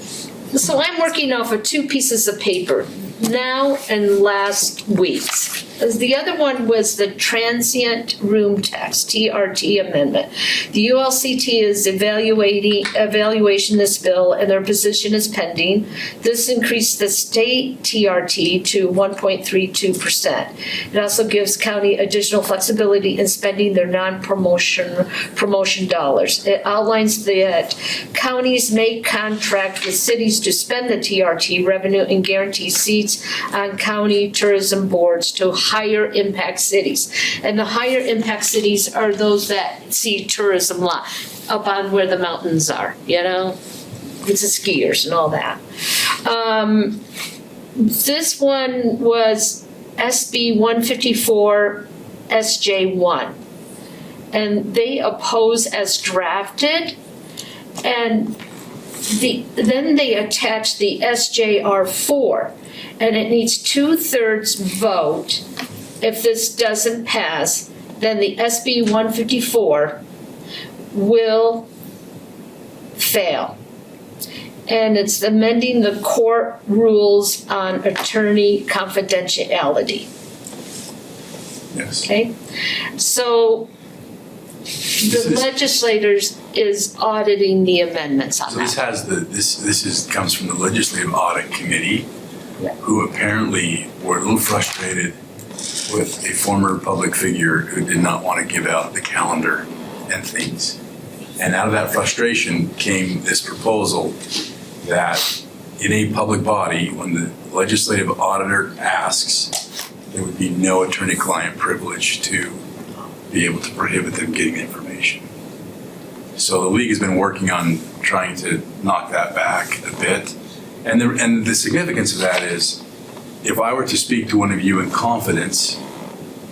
So I'm working off of two pieces of paper, now and last week's. The other one was the transient room tax, TRT amendment. The ULCT is evaluation this bill, and their position is pending. This increased the state TRT to 1.32%. It also gives county additional flexibility in spending their promotion dollars. It outlines that counties may contract with cities to spend the TRT revenue and guarantee seats on county tourism boards to higher impact cities. And the higher impact cities are those that see tourism lot up on where the mountains are, you know? It's the skiers and all that. This one was SB 154 SJ1. And they oppose as drafted. And then they attach the SJR4. and it needs 2/3 vote. If this doesn't pass, then the SB 154 will fail. And it's amending the court rules on attorney confidentiality. Yes. Okay? So the legislators is auditing the amendments on So this that. has comes from the Legislative Audit Committee, Yeah. who apparently were a little frustrated with a former public figure who did not want to give out the calendar and things. And out of that frustration came this proposal that in a public body, when the legislative auditor asks, there would be no attorney-client privilege to be able to prohibit them getting information. So the league has been working on trying to knock that back a bit. And the significance of that is, if I were to speak to one of you in confidence,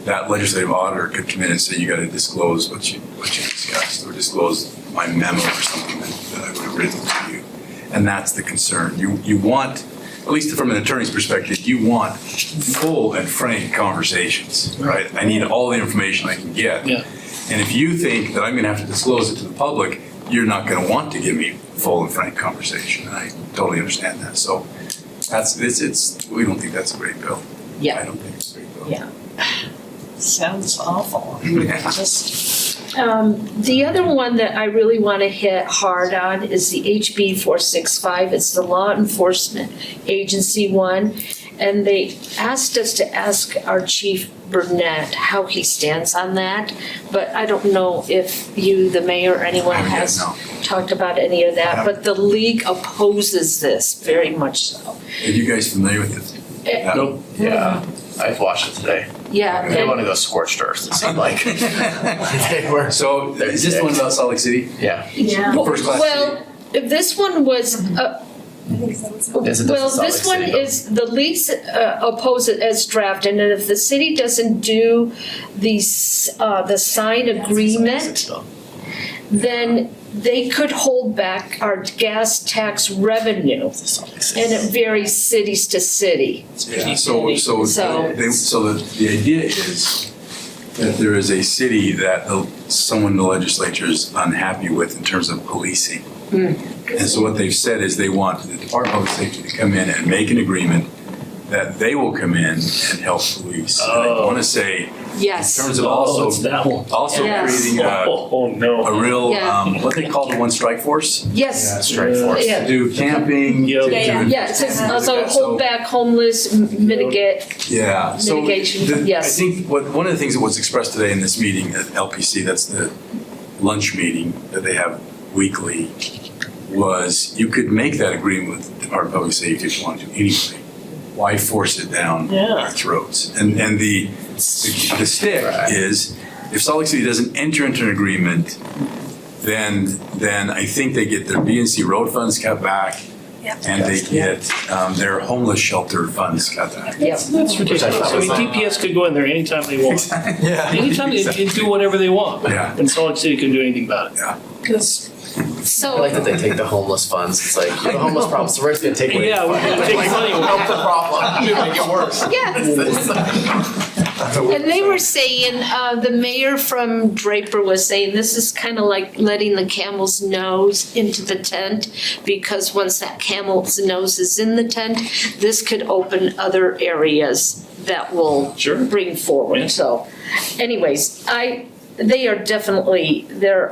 that legislative auditor could come in and say, you gotta disclose what you discussed, or disclose my memo or something that I would have written to you. And that's the concern. You want, at least from an attorney's perspective, you want full and frank conversations, right? I need all the information I can get. Yeah. And if you think that I'm gonna have to disclose it to the public, you're not gonna want to give me full and frank conversation. And I totally understand that. So we don't think that's a great bill. Yeah. I don't think it's a great bill. Yeah. Sounds awful. Yeah. The other one that I really want to hit hard on is the HB 465. It's the Law Enforcement Agency one. And they asked us to ask our Chief Burnett how he stands on that. But I don't know if you, the mayor, or anyone has talked about any of that. But the league opposes this very much so. Are you guys familiar with this? Nope. Yeah, I watched it today. Yeah. They want to go scorched earth, it seemed like. They were. So is this the one about Salt Lake City? Yeah. Yeah. First class Well, this one was, well, this one is, the leagues oppose it as drafted, and if the city doesn't do the sign agreement, then they could hold back our gas tax revenue, and it varies cities to city. Yeah, so the idea is that there is a city that someone in the legislature is unhappy with in terms of policing. And so what they've said is they want the Department of Public Safety to come in and make an agreement that they will come in and help police. And I want to say, yes, in terms of also creating a real, what they call the one strike force? Yes. Strike force. Yeah. To do camping. Yeah, it says also hold back homeless, mitigate. Yeah. So Mitigation, yes. I think one of the things that was expressed today in this meeting at LPC, that's the lunch meeting that they have weekly, was you could make that agreement with the Department of Public Safety if you wanted to anyway. Why force it down our throats? And the stick is, if Salt Lake City doesn't enter into an agreement, then I think they get their B&C road funds cut back, and they get their homeless shelter funds cut back. That's ridiculous. I mean, DPS could go in there anytime they want. Yeah. Anytime they can do whatever they want. Yeah. And Salt Lake City can do anything about it. Yeah. So I like that they take the homeless funds. It's like, you have a homeless problem, so we're just gonna take away Yeah, the we're fund. gonna take money away. Help the problem, make it worse. And they were saying, the mayor from Draper was saying, this is kind of like letting the camel's nose into the tent, because once that camel's nose is in the tent, this could open other areas that will bring forward. So anyways, they're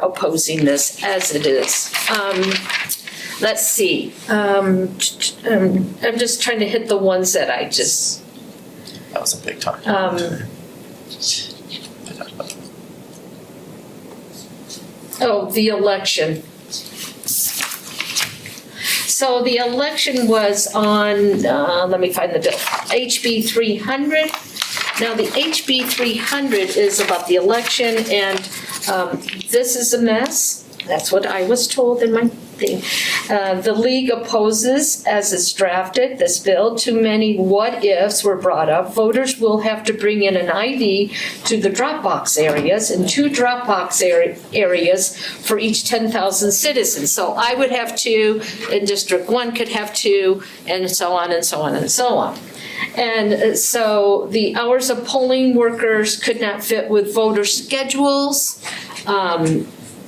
opposing this as it is. Let's see. I'm just trying to hit the ones that I just. That was a big talk. The election. So the election was on, let me find the bill, HB 300. Now, the HB 300 is about the election, and this is a mess. That's what I was told in my thing. The league opposes, as it's drafted, this bill. Too many what-ifs were brought up. Voters will have to bring in an ID to the drop-box areas and 2 drop-box areas for each 10,000 citizens. So I would have 2, and District 1 could have 2, and so on and so on and so on. And so the hours of polling workers could not fit with voter schedules.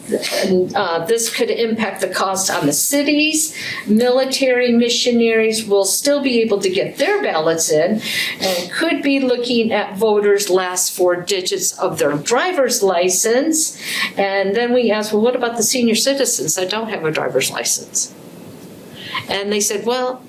This could impact the cost on the cities. Military missionaries will still be able to get their ballots in and could be looking at voters' last 4 digits of their driver's license. And then we asked, well, what about the senior citizens that don't have a driver's license? And they said, well,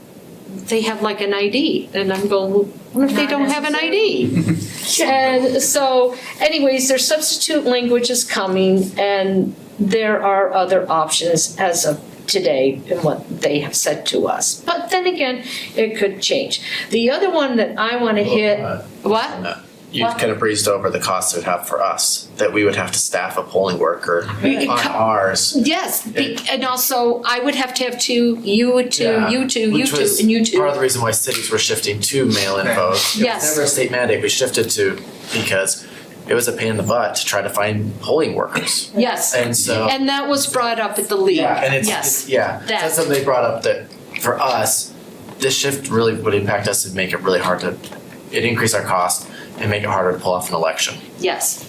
they have like an ID. And I'm going, well, what if they don't have an ID? And so anyways, their substitute language is coming, and there are other options as of today in what they have said to us. But then again, it could change. The other one that I want to hit, what? You kind of breezed over the cost it would have for us, that we would have to staff a polling worker on ours. Yes, and also I would have to have 2, you would 2, you 2, you 2, and you 2. Part of the reason why cities were shifting to mail-in vote. It Yes. was never a state mandate. We shifted to because it was a pain in the butt to try to find polling workers. Yes. And so. And that was brought up at the league. Yeah, and it's, yes. that's something they brought up that for us, this shift really would impact us and make it really hard to, it increase our cost and make it harder to pull off an election. Yes.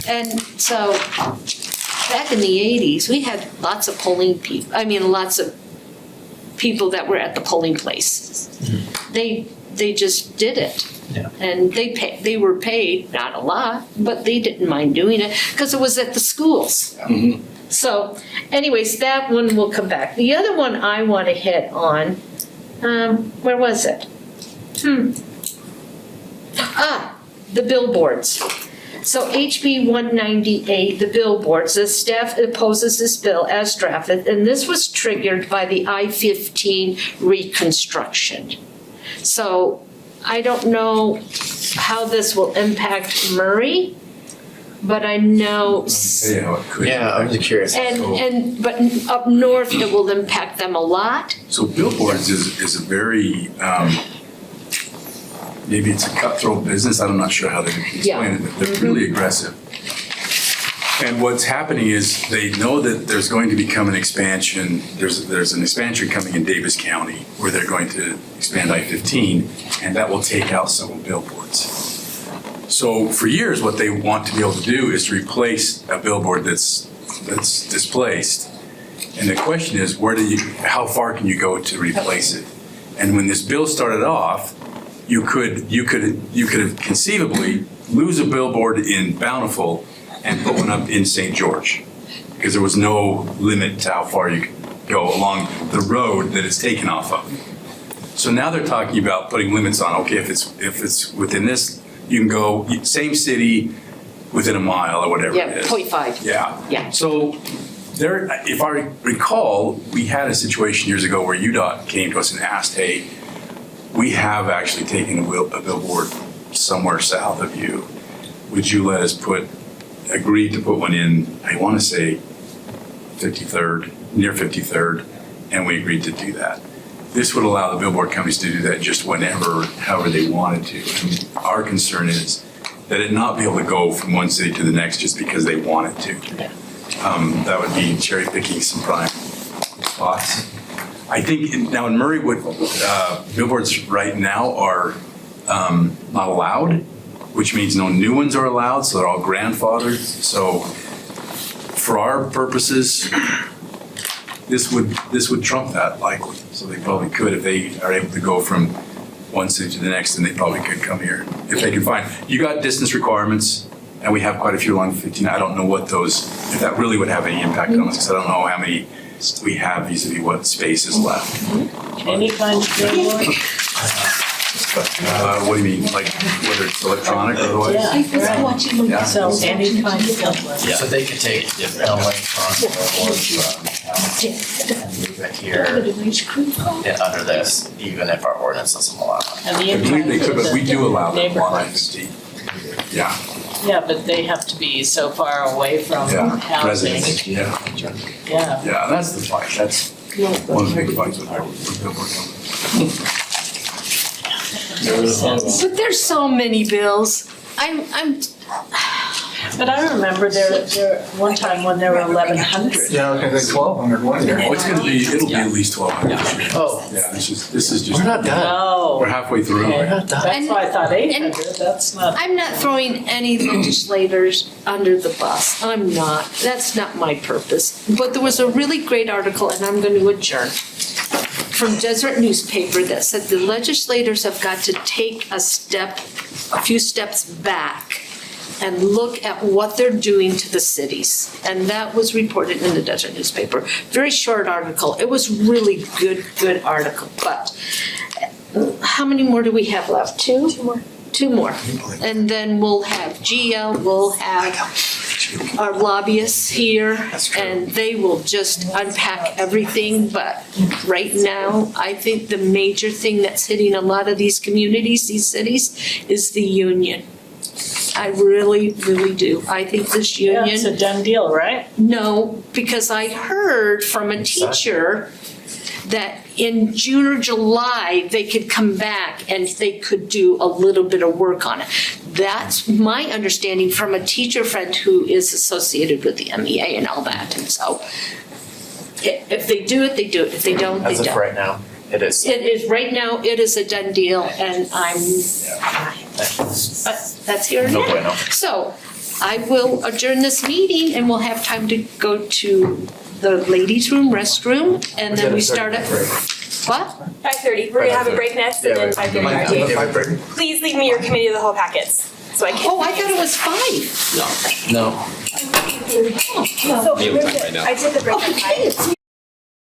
And so back in the 80s, we had lots of polling people, lots of people that were at the polling places. They just did it. Yeah. And they were paid, not a lot, but they didn't mind doing it because it was at the schools. Mm-hmm. So anyways, that one will come back. The other one I want to hit on, where was it? The billboards. So HB 198, the billboards, the staff opposes this bill as drafted, and this was triggered by the I-15 reconstruction. So I don't know how this will impact Murray, but I know. Yeah, I'm really curious. But up north, it will impact them a lot. So billboards is a very, maybe it's a cutthroat business. I'm not sure how they can explain it, but they're really aggressive. And what's happening is they know that there's going to become an expansion. There's an expansion coming in Davis County where they're going to expand I-15, and that will take out several billboards. So for years, what they want to be able to do is to replace a billboard that's displaced. And the question is, how far can you go to replace it? And when this bill started off, you could have conceivably lose a billboard in Bountiful and put one up in St. George, because there was no limit to how far you could go along the road that it's taken off of. So now they're talking about putting limits on, okay, if it's within this, you can go same city within a mile or whatever it is. 0.5. Yeah. So there, if I recall, we had a situation years ago where UDOT came to us and asked, hey, we have actually taken a billboard somewhere south of you. Would you let us agreed to put one in, I want to say 53rd, near 53rd, and we agreed to do that. This would allow the billboard companies to do that just however they wanted to. And our concern is that it not be able to go from one city to the next just because they wanted to. That would be cherry picking some prime spots. I think now in Murraywood, billboards right now are not allowed, which means no new ones are allowed, so they're all grandfathered. So for our purposes, this would trump that likely. So they probably could, if they are able to go from one city to the next, then they probably could come here if they can find. You got distance requirements, and we have quite a few along 15. I don't know if that really would have any impact on us, because I don't know how many we have vis-a-vis what space is left. Any kind of billboard? What do you mean, like whether it's electronic or otherwise? Yeah. So any kind of billboard. Yeah. So they could take electronic billboards and move it here and under this, even if our ordinance doesn't allow it. And the I believe they could, but we do allow them on neighborhoods. I-15. Yeah. Yeah, but they have to be so far away from Yeah, housing. residents, yeah. Yeah. Yeah, that's the fight, that's one of the big fights with But there's so many bills. But I remember there one time when there were 1,100. Yeah, I was gonna say 1,200 one year. Oh, it's gonna be, it'll be at least 1,200 this year. Oh. Yeah, this is just. We're not done. No. We're halfway through. Okay. We're not done. That's why I thought 800, that's not. I'm not throwing any legislators under the bus. I'm not. That's not my purpose. But there was a really great article, and I'm going to adjourn, from Deseret newspaper that said the legislators have got to take a few steps back and look at what they're doing to the cities. And that was reported in the Deseret newspaper. Very short article. It was really good article. But how many more do we have left? Two? Two more. And then we'll have GL, we'll have our lobbyists here, and they will just unpack everything. But right now, I think the major thing that's hitting a lot of these communities, these cities, is the union. I really, really do. I think this Yeah, union. it's a done deal, right? No, because I heard from a teacher that in June or July, they could come back and they could do a little bit of work on it. That's my understanding from a teacher friend who is associated with the MEA and all that. And so if they do it, they do it. If they don't, they As of don't. right now, it is. It is, right now, it is a done deal, and that's here and No now. bueno. So I will adjourn this meeting, and we'll have time to go to the ladies' room, restroom, and then we start at, what? 5:30, we're gonna have a break next, and then 5:30. Please leave me your committee of the whole packets, so I can. Oh, I thought it was 5. No. So, I did the break at 5.